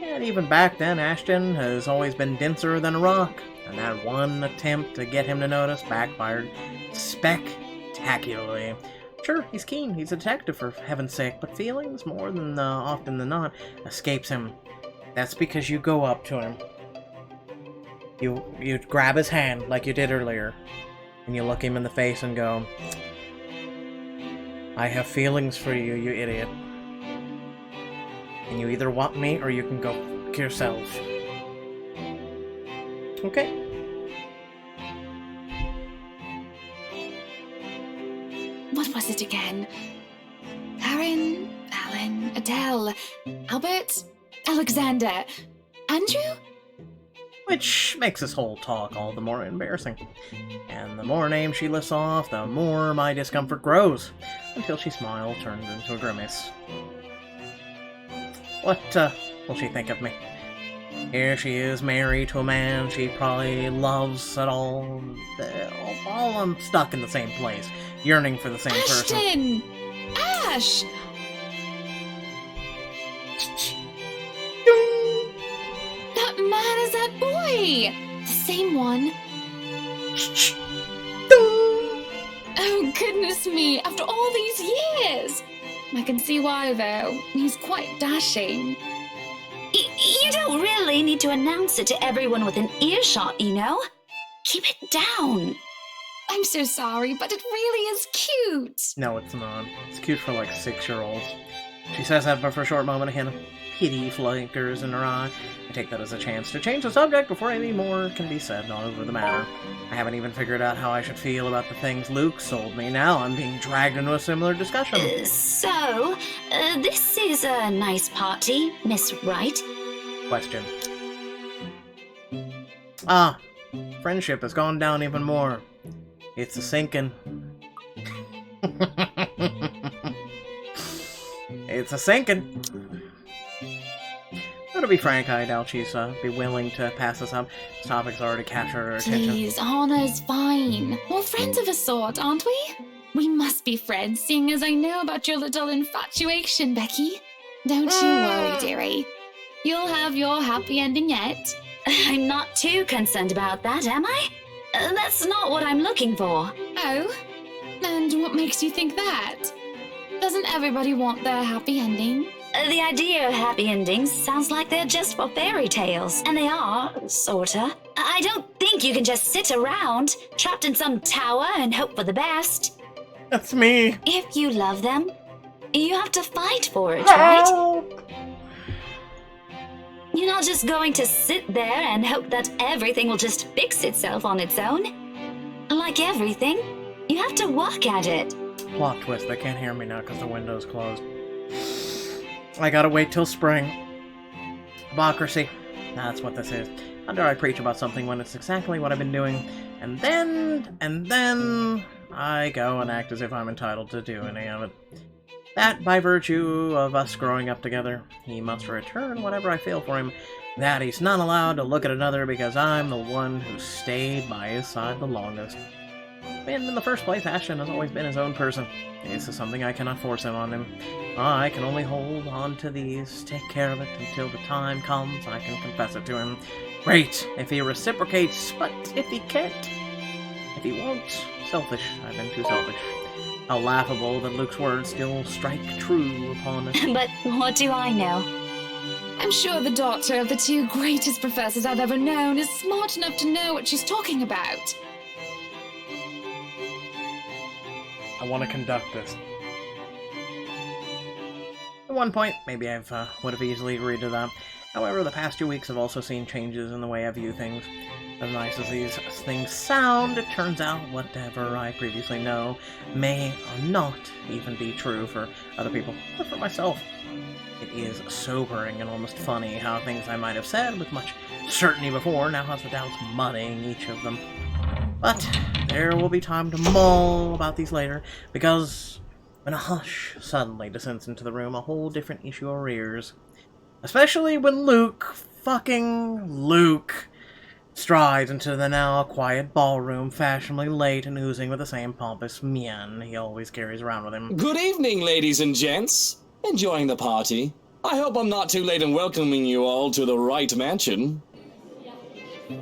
And even back then, Ashton has always been denser than a rock, and that one attempt to get him to notice backfired spectacularly. Sure, he's keen, he's a detective for heaven's sake, but feelings, more than often than not, escapes him. That's because you go up to him. You grab his hand like you did earlier, and you look him in the face and go, "I have feelings for you, you idiot. And you either want me, or you can go f*** yourself." Okay. What was it again? Aaron, Alan, Adele, Albert, Alexander, Andrew? Which makes this whole talk all the more embarrassing. And the more names she lists off, the more my discomfort grows, until she smile turns into a grimace. What will she think of me? Here she is, married to a man she probably loves at all I'm stuck in the same place, yearning for the same person. Ashton! Ash! That man is that boy! The same one. Oh, goodness me, after all these years! I can see why, though. He's quite dashing. You don't really need to announce it to everyone within earshot, you know? Keep it down. I'm so sorry, but it really is cute. No, it's not. It's cute for like 6-year-olds. She says that, but for a short moment, a hint of pity flickers in her eye. I take that as a chance to change the subject before any more can be said over the matter. I haven't even figured out how I should feel about the things Luke sold me. Now I'm being dragged into a similar discussion. So, this is a nice party, Miss Wright. Question. Friendship has gone down even more. It's a sinking. It's a sinking. But to be frank, I doubt she's be willing to pass this up. This topic's already captured her attention. Please, Anna's fine. We're friends of a sort, aren't we? We must be friends, seeing as I know about your little infatuation, Becky. Don't you worry, dearie. You'll have your happy ending yet. I'm not too concerned about that, am I? That's not what I'm looking for. Oh? And what makes you think that? Doesn't everybody want their happy ending? The idea of happy endings sounds like they're just for fairy tales. And they are, sorta. I don't think you can just sit around, trapped in some tower and hope for the best. That's me. If you love them, you have to fight for it, right? You're not just going to sit there and hope that everything will just fix itself on its own. Like everything, you have to work at it. Plot twist, they can't hear me now because the window's closed. I gotta wait till spring. Hypocrisy. That's what this is. How dare I preach about something when it's exactly what I've been doing And then I go and act as if I'm entitled to do any of it. That, by virtue of us growing up together, he must return whatever I feel for him. That he's not allowed to look at another because I'm the one who stayed by his side the longest. And in the first place, Ashton has always been his own person. This is something I cannot force him on him. I can only hold on to these, take care of it until the time comes I can confess it to him. Great, if he reciprocates, but if he can't, if he won't, selfish, I've been too selfish. How laughable that Luke's words still strike true upon us. But what do I know? I'm sure the daughter of the two greatest professors I've ever known is smart enough to know what she's talking about. I want to conduct this. At one point, maybe I would have easily agreed to that. However, the past 2 weeks have also seen changes in the way I view things. As nice as these things sound, it turns out whatever I previously know may or not even be true for other people, or for myself. It is sobering and almost funny how things I might have said with much certainty before now has the doubts mudding each of them. But there will be time to mull about these later, because when a hush suddenly descends into the room, a whole different issue rears. Especially when fucking Luke, strides into the now quiet ballroom, fashionably late and oozing with the same pompous mien he always carries around with him. Good evening, ladies and gents. Enjoying the party? I hope I'm not too late in welcoming you all to the right mansion.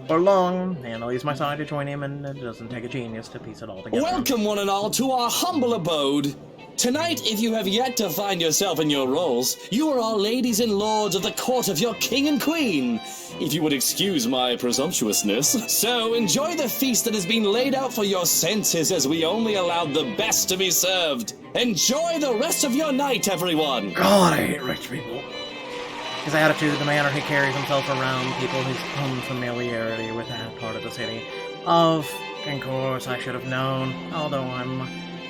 For long, Hannah leaves my side to join him, and it doesn't take a genius to piece it all together. Welcome, one and all, to our humble abode. Tonight, if you have yet to find yourself in your roles, you are all ladies and lords of the court of your king and queen, if you would excuse my presumptuousness. So enjoy the feast that has been laid out for your senses, as we only allowed the best to be served. Enjoy the rest of your night, everyone. God, I hate rich people. His attitude, the manner he carries himself around people, his unfamiliarity with that part of the city. Of course, I should have known, although I'm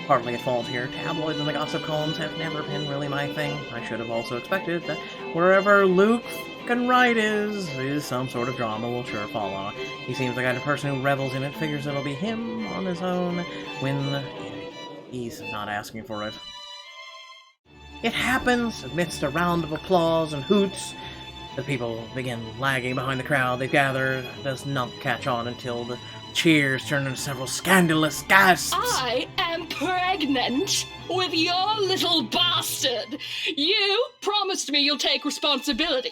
partly at fault here. Tabloids and the gossip columns have never been really my thing. I should have also expected that wherever Luke can write is some sort of drama will sure follow. He seems the kind of person who revels in it, figures it'll be him on his own when he's not asking for it. It happens amidst a round of applause and hoots. The people begin lagging behind the crowd they've gathered. Does not catch on until the cheers turn into several scandalous gasps. I am pregnant with your little bastard. You promised me you'll take responsibility.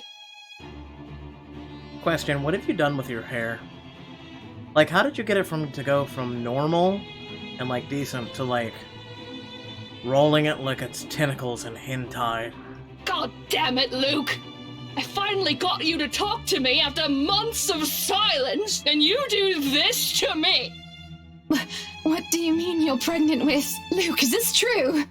Question, what have you done with your hair? Like, how did you get it to go from normal and, like, decent to, like, rolling it like it's tentacles in hentai? God damn it, Luke. I finally got you to talk to me after months of silence, and you do this to me! What do you mean you're pregnant with? Luke, is this true?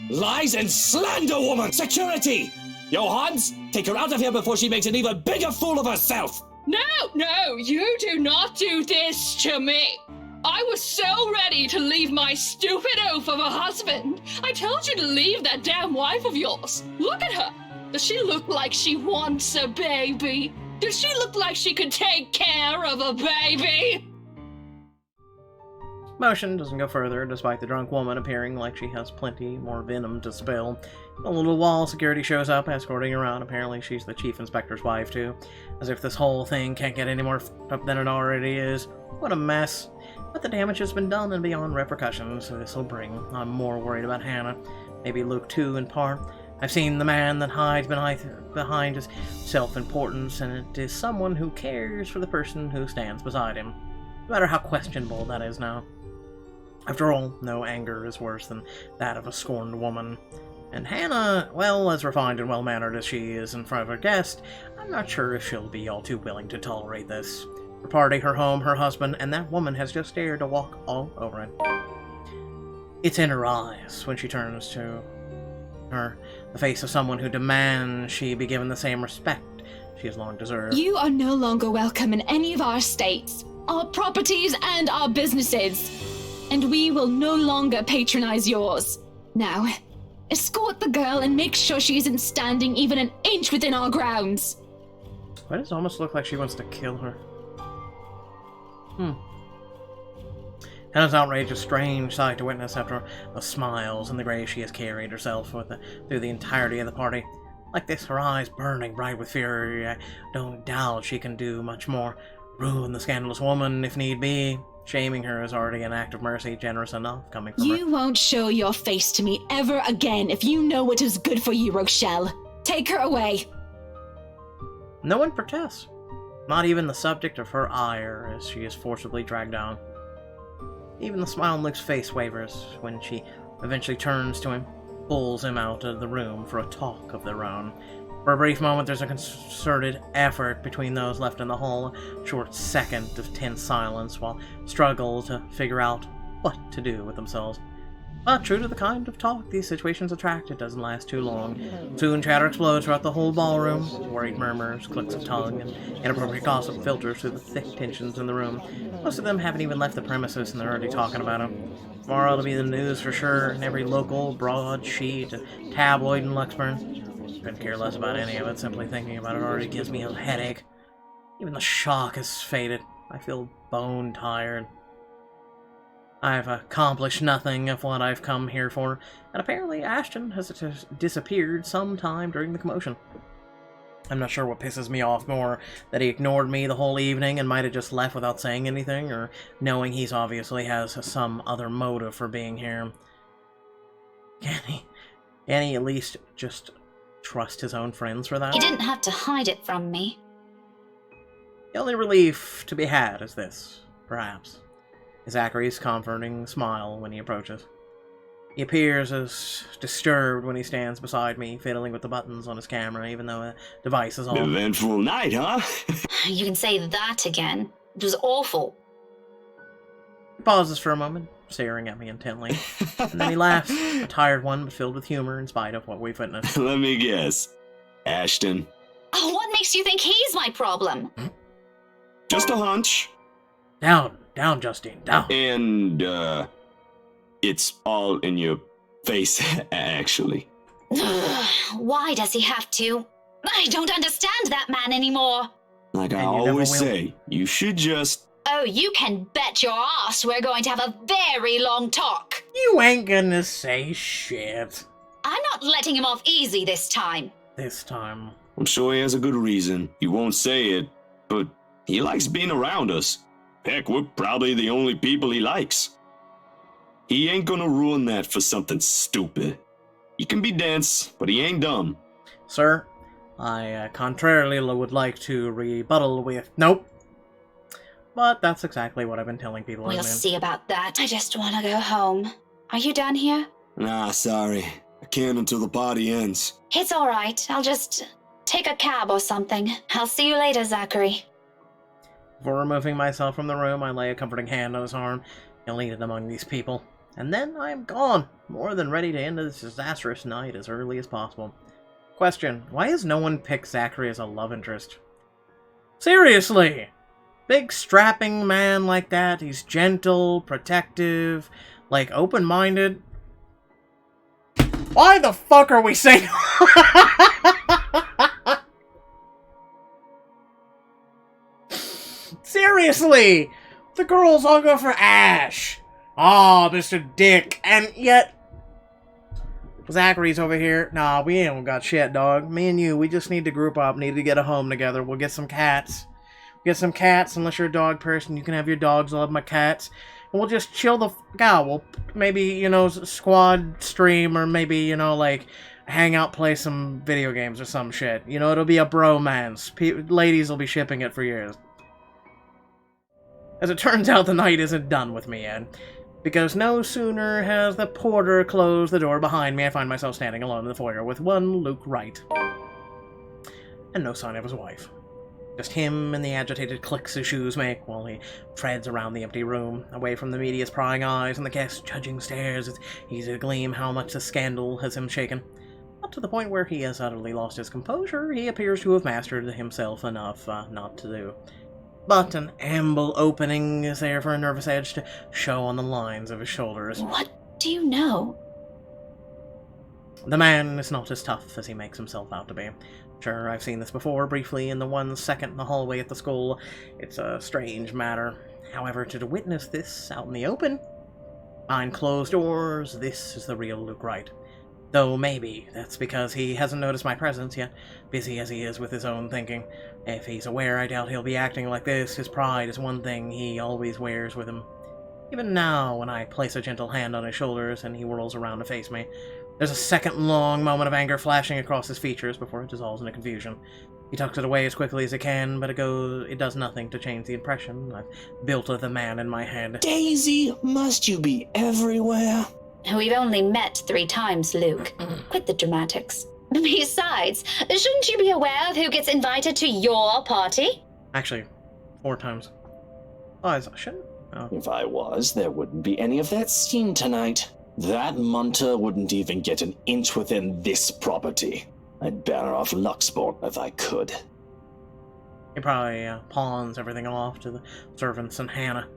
Lies and slander, woman! Security! Johans, take her out of here before she makes an even bigger fool of herself! No, you do not do this to me! I was so ready to leave my stupid oaf of a husband. I told you to leave that damn wife of yours. Look at her! Does she look like she wants a baby? Does she look like she could take care of a baby? Motion doesn't go further, despite the drunk woman appearing like she has plenty more venom to spill. In a little while, security shows up, escorting her around. Apparently she's the chief inspector's wife, too. As if this whole thing can't get any more f***ed up than it already is. What a mess. But the damage has been done and beyond repercussions this'll bring. I'm more worried about Hannah. Maybe Luke, too, in part. I've seen the man that hides behind his self-importance, and it is someone who cares for the person who stands beside him. No matter how questionable that is now. After all, no anger is worse than that of a scorned woman. And Hannah, well, as refined and well-mannered as she is in front of her guest, I'm not sure if she'll be all too willing to tolerate this. Her party, her home, her husband, and that woman has just dared to walk all over it. It's in her eyes when she turns to her, the face of someone who demands she be given the same respect she has long deserved. You are no longer welcome in any of our estates, our properties, and our businesses. And we will no longer patronize yours. Now, escort the girl and make sure she isn't standing even an inch within our grounds. Why does it almost look like she wants to kill her? and it's outrage a strange sight to witness after the smiles and the grace she has carried herself with through the entirety of the party. Like this, her eyes burning bright with fury. I don't doubt she can do much more. Ruin the scandalous woman, if need be. Shaming her is already an act of mercy, generous enough, coming from her. You won't show your face to me ever again if you know what is good for you, Rochelle. Take her away. No one protests. Not even the subject of her ire as she is forcibly dragged down. Even the smile on Luke's face wavers when she eventually turns to him, pulls him out of the room for a talk of their own. For a brief moment, there's a concerted effort between those left in the hall, a short second of tense silence, while struggle to figure out what to do with themselves. But true to the kind of talk these situations attract, it doesn't last too long. Soon chatter explodes throughout the whole ballroom. Worried murmurs, clicks of tongue, and inappropriate gossip filters through the thick tensions in the room. Most of them haven't even left the premises and they're already talking about him. Tomorrow it'll be the news for sure, in every local, broadsheet, and tabloid in Luxburn. Couldn't care less about any of it, simply thinking about it already gives me a headache. Even the shock has faded. I feel bone tired. I've accomplished nothing of what I've come here for, and apparently Ashton has disappeared sometime during the commotion. I'm not sure what pisses me off more, that he ignored me the whole evening and might have just left without saying anything, or knowing he's obviously has some other motive for being here. Can he at least just trust his own friends for that? You didn't have to hide it from me. The only relief to be had is this, perhaps. Zachary's comforting smile when he approaches. He appears as disturbed when he stands beside me, fiddling with the buttons on his camera, even though the device is on. Eventful night, huh? You can say that again. It was awful. He pauses for a moment, staring at me intently, and then he laughs, a tired one but filled with humor in spite of what we've witnessed. Let me guess. Ashton. Oh, what makes you think he's my problem? Just a hunch. Down, Justine, down. And, it's all in your face, actually. Why does he have to? I don't understand that man anymore. Like I always say, you should just... Oh, you can bet your ass we're going to have a very long talk. You ain't gonna say shit. I'm not letting him off easy this time. This time. I'm sure he has a good reason. He won't say it, but he likes being around us. Heck, we're probably the only people he likes. He ain't gonna ruin that for something stupid. He can be dense, but he ain't dumb. Sir, I contrarily would like to rebuttal with nope. But that's exactly what I've been telling people. We'll see about that. I just want to go home. Are you done here? Nah, sorry. I can't until the party ends. It's all right. I'll just take a cab or something. I'll see you later, Zachary. Before removing myself from the room, I lay a comforting hand on his arm and lead it among these people. And then I am gone, more than ready to end this disastrous night as early as possible. Question, why has no one picked Zachary as a love interest? Seriously! Big strapping man like that, he's gentle, protective, like open-minded. Why the fuck are we saying... Seriously! The girls all go for Ash. Aw, Mr. Dick. And yet... Zachary's over here. Nah, we ain't got shit, dog. Me and you, we just need to group up, need to get a home together. We'll get some cats. Get some cats, unless you're a dog person. You can have your dogs, I'll have my cats. And we'll just chill the fuck out. We'll maybe, you know, squad stream, or maybe, you know, like, hang out, play some video games or some shit. You know, it'll be a bromance. Ladies will be shipping it for years. As it turns out, the night isn't done with me yet. Because no sooner has the porter closed the door behind me, I find myself standing alone in the foyer with one Luke Wright. And no sign of his wife. Just him and the agitated clicks his shoes make while he treads around the empty room, away from the media's prying eyes and the guests' judging stares. It's easy to glean how much the scandal has him shaken. Not to the point where he has utterly lost his composure, he appears to have mastered himself enough not to do. But an amble opening is there for a nervous edge to show on the lines of his shoulders. What do you know? The man is not as tough as he makes himself out to be. Sure, I've seen this before, briefly, in the 1 second in the hallway at the school. It's a strange matter. However, to witness this out in the open, behind closed doors, this is the real Luke Wright. Though maybe that's because he hasn't noticed my presence yet, busy as he is with his own thinking. If he's aware, I doubt he'll be acting like this. His pride is one thing he always wears with him. Even now, when I place a gentle hand on his shoulders and he whirls around to face me, there's a second-long moment of anger flashing across his features before it dissolves into confusion. He tucks it away as quickly as he can, but it does nothing to change the impression I've built of the man in my head. Daisy, must you be everywhere? We've only met 3 times, Luke. Quit the dramatics. Besides, shouldn't you be aware of who gets invited to your party? Actually, 4 times. Oh, I shouldn't? Oh. If I was, there wouldn't be any of that scene tonight. That munter wouldn't even get an inch within this property. I'd banner off Luxport if I could. He probably pawns everything off to the servants and Hannah.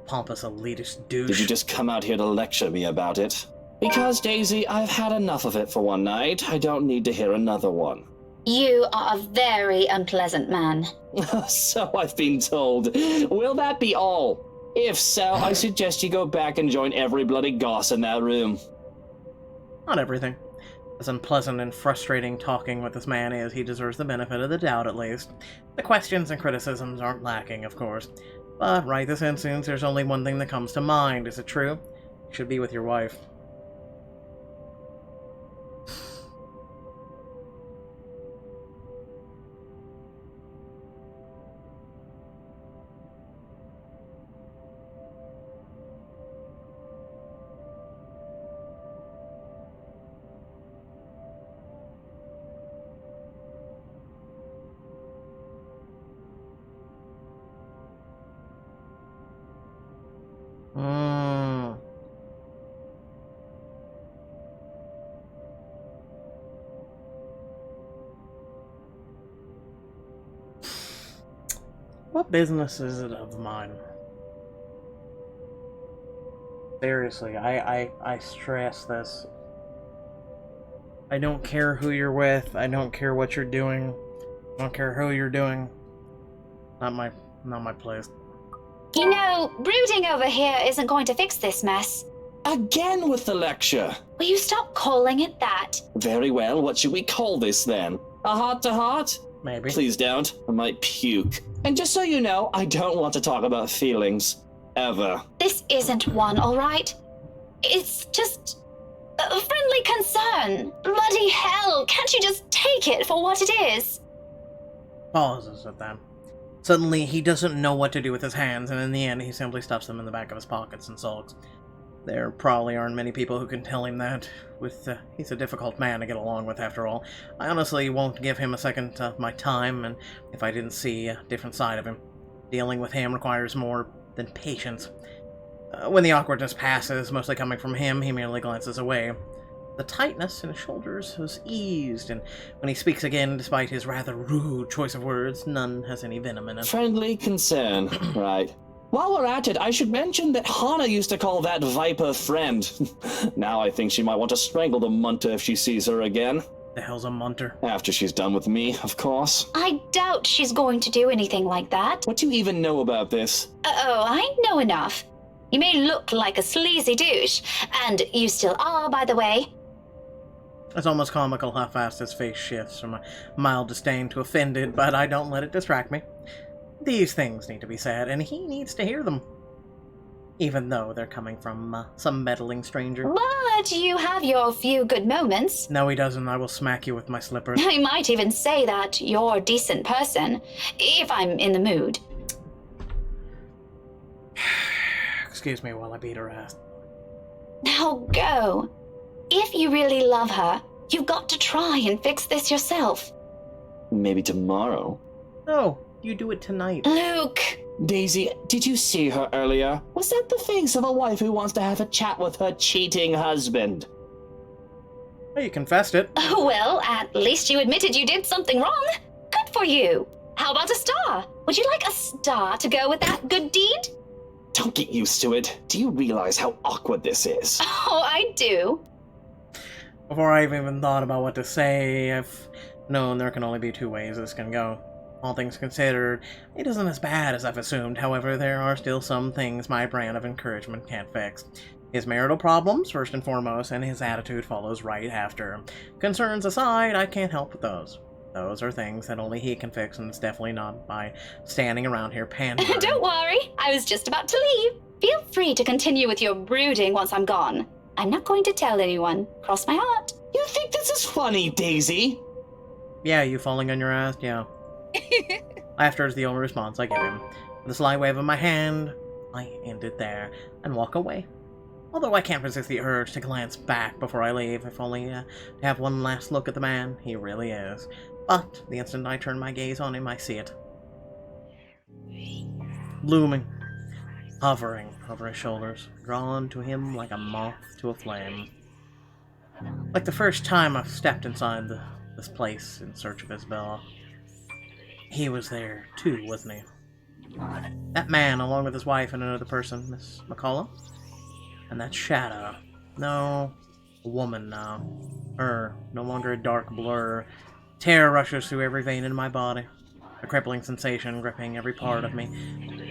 Pompous elitist douche. Did you just come out here to lecture me about it? Because, Daisy, I've had enough of it for one night. I don't need to hear another one. You are a very unpleasant man. So I've been told. Will that be all? If so, I suggest you go back and join every bloody goss in that room. Not everything. As unpleasant and frustrating talking with this man is, he deserves the benefit of the doubt at least. The questions and criticisms aren't lacking, of course. But right this instant, there's only one thing that comes to mind. Is it true? You should be with your wife. What business is it of mine? Seriously, I stress this. I don't care who you're with. I don't care what you're doing. I don't care who you're doing. Not my place. You know, brooding over here isn't going to fix this mess. Again with the lecture. Will you stop calling it that? Very well, what should we call this then? A heart-to-heart? Maybe. Please don't. I might puke. And just so you know, I don't want to talk about feelings. Ever. This isn't one, all right? It's just a friendly concern. Bloody hell, can't you just take it for what it is? Pauses at that. Suddenly, he doesn't know what to do with his hands, and in the end, he simply stuffs them in the back of his pockets and sulks. There probably aren't many people who can tell him that. He's a difficult man to get along with, after all. I honestly won't give him a second of my time, and if I didn't see a different side of him. Dealing with him requires more than patience. When the awkwardness passes, mostly coming from him, he merely glances away. The tightness in his shoulders has eased, and when he speaks again, despite his rather rude choice of words, none has any venom in it. Friendly concern, right. While we're at it, I should mention that Hana used to call that viper friend. Now I think she might want to strangle the munter if she sees her again. The hell's a munter? After she's done with me, of course. I doubt she's going to do anything like that. What do you even know about this? Oh, I know enough. You may look like a sleazy douche, and you still are, by the way. It's almost comical how fast his face shifts from a mild disdain to offended, but I don't let it distract me. These things need to be said, and he needs to hear them. Even though they're coming from some meddling stranger. But you have your few good moments. No, he doesn't. I will smack you with my slippers. I might even say that you're a decent person, if I'm in the mood. Excuse me while I beat her ass. Now go. If you really love her, you've got to try and fix this yourself. Maybe tomorrow. No, you do it tonight. Luke! Daisy, did you see her earlier? Was that the face of a wife who wants to have a chat with her cheating husband? Well, you confessed it. Oh, well, at least you admitted you did something wrong. Good for you. How about a star? Would you like a star to go with that good deed? Don't get used to it. Do you realize how awkward this is? Oh, I do. Before I've even thought about what to say, I've known there can only be 2 ways this can go. All things considered, it isn't as bad as I've assumed. However, there are still some things my brand of encouragement can't fix. His marital problems, first and foremost, and his attitude follows right after. Concerns aside, I can't help with those. Those are things that only he can fix, and it's definitely not by standing around here pandering. Don't worry, I was just about to leave. Feel free to continue with your brooding once I'm gone. I'm not going to tell anyone. Cross my heart. You think this is funny, Daisy? Yeah, you falling on your ass? Yeah. Laughter is the only response I give him. With a sly wave of my hand, I end it there and walk away. Although I can't resist the urge to glance back before I leave, if only to have one last look at the man he really is. But the instant I turn my gaze on him, I see it. Looming, hovering over his shoulders, drawn to him like a moth to a flame. Like the first time I've stepped inside this place in search of Isabella. He was there too, wasn't he? That man, along with his wife and another person, Miss McCullough. And that shadow. No, a woman now. Her, no longer a dark blur. Terror rushes through every vein in my body. A crippling sensation gripping every part of me,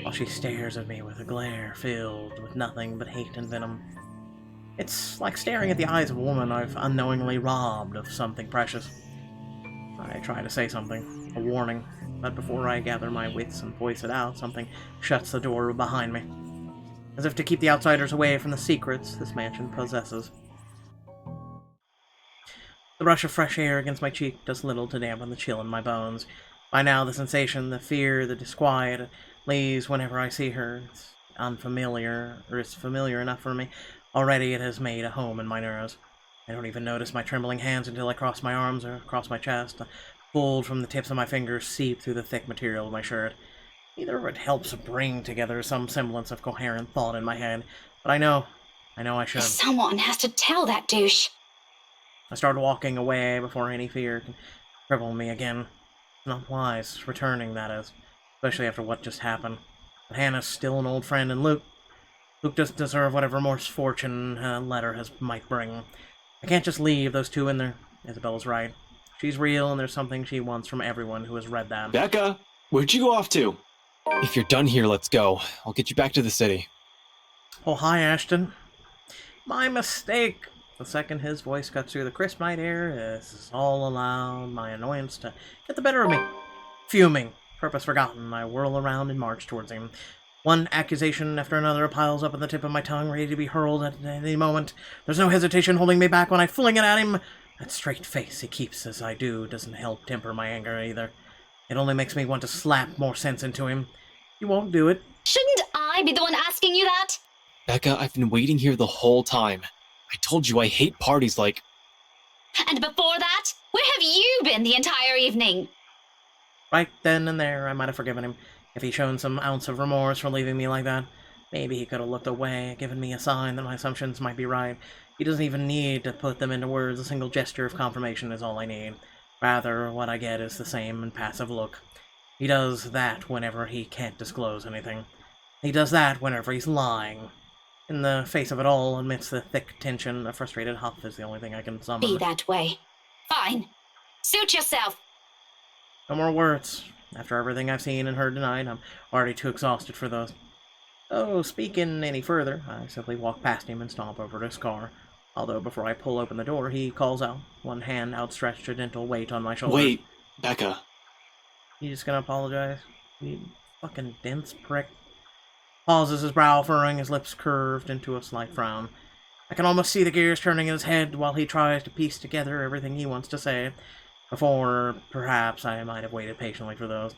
while she stares at me with a glare filled with nothing but hate and venom. It's like staring at the eyes of a woman I've unknowingly robbed of something precious. I try to say something, a warning, but before I gather my wits and voice it out, something shuts the door behind me. As if to keep the outsiders away from the secrets this mansion possesses. The rush of fresh air against my cheek does little to dampen the chill in my bones. By now, the sensation, the fear, the disquiet leaves whenever I see her. It's unfamiliar, or it's familiar enough for me. Already it has made a home in my nerves. I don't even notice my trembling hands until I cross my arms or across my chest. A fold from the tips of my fingers seep through the thick material of my shirt. Either of it helps bring together some semblance of coherent thought in my head, but I know I should. Someone has to tell that douche. I start walking away before any fear can cripple me again. Not wise, returning, that is, especially after what just happened. But Hannah's still an old friend, and Luke doesn't deserve whatever misfortune a letter might bring. I can't just leave those two in there. Isabella's right. She's real, and there's something she wants from everyone who has read that. Becca, where'd you go off to? If you're done here, let's go. I'll get you back to the city. Oh, hi, Ashton. My mistake. The second his voice cuts through the crisp night air, this is all allowed my annoyance to get the better of me. Fuming, purpose forgotten, I whirl around and march towards him. One accusation after another piles up on the tip of my tongue, ready to be hurled at any moment. There's no hesitation holding me back when I fling it at him. That straight face he keeps as I do doesn't help temper my anger either. It only makes me want to slap more sense into him. You won't do it. Shouldn't I be the one asking you that? Becca, I've been waiting here the whole time. I told you I hate parties like... And before that, where have you been the entire evening? Right then and there, I might have forgiven him. If he'd shown some ounce of remorse for leaving me like that. Maybe he could have looked away, given me a sign that my assumptions might be right. He doesn't even need to put them into words. A single gesture of confirmation is all I need. Rather, what I get is the same and passive look. He does that whenever he can't disclose anything. He does that whenever he's lying. In the face of it all, amidst the thick tension, a frustrated huff is the only thing I can summon. Be that way. Fine. Suit yourself. No more words. After everything I've seen and heard tonight, I'm already too exhausted for those. So, speaking any further, I simply walk past him and stomp over to his car. Although before I pull open the door, he calls out, one hand outstretched a gentle weight on my shoulder. Wait, Becca. You just gonna apologize? You fucking dense prick. Pauses, his brow furrowing, his lips curved into a slight frown. I can almost see the gears turning in his head while he tries to piece together everything he wants to say. Before, perhaps, I might have waited patiently for those.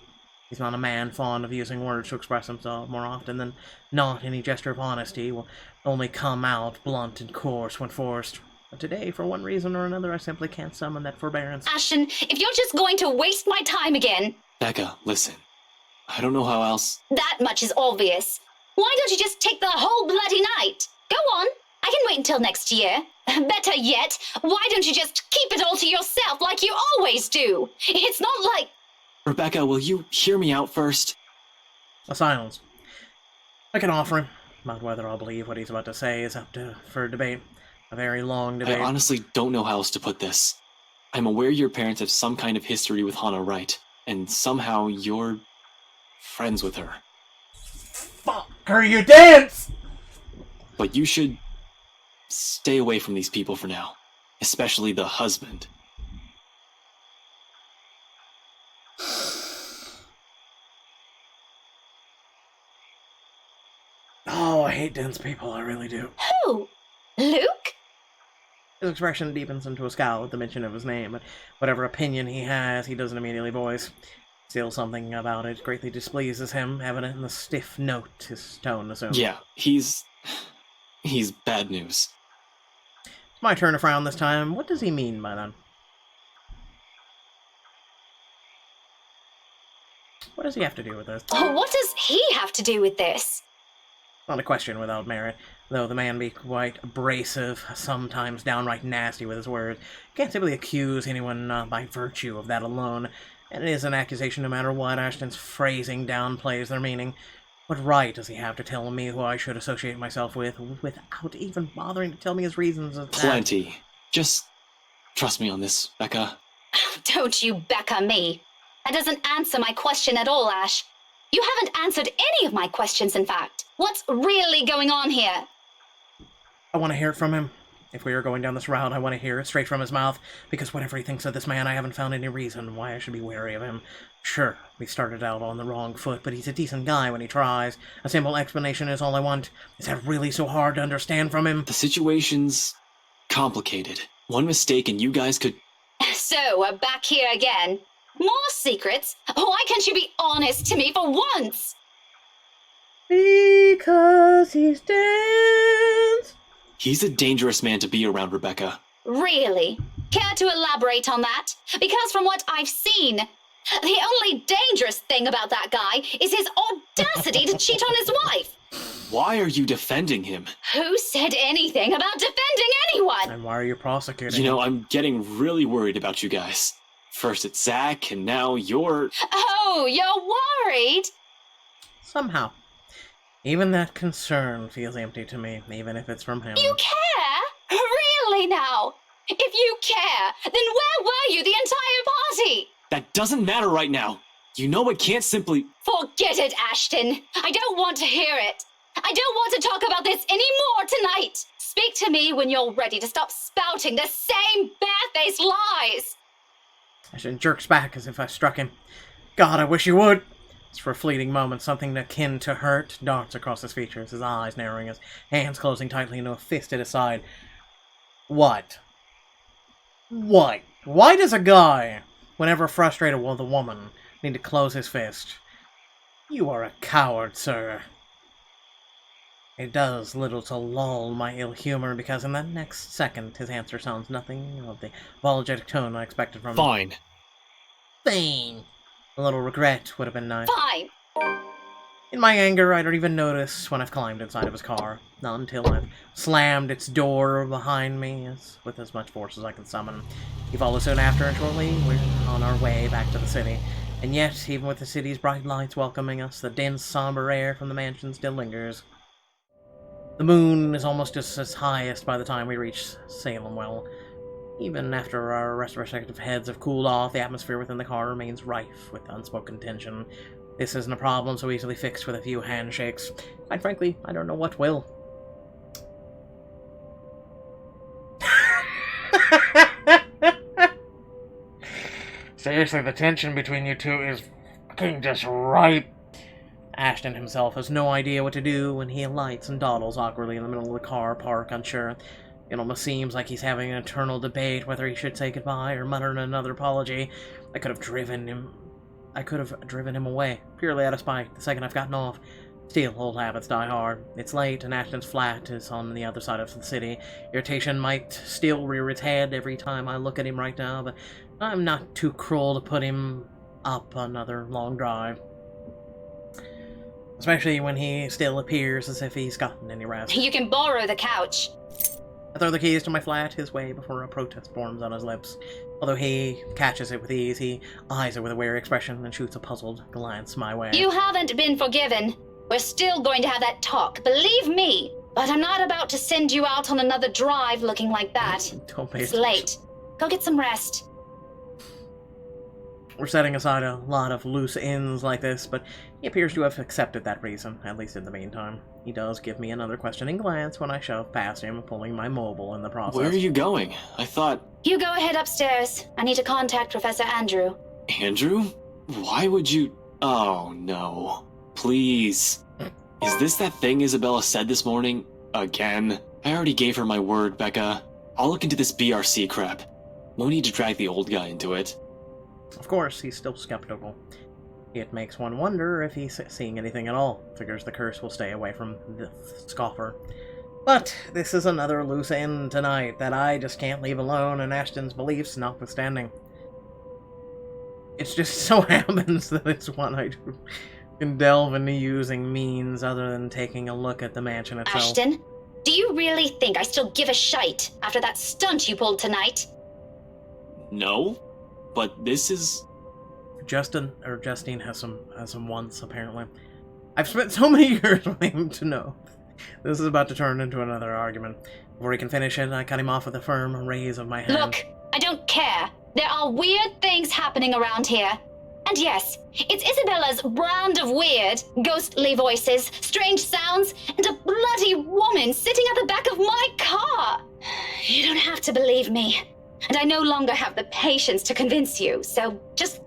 He's not a man fond of using words to express himself. More often than not, any gesture of honesty will only come out blunt and coarse when forced. But today, for one reason or another, I simply can't summon that forbearance. Ashton, if you're just going to waste my time again... Becca, listen. I don't know how else... That much is obvious. Why don't you just take the whole bloody night? Go on. I can wait until next year. Better yet, why don't you just keep it all to yourself like you always do? It's not like... Rebecca, will you hear me out first? A silence. I can offer him, but whether I'll believe what he's about to say is up for debate. A very long debate. I honestly don't know how else to put this. I'm aware your parents have some kind of history with Hannah Wright. and somehow you're friends with her. Fuck her, you dance! But you should stay away from these people for now, especially the husband. Oh, I hate dense people, I really do. Who? Luke? His expression deepens into a scowl at the mention of his name, but whatever opinion he has, he doesn't immediately voice. Still, something about it greatly displeases him, evident in the stiff note his tone assumes. Yeah, he's bad news. It's my turn to frown this time. What does he mean by that? What does he have to do with this? Oh, what does he have to do with this? Not a question without merit, though the man be quite abrasive, sometimes downright nasty with his words. Can't simply accuse anyone by virtue of that alone, and it is an accusation no matter what. Ashton's phrasing downplays their meaning. What right does he have to tell me who I should associate myself with, without even bothering to tell me his reasons of that? Plenty. Just trust me on this, Becca. Don't you Becca me. That doesn't answer my question at all, Ash. You haven't answered any of my questions, in fact. What's really going on here? I want to hear it from him. If we are going down this route, I want to hear it straight from his mouth, because whatever he thinks of this man, I haven't found any reason why I should be wary of him. Sure, we started out on the wrong foot, but he's a decent guy when he tries. A simple explanation is all I want. Is that really so hard to understand from him? The situation's complicated. One mistake and you guys could... So, we're back here again. More secrets? Why can't you be honest to me for once? Because he's dense. He's a dangerous man to be around, Rebecca. Really? Care to elaborate on that? Because from what I've seen, the only dangerous thing about that guy is his audacity to cheat on his wife. Why are you defending him? Who said anything about defending anyone? And why are you prosecuting You know, him? I'm getting really worried about you guys. First it's Zach, and now you're... Oh, you're worried? Somehow. Even that concern feels empty to me, even if it's from him. You care? Really now? If you care, then where were you the entire party? That doesn't matter right now. You know I can't simply... Forget it, Ashton. I don't want to hear it. I don't want to talk about this anymore tonight. Speak to me when you're ready to stop spouting the same barefaced lies. Ashton jerks back as if I struck him. God, I wish you would. It's for a fleeting moment, something akin to hurt darts across his features, his eyes narrowing, his hands closing tightly into a fist at his side. What? What? Why does a guy, whenever frustrated with a woman, need to close his fist? You are a coward, sir. It does little to lull my ill humor, because in that next second, his answer sounds nothing of the apologetic tone I expected from him. Fine. Fine. A little regret would have been nice. Fine. In my anger, I don't even notice when I've climbed inside of his car. Not until I've slammed its door behind me, with as much force as I can summon. He follows soon after, and shortly we're on our way back to the city. And yet, even with the city's bright lights welcoming us, the dense, somber air from the mansion still lingers. The moon is almost at its highest by the time we reach Salem. Well, even after our respective heads have cooled off, the atmosphere within the car remains rife with unspoken tension. This isn't a problem so easily fixed with a few handshakes. Quite frankly, I don't know what will. Seriously, the tension between you two is fucking just ripe. Ashton himself has no idea what to do when he alights and dawdles awkwardly in the middle of the car park, unsure. It almost seems like he's having an eternal debate whether he should say goodbye or mutter another apology. I could have driven him away, purely out of spite, the second I've gotten off. Still, old habits die hard. It's late, and Ashton's flat is on the other side of the city. Irritation might still rear its head every time I look at him right now, but I'm not too cruel to put him up another long drive. Especially when he still appears as if he's gotten any rest. You can borrow the couch. I throw the keys to my flat his way before a protest forms on his lips. Although he catches it with ease, he eyes it with a wary expression and shoots a puzzled glance my way. You haven't been forgiven. We're still going to have that talk, believe me. But I'm not about to send you out on another drive looking like that. Don't pay It's attention. late. Go get some rest. We're setting aside a lot of loose ends like this, but he appears to have accepted that reason, at least in the meantime. He does give me another questioning glance when I shove past him, pulling my mobile in the process. Where are you going? I thought... You go ahead upstairs. I need to contact Professor Andrew. Andrew? Why would you... Oh, no. Please. Is this that thing Isabella said this morning? Again? I already gave her my word, Becca. I'll look into this BRC crap. No need to drag the old guy into it. Of course, he's still skeptical. It makes one wonder if he's seeing anything at all. Figures the curse will stay away from the scoffer. But this is another loose end tonight that I just can't leave alone, and Ashton's beliefs notwithstanding. It just so happens that it's one I can delve into using means other than taking a look at the mansion itself. Ashton, do you really think I still give a shite after that stunt you pulled tonight? No, but this is... Justine has some wants, apparently. I've spent so many years with him to know. This is about to turn into another argument. Before he can finish it, I cut him off with a firm raise of my hand. Look, I don't care. There are weird things happening around here. And yes, it's Isabella's brand of weird. Ghostly voices, strange sounds, and a bloody woman sitting at the back of my car. You don't have to believe me. And I no longer have the patience to convince you, so just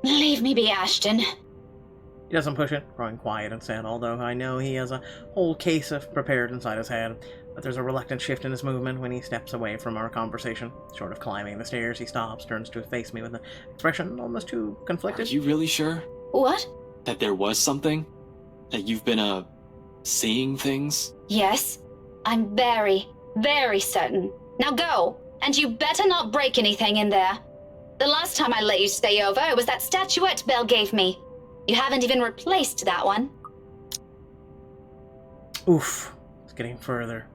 leave me be, Ashton. He doesn't push it, growing quiet and sad, although I know he has a whole case of prepared inside his head. But there's a reluctant shift in his movement when he steps away from our conversation. Short of climbing the stairs, he stops, turns to face me with an expression almost too conflicted. Are you really sure? What? That there was something? That you've been, seeing things? Yes, I'm very, very certain. Now go, and you better not break anything in there. The last time I let you stay over, it was that statuette Belle gave me. You haven't even replaced that one. Oof, it's getting further.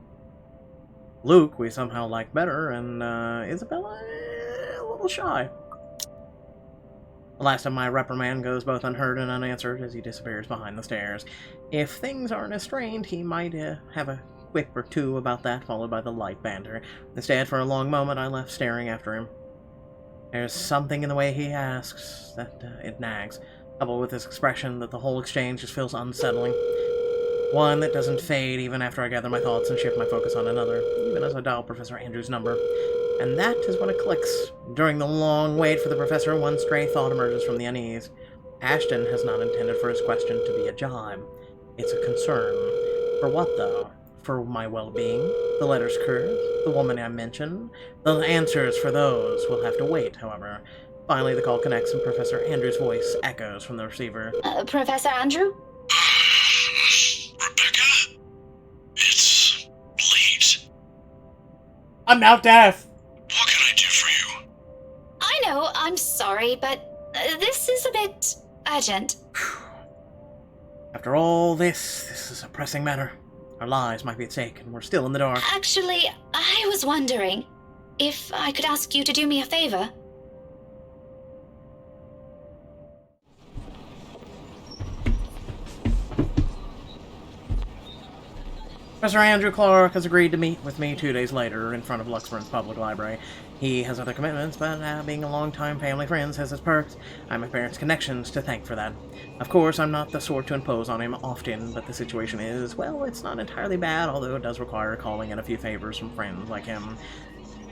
Luke, we somehow like better, and Isabella, a little shy. The last of my reprimand goes both unheard and unanswered as he disappears behind the stairs. If things aren't as strained, he might have a quip or two about that, followed by the light banter. Instead, for a long moment, I left staring after him. There's something in the way he asks that it nags, coupled with his expression that the whole exchange just feels unsettling. One that doesn't fade even after I gather my thoughts and shift my focus on another, even as I dial Professor Andrew's number. And that is when it clicks. During the long wait for the professor, one stray thought emerges from the unease. Ashton has not intended for his question to be a jibe. It's a concern. For what, though? For my well-being? The letter's curse? The woman I mentioned? The answers for those will have to wait, however. Finally, the call connects and Professor Andrew's voice echoes from the receiver. Professor Andrew? Rebecca? It's late. I'm now deaf! What can I do for you? I know, I'm sorry, but this is a bit urgent. After all this is a pressing matter. Our lives might be at stake, and we're still in the dark. Actually, I was wondering if I could ask you to do me a favor. Professor Andrew Clark has agreed to meet with me 2 days later in front of Luxford's Public Library. He has other commitments, but being a longtime family friend has its perks. I have my parents' connections to thank for that. Of course, I'm not the sort to impose on him often, but the situation is, well, it's not entirely bad, although it does require calling in a few favors from friends like him.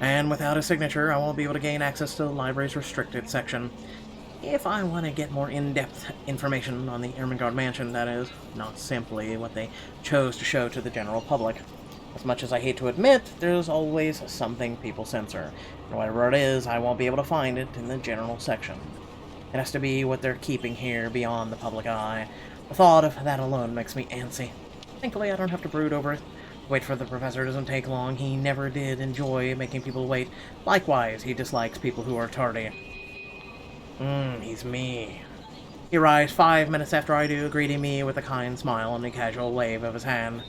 And without his signature, I won't be able to gain access to the library's restricted section. If I want to get more in-depth information on the Ermengarde Mansion, that is, not simply what they chose to show to the general public. As much as I hate to admit, there's always something people censor. And whatever it is, I won't be able to find it in the general section. It has to be what they're keeping here beyond the public eye. The thought of that alone makes me antsy. Thankfully, I don't have to brood over it. Wait for the professor doesn't take long. He never did enjoy making people wait. Likewise, he dislikes people who are tardy. He's me. He arrives 5 minutes after I do, greeting me with a kind smile and a casual wave of his hand.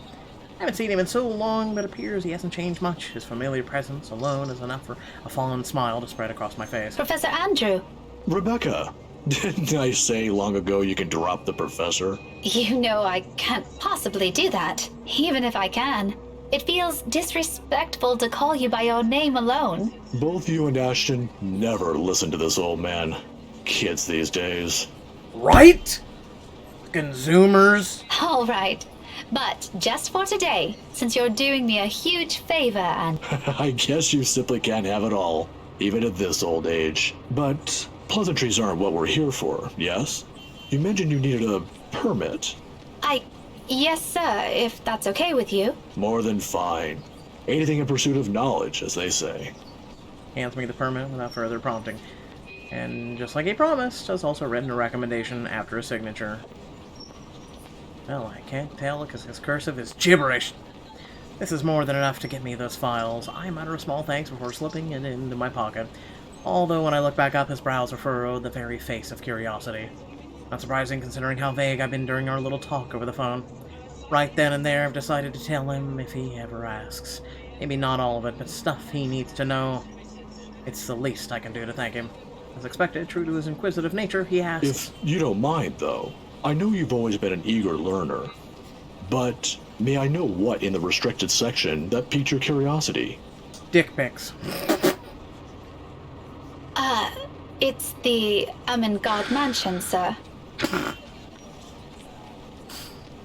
I haven't seen him in so long, but it appears he hasn't changed much. His familiar presence alone is enough for a fond smile to spread across my face. Professor Andrew. Rebecca, didn't I say long ago you can drop the professor? You know I can't possibly do that, even if I can. It feels disrespectful to call you by your name alone. Both you and Ashton never listen to this old man. Kids these days. Right? Fucking Zoomers. All right. But just for today, since you're doing me a huge favor and... I guess you simply can't have it all, even at this old age. But pleasantries aren't what we're here for, yes? You mentioned you needed a permit. Yes, sir, if that's okay with you. More than fine. Anything in pursuit of knowledge, as they say. Hands me the permit without further prompting. And just like he promised, has also written a recommendation after a signature. Well, I can't tell because his cursive is gibberish. This is more than enough to get me those files. I mutter a small thanks before slipping it into my pocket. Although when I look back up, his brows are furrowed, the very face of curiosity. Not surprising considering how vague I've been during our little talk over the phone. Right then and there, I've decided to tell him if he ever asks. Maybe not all of it, but stuff he needs to know. It's the least I can do to thank him. As expected, true to his inquisitive nature, he asks... If you don't mind, though, I know you've always been an eager learner. But may I know what in the restricted section that piqued your curiosity? Dick pics. It's the Ermengarde Mansion, sir.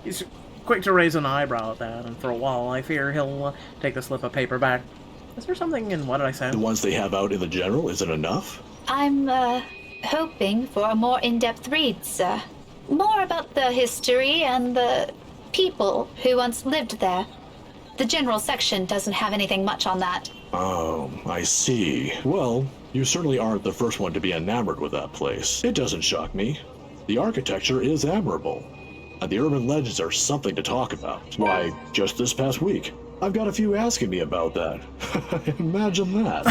He's quick to raise an eyebrow at that, and for a while I fear he'll take the slip of paper back. Is there something in what I said? The ones they have out in the general isn't enough? I'm, hoping for a more in-depth read, sir. More about the history and the people who once lived there. The general section doesn't have anything much on that. Oh, I see. Well, you certainly aren't the first one to be enamored with that place. It doesn't shock me. The architecture is admirable, and the urban legends are something to talk about. Why, just this past week, I've got a few asking me about that. Imagine that.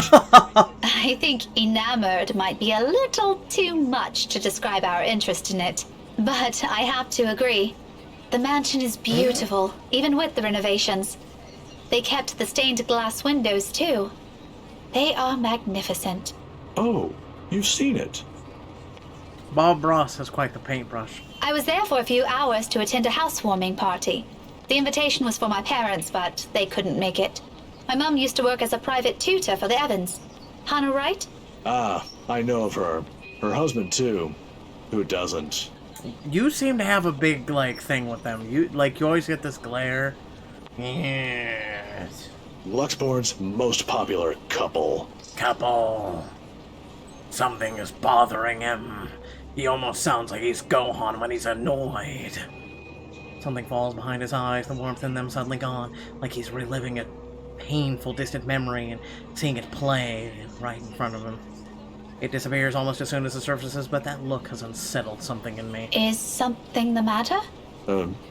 I think enamored might be a little too much to describe our interest in it. But I have to agree. The mansion is beautiful, even with the renovations. They kept the stained glass windows, too. They are magnificent. Oh, you've seen it. Bob Ross has quite the paintbrush. I was there for a few hours to attend a housewarming party. The invitation was for my parents, but they couldn't make it. My mum used to work as a private tutor for the Evans. Hannah Wright? Ah, I know of her. Her husband, too. Who doesn't? You seem to have a big, thing with them. You always get this glare. Yes. Luxborn's most popular couple. Something is bothering him. He almost sounds like he's Gohan when he's annoyed. Something falls behind his eyes, the warmth in them suddenly gone, like he's reliving a painful, distant memory and seeing it play right in front of him. It disappears almost as soon as it surfaces, but that look has unsettled something in me. Is something the matter?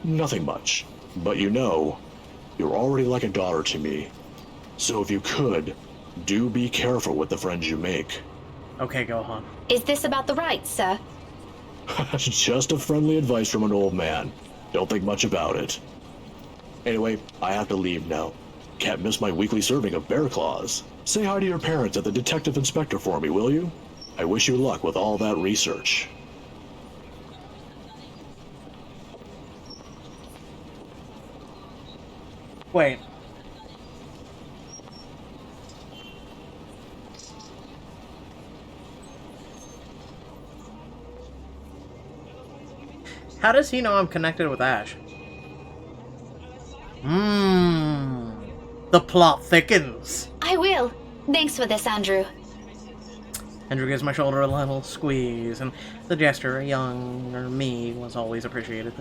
Nothing much. But you're already like a daughter to me. So if you could, do be careful with the friends you make. Okay, Gohan. Is this about the rights, sir? Just a friendly advice from an old man. Don't think much about it. Anyway, I have to leave now. Can't miss my weekly serving of bear claws. Say hi to your parents at the detective inspector for me, will you? I wish you luck with all that research. Wait. How does he know I'm connected with Ash? The plot thickens. I will. Thanks for this, Andrew. Andrew gives my shoulder a little squeeze, and the gesture, a younger me, was always appreciated.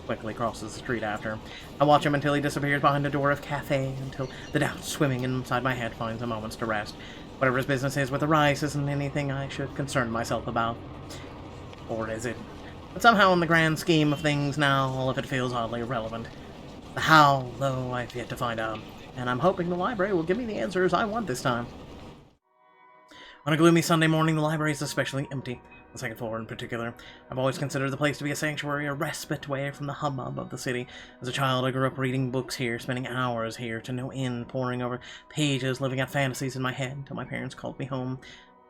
Quickly crosses the street after. I watch him until he disappears behind a door of cafe, until the doubt swimming inside my head finds a moment's to rest. Whatever his business is with the rice isn't anything I should concern myself about. Or is it? But somehow in the grand scheme of things now, all of it feels oddly irrelevant. The how, though, I've yet to find out, and I'm hoping the library will give me the answers I want this time. On a gloomy Sunday morning, the library is especially empty, the second floor in particular. I've always considered the place to be a sanctuary, a respite away from the hubbub of the city. As a child, I grew up reading books here, spending hours here to no end, poring over pages, living out fantasies in my head until my parents called me home.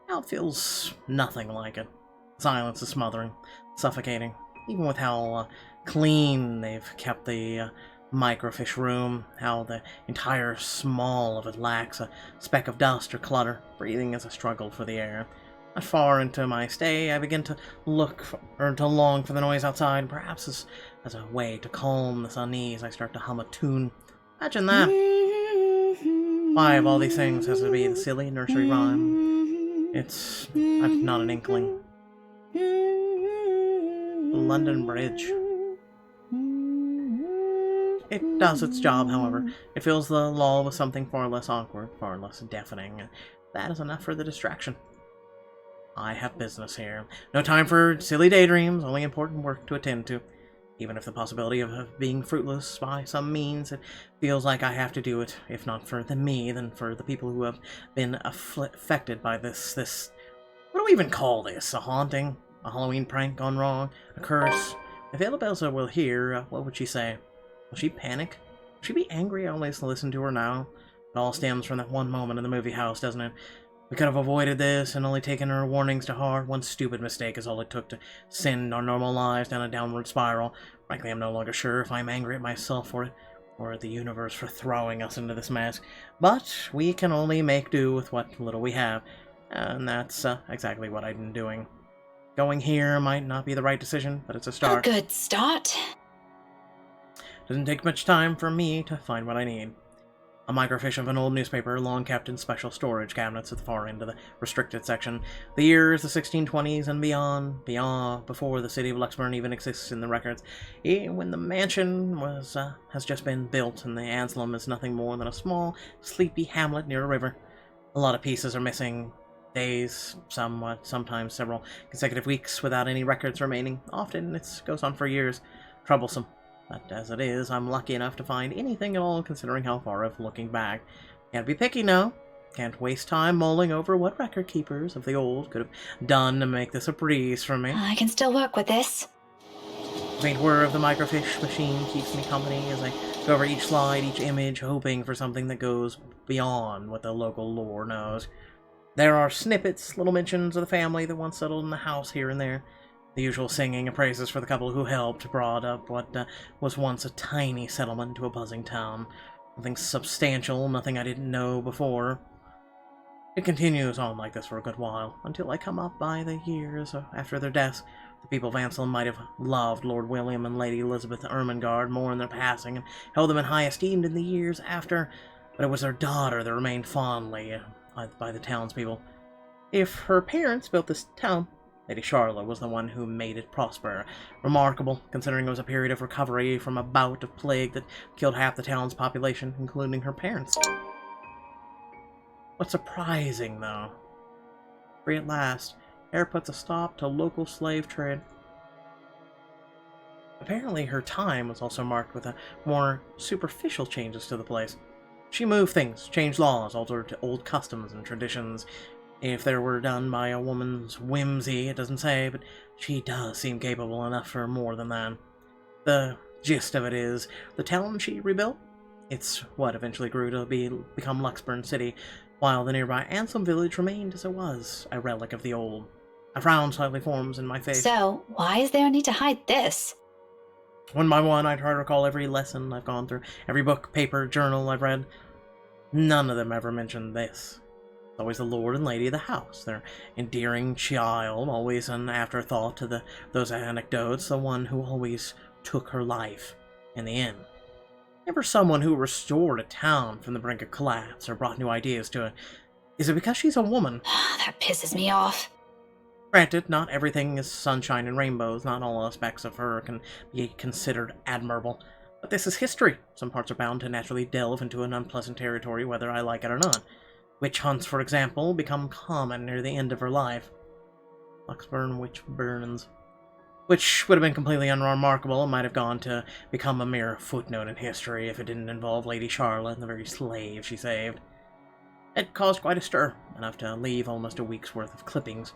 Now it feels nothing like it. Silence is smothering, suffocating, even with how clean they've kept the microfiche room, how the entire small of it lacks a speck of dust or clutter. Breathing is a struggle for the air. Not far into my stay, I begin to to long for the noise outside, perhaps as a way to calm this unease. I start to hum a tune. Imagine that. Why, of all these things, has to be the silly nursery rhyme? I've not an inkling. London Bridge. It does its job, however. It fills the lull with something far less awkward, far less deafening. That is enough for the distraction. I have business here. No time for silly daydreams, only important work to attend to. Even if the possibility of being fruitless by some means, it feels like I have to do it, if not for me, then for the people who have been affected by this... What do we even call this? A haunting? A Halloween prank gone wrong? A curse? If Elabelsa will hear, what would she say? Will she panic? Will she be angry I only listen to her now? It all stems from that one moment in the movie house, doesn't it? We could have avoided this and only taken her warnings to heart. One stupid mistake is all it took to send our normal lives down a downward spiral. Frankly, I'm no longer sure if I'm angry at myself for it, or at the universe for throwing us into this mess. But we can only make do with what little we have, and that's exactly what I've been doing. Going here might not be the right decision, but it's a start. A good start. Doesn't take much time for me to find what I need. A microfiche of an old newspaper, long kept in special storage cabinets at the far end of the restricted section. The year is the 1620s and beyond, before the city of Luxburn even exists in the records. When the mansion has just been built, and the Anselm is nothing more than a small, sleepy hamlet near a river. A lot of pieces are missing. Days, sometimes several consecutive weeks without any records remaining. Often it goes on for years. Troublesome. But as it is, I'm lucky enough to find anything at all, considering how far I've looking back. Can't be picky now. Can't waste time mulling over what record keepers of the old could have done to make this a breeze for me. I can still work with this. The faint whir of the microfiche machine keeps me company as I go over each slide, each image, hoping for something that goes beyond what the local lore knows. There are snippets, little mentions of the family that once settled in the house here and there. The usual singing and praises for the couple who helped brought up what was once a tiny settlement to a buzzing town. Nothing substantial, nothing I didn't know before. It continues on like this for a good while, until I come up by the years after their deaths. The people of Anselm might have loved Lord William and Lady Elizabeth Ermengarde more in their passing, and held them in high esteem in the years after, but it was their daughter that remained fondly by the townspeople. If her parents built this town, Lady Charlotte was the one who made it prosper. Remarkable, considering it was a period of recovery from a bout of plague that killed half the town's population, including her parents. What's surprising, though, free at last, Air puts a stop to local slave trade. Apparently her time was also marked with more superficial changes to the place. She moved things, changed laws, altered old customs and traditions. If they were done by a woman's whimsy, it doesn't say, but she does seem capable enough for more than that. The gist of it is, the town she rebuilt, it's what eventually grew to become Luxburn City, while the nearby Anselm village remained as it was, a relic of the old. A frown slightly forms in my face. So, why is there a need to hide this? One by one, I try to recall every lesson I've gone through, every book, paper, journal I've read. None of them ever mentioned this. It's always the lord and lady of the house, their endearing child, always an afterthought to those anecdotes, the one who always took her life in the end. Never someone who restored a town from the brink of collapse or brought new ideas to it. Is it because she's a woman? That pisses me off. Granted, not everything is sunshine and rainbows, not all aspects of her can be considered admirable. But this is history. Some parts are bound to naturally delve into an unpleasant territory whether I like it or not. Witch hunts, for example, become common near the end of her life. Luxburn witch burns. Which would have been completely unremarkable and might have gone to become a mere footnote in history if it didn't involve Lady Charlotte and the very slave she saved. It caused quite a stir, enough to leave almost a week's worth of clippings.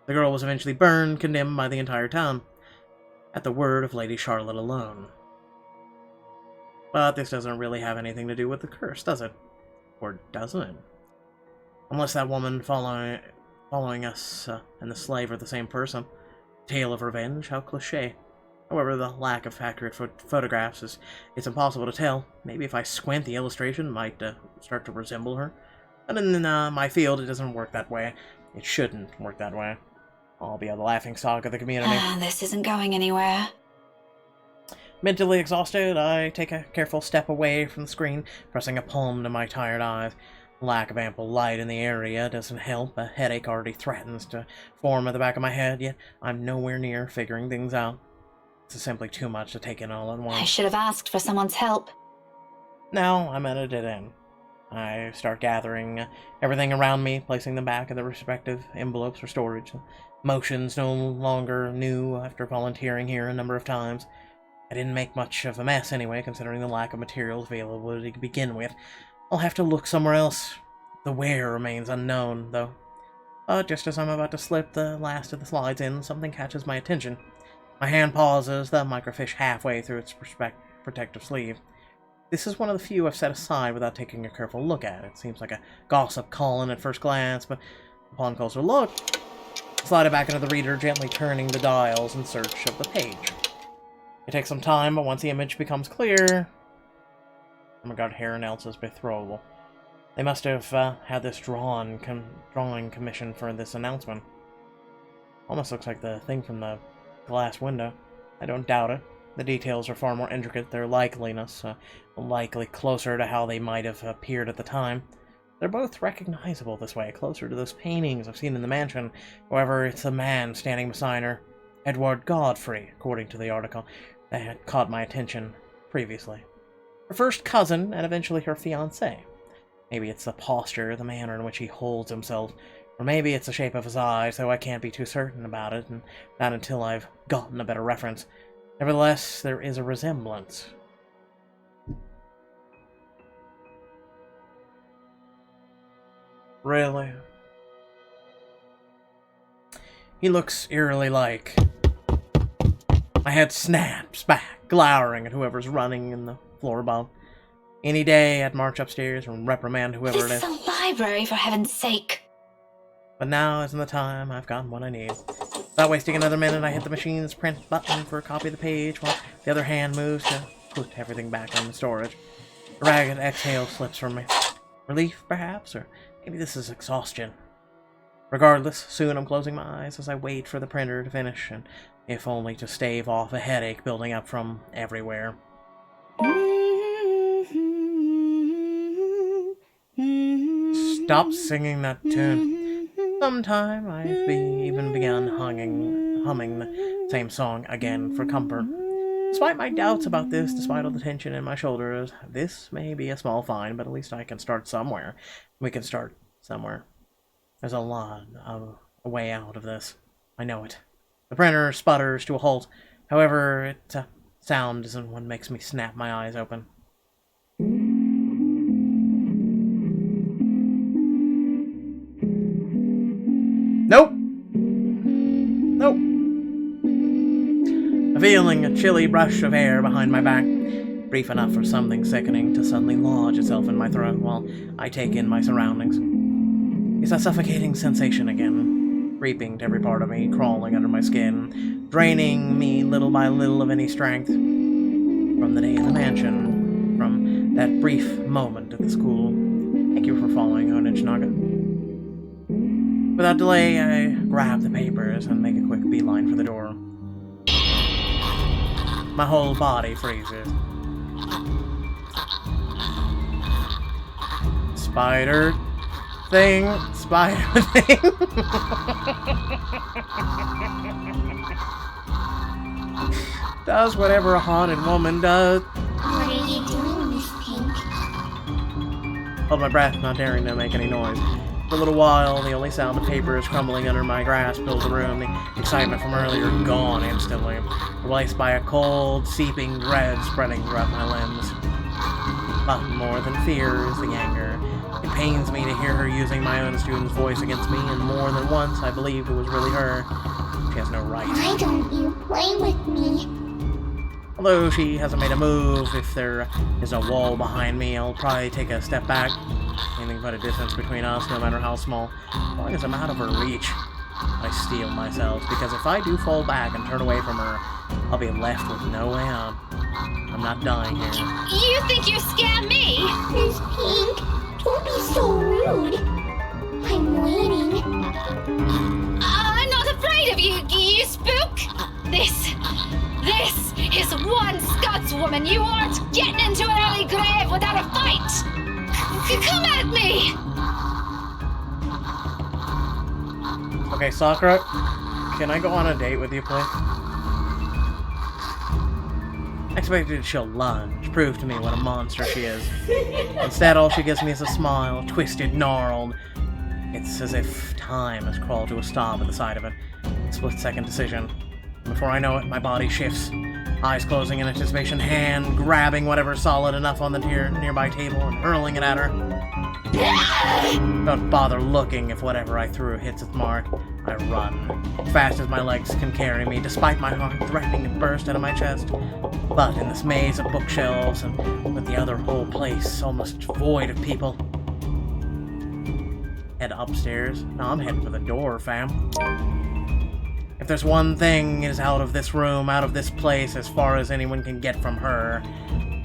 The girl was eventually burned, condemned by the entire town, at the word of Lady Charlotte alone. But this doesn't really have anything to do with the curse, does it? Or doesn't it? Unless that woman following us and the slave are the same person. Tale of revenge, how cliché. However, the lack of accurate photographs it's impossible to tell. Maybe if I squint, the illustration might start to resemble her. But in my field, it doesn't work that way. it shouldn't work that way. I'll be the laughingstock of the community. This isn't going anywhere. Mentally exhausted, I take a careful step away from the screen, pressing a palm to my tired eyes. Lack of ample light in the area doesn't help. A headache already threatens to form at the back of my head, yet I'm nowhere near figuring things out. This is simply too much to take in all at once. I should have asked for someone's help. Now I'm at a dead end. I start gathering everything around me, placing them back in their respective envelopes for storage. Motions no longer new after volunteering here a number of times. I didn't make much of a mess anyway, considering the lack of materials available to begin with. I'll have to look somewhere else. The where remains unknown, though. Just as I'm about to slip the last of the slides in, something catches my attention. My hand pauses, the microfiche halfway through its protective sleeve. This is one of the few I've set aside without taking a careful look at. It seems like a gossip column at first glance, but upon closer look, I slide it back into the reader, gently turning the dials in search of the page. It takes some time, but once the image becomes clear, Ermengarde Hair and Elsa's betrothal. They must have had this drawing commission for this announcement. Almost looks like the thing from the glass window. I don't doubt it. The details are far more intricate, their likeliness likely closer to how they might have appeared at the time. They're both recognizable this way, closer to those paintings I've seen in the mansion. However, it's a man standing beside her, Edward Godfrey, according to the article, that had caught my attention previously. Her first cousin, and eventually her fiancé. Maybe it's the posture, the manner in which he holds himself, or maybe it's the shape of his eyes, though I can't be too certain about it, and not until I've gotten a better reference. Nevertheless, there is a resemblance. Really? He looks eerily like... My head snaps back, glowering at whoever's running in the floor above. Any day, I'd march upstairs and reprimand whoever it is. This is a library, for heaven's sake. But now isn't the time. I've gotten what I need. Without wasting another minute, I hit the machine's print button for a copy of the page, while the other hand moves to put everything back in the storage. A ragged exhale slips from me. Relief, perhaps? Or maybe this is exhaustion. Regardless, soon I'm closing my eyes as I wait for the printer to finish, and if only to stave off a headache building up from everywhere. Stop singing that tune. Sometime I've even begun humming the same song again for comfort. Despite my doubts about this, despite all the tension in my shoulders, this may be a small find, but at least I can start somewhere. We can start somewhere. There's a lot of a way out of this. I know it. The printer sputters to a halt. However, its sound isn't what makes me snap my eyes open. Nope. Nope. Feeling a chilly brush of air behind my back, brief enough for something sickening to suddenly lodge itself in my throat while I take in my surroundings. It's a suffocating sensation again, creeping to every part of me, crawling under my skin, draining me little by little of any strength. From the day in the mansion, from that brief moment at the school. Thank you for following, Onich Naga. Without delay, I grab the papers and make a quick beeline for the door. My whole body freezes. Spider thing. Does whatever a haunted woman does. What are you doing, Miss Pink? Hold my breath, not daring to make any noise. For a little while, the only sound of papers crumbling under my grasp fills the room, the excitement from earlier gone instantly, replaced by a cold, seeping dread spreading throughout my limbs. But more than fear is the anger. It pains me to hear her using my own student's voice against me, and more than once I believed it was really her. She has no right. Why don't you play with me? Although she hasn't made a move, if there is a wall behind me, I'll probably take a step back. Anything but a distance between us, no matter how small, as long as I'm out of her reach. I steel myself, because if I do fall back and turn away from her, I'll be left with no way out. I'm not dying here. You think you scare me? Miss Pink, don't be so rude. I'm waiting. I'm not afraid of you, you spook! This is one Scotswoman you aren't getting into an early grave without a fight! Come at me! Okay, Sakura, can I go on a date with you, please? I expected she'll lunge, prove to me what a monster she is. Instead, all she gives me is a smile, twisted, gnarled. It's as if time has crawled to a stop at the sight of it. Split-second decision. Before I know it, my body shifts. Eyes closing in anticipation, hand grabbing whatever's solid enough on the nearby table and hurling it at her. Don't bother looking if whatever I threw hits its mark. I run, fast as my legs can carry me, despite my heart threatening to burst out of my chest. But in this maze of bookshelves, and with the other whole place almost void of people... Head upstairs? No, I'm heading for the door, fam. If there's one thing is out of this room, out of this place, as far as anyone can get from her,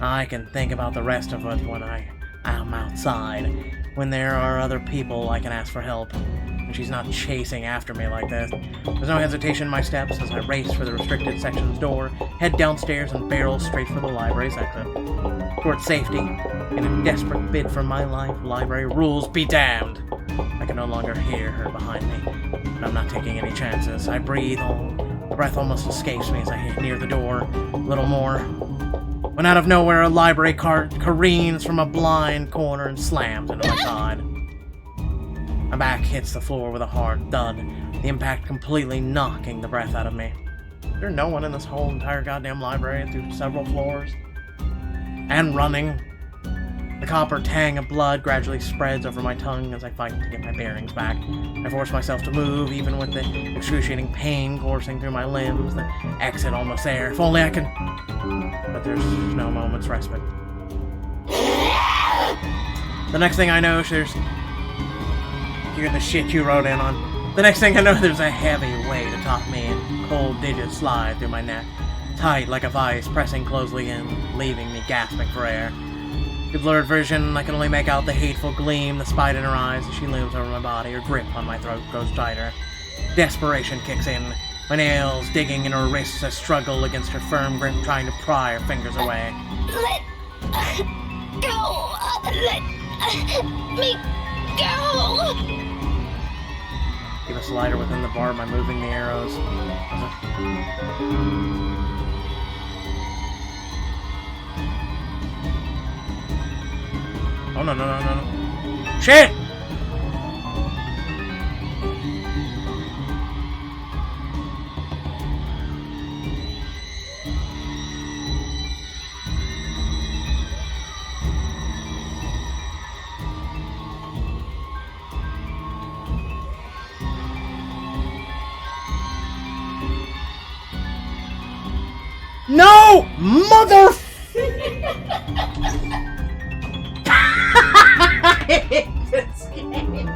I can think about the rest of it when I am outside. When there are other people I can ask for help. And she's not chasing after me like this. There's no hesitation in my steps as I race for the restricted section's door, head downstairs and barrel straight for the library's exit. Towards safety, in a desperate bid for my life, library rules be damned. I can no longer hear her behind me, but I'm not taking any chances. I breathe, the breath almost escapes me as I hit near the door. A little more. When out of nowhere, a library cart careens from a blind corner and slams into my side. My back hits the floor with a hard thud, the impact completely knocking the breath out of me. There's no one in this whole entire goddamn library through several floors. And running. The copper tang of blood gradually spreads over my tongue as I fight to get my bearings back. I force myself to move, even with the excruciating pain coursing through my limbs, the exit almost there. If only I can... But there's no moment's respite. The next thing I know, there's... You get the shit you wrote in on. The next thing I know, there's a heavy weight atop me and cold digits slide through my neck. Tight like a vice, pressing closely in, leaving me gasping for air. The blurred vision, I can only make out the hateful gleam, the spite in her eyes as she looms over my body. Her grip on my throat grows tighter. Desperation kicks in, my nails digging in her wrists as I struggle against her firm grip, trying to pry her fingers away. Let go! Let me go! Keep a slider within the bar by moving the arrows. Oh, no. Shit! No! Mother... I hate this game.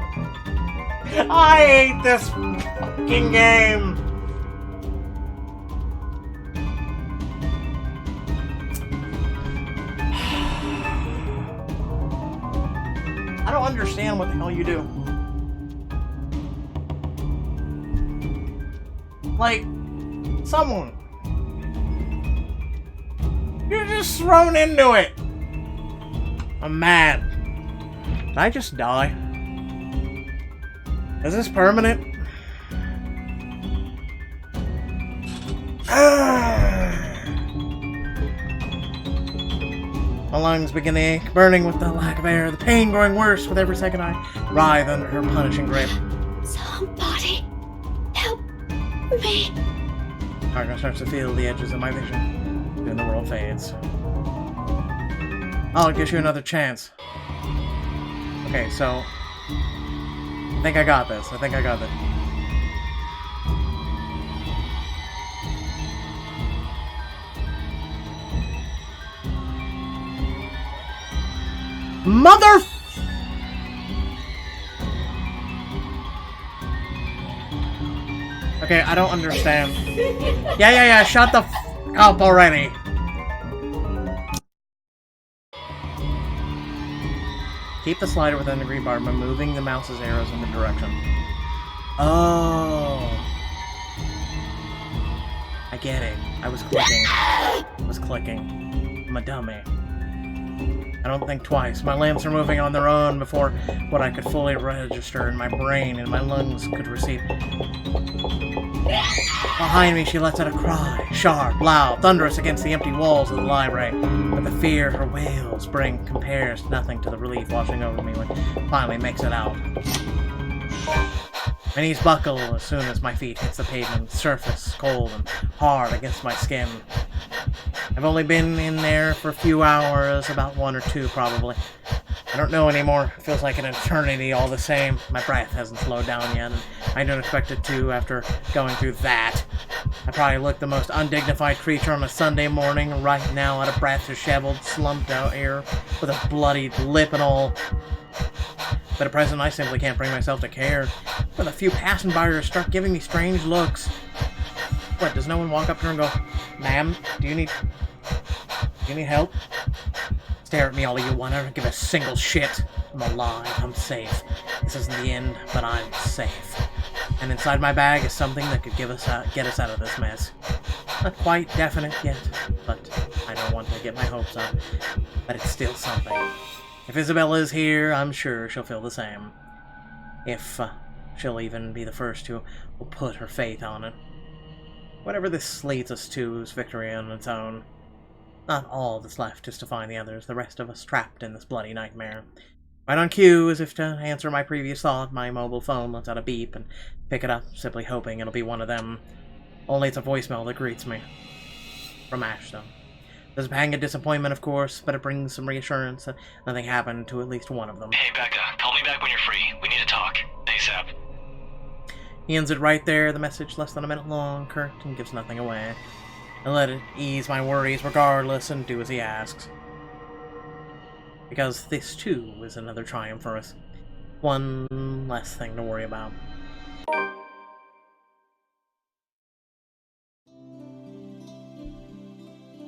I hate this fucking game. I don't understand what the hell you do. Like, someone. You're just thrown into it. I'm mad. Did I just die? Is this permanent? My lungs begin to ache, burning with the lack of air, the pain growing worse with every second I writhe under her punishing grip. Somebody help me. Darkness starts to feel the edges of my vision. Then the world fades. I'll give you another chance. Okay, so... I think I got this. Mother... Okay, I don't understand. Yeah, shut the f up already. Keep the slider within the green bar by moving the mouse's arrows in the direction. Oh. I get it. I was clicking. I'm a dummy. I don't think twice. My limbs are moving on their own before what I could fully register in my brain and my lungs could receive. Behind me, she lets out a cry, sharp, loud, thunderous against the empty walls of the library. But the fear her wails bring compares nothing to the relief washing over me when it finally makes it out. My knees buckle as soon as my feet hit the pavement, surface cold and hard against my skin. I've only been in there for a few hours, about 1 or 2 probably. I don't know anymore. It feels like an eternity all the same. My breath hasn't slowed down yet, and I don't expect it to after going through that. I probably look the most undignified creature on a Sunday morning, right now out of breath, disheveled, slumped out here, with a bloodied lip and all. But at present, I simply can't bring myself to care. But a few passing buyers start giving me strange looks. What, does no one walk up to her and go, "Ma'am, do you need help?" Stare at me all you want. I don't give a single shit. I'm alive. I'm safe. This isn't the end, but I'm safe. And inside my bag is something that could get us out of this mess. Not quite definite yet, but I don't want to get my hopes up. But it's still something. If Isabella is here, I'm sure she'll feel the same. If she'll even be the first who will put her faith on it. Whatever this leads us to is victory on its own. Not all that's left is to find the others, the rest of us trapped in this bloody nightmare. Right on cue, as if to answer my previous thought, my mobile phone lets out a beep and pick it up, simply hoping it'll be one of them. Only it's a voicemail that greets me. From Ashton. There's a pang of disappointment, of course, but it brings some reassurance that nothing happened to at least one of them. Hey, Becca, call me back when you're free. We need to talk. ASAP. He ends it right there, the message less than a minute long, curt, and gives nothing away. I let it ease my worries regardless and do as he asks. Because this, too, is another triumph for us. One less thing to worry about.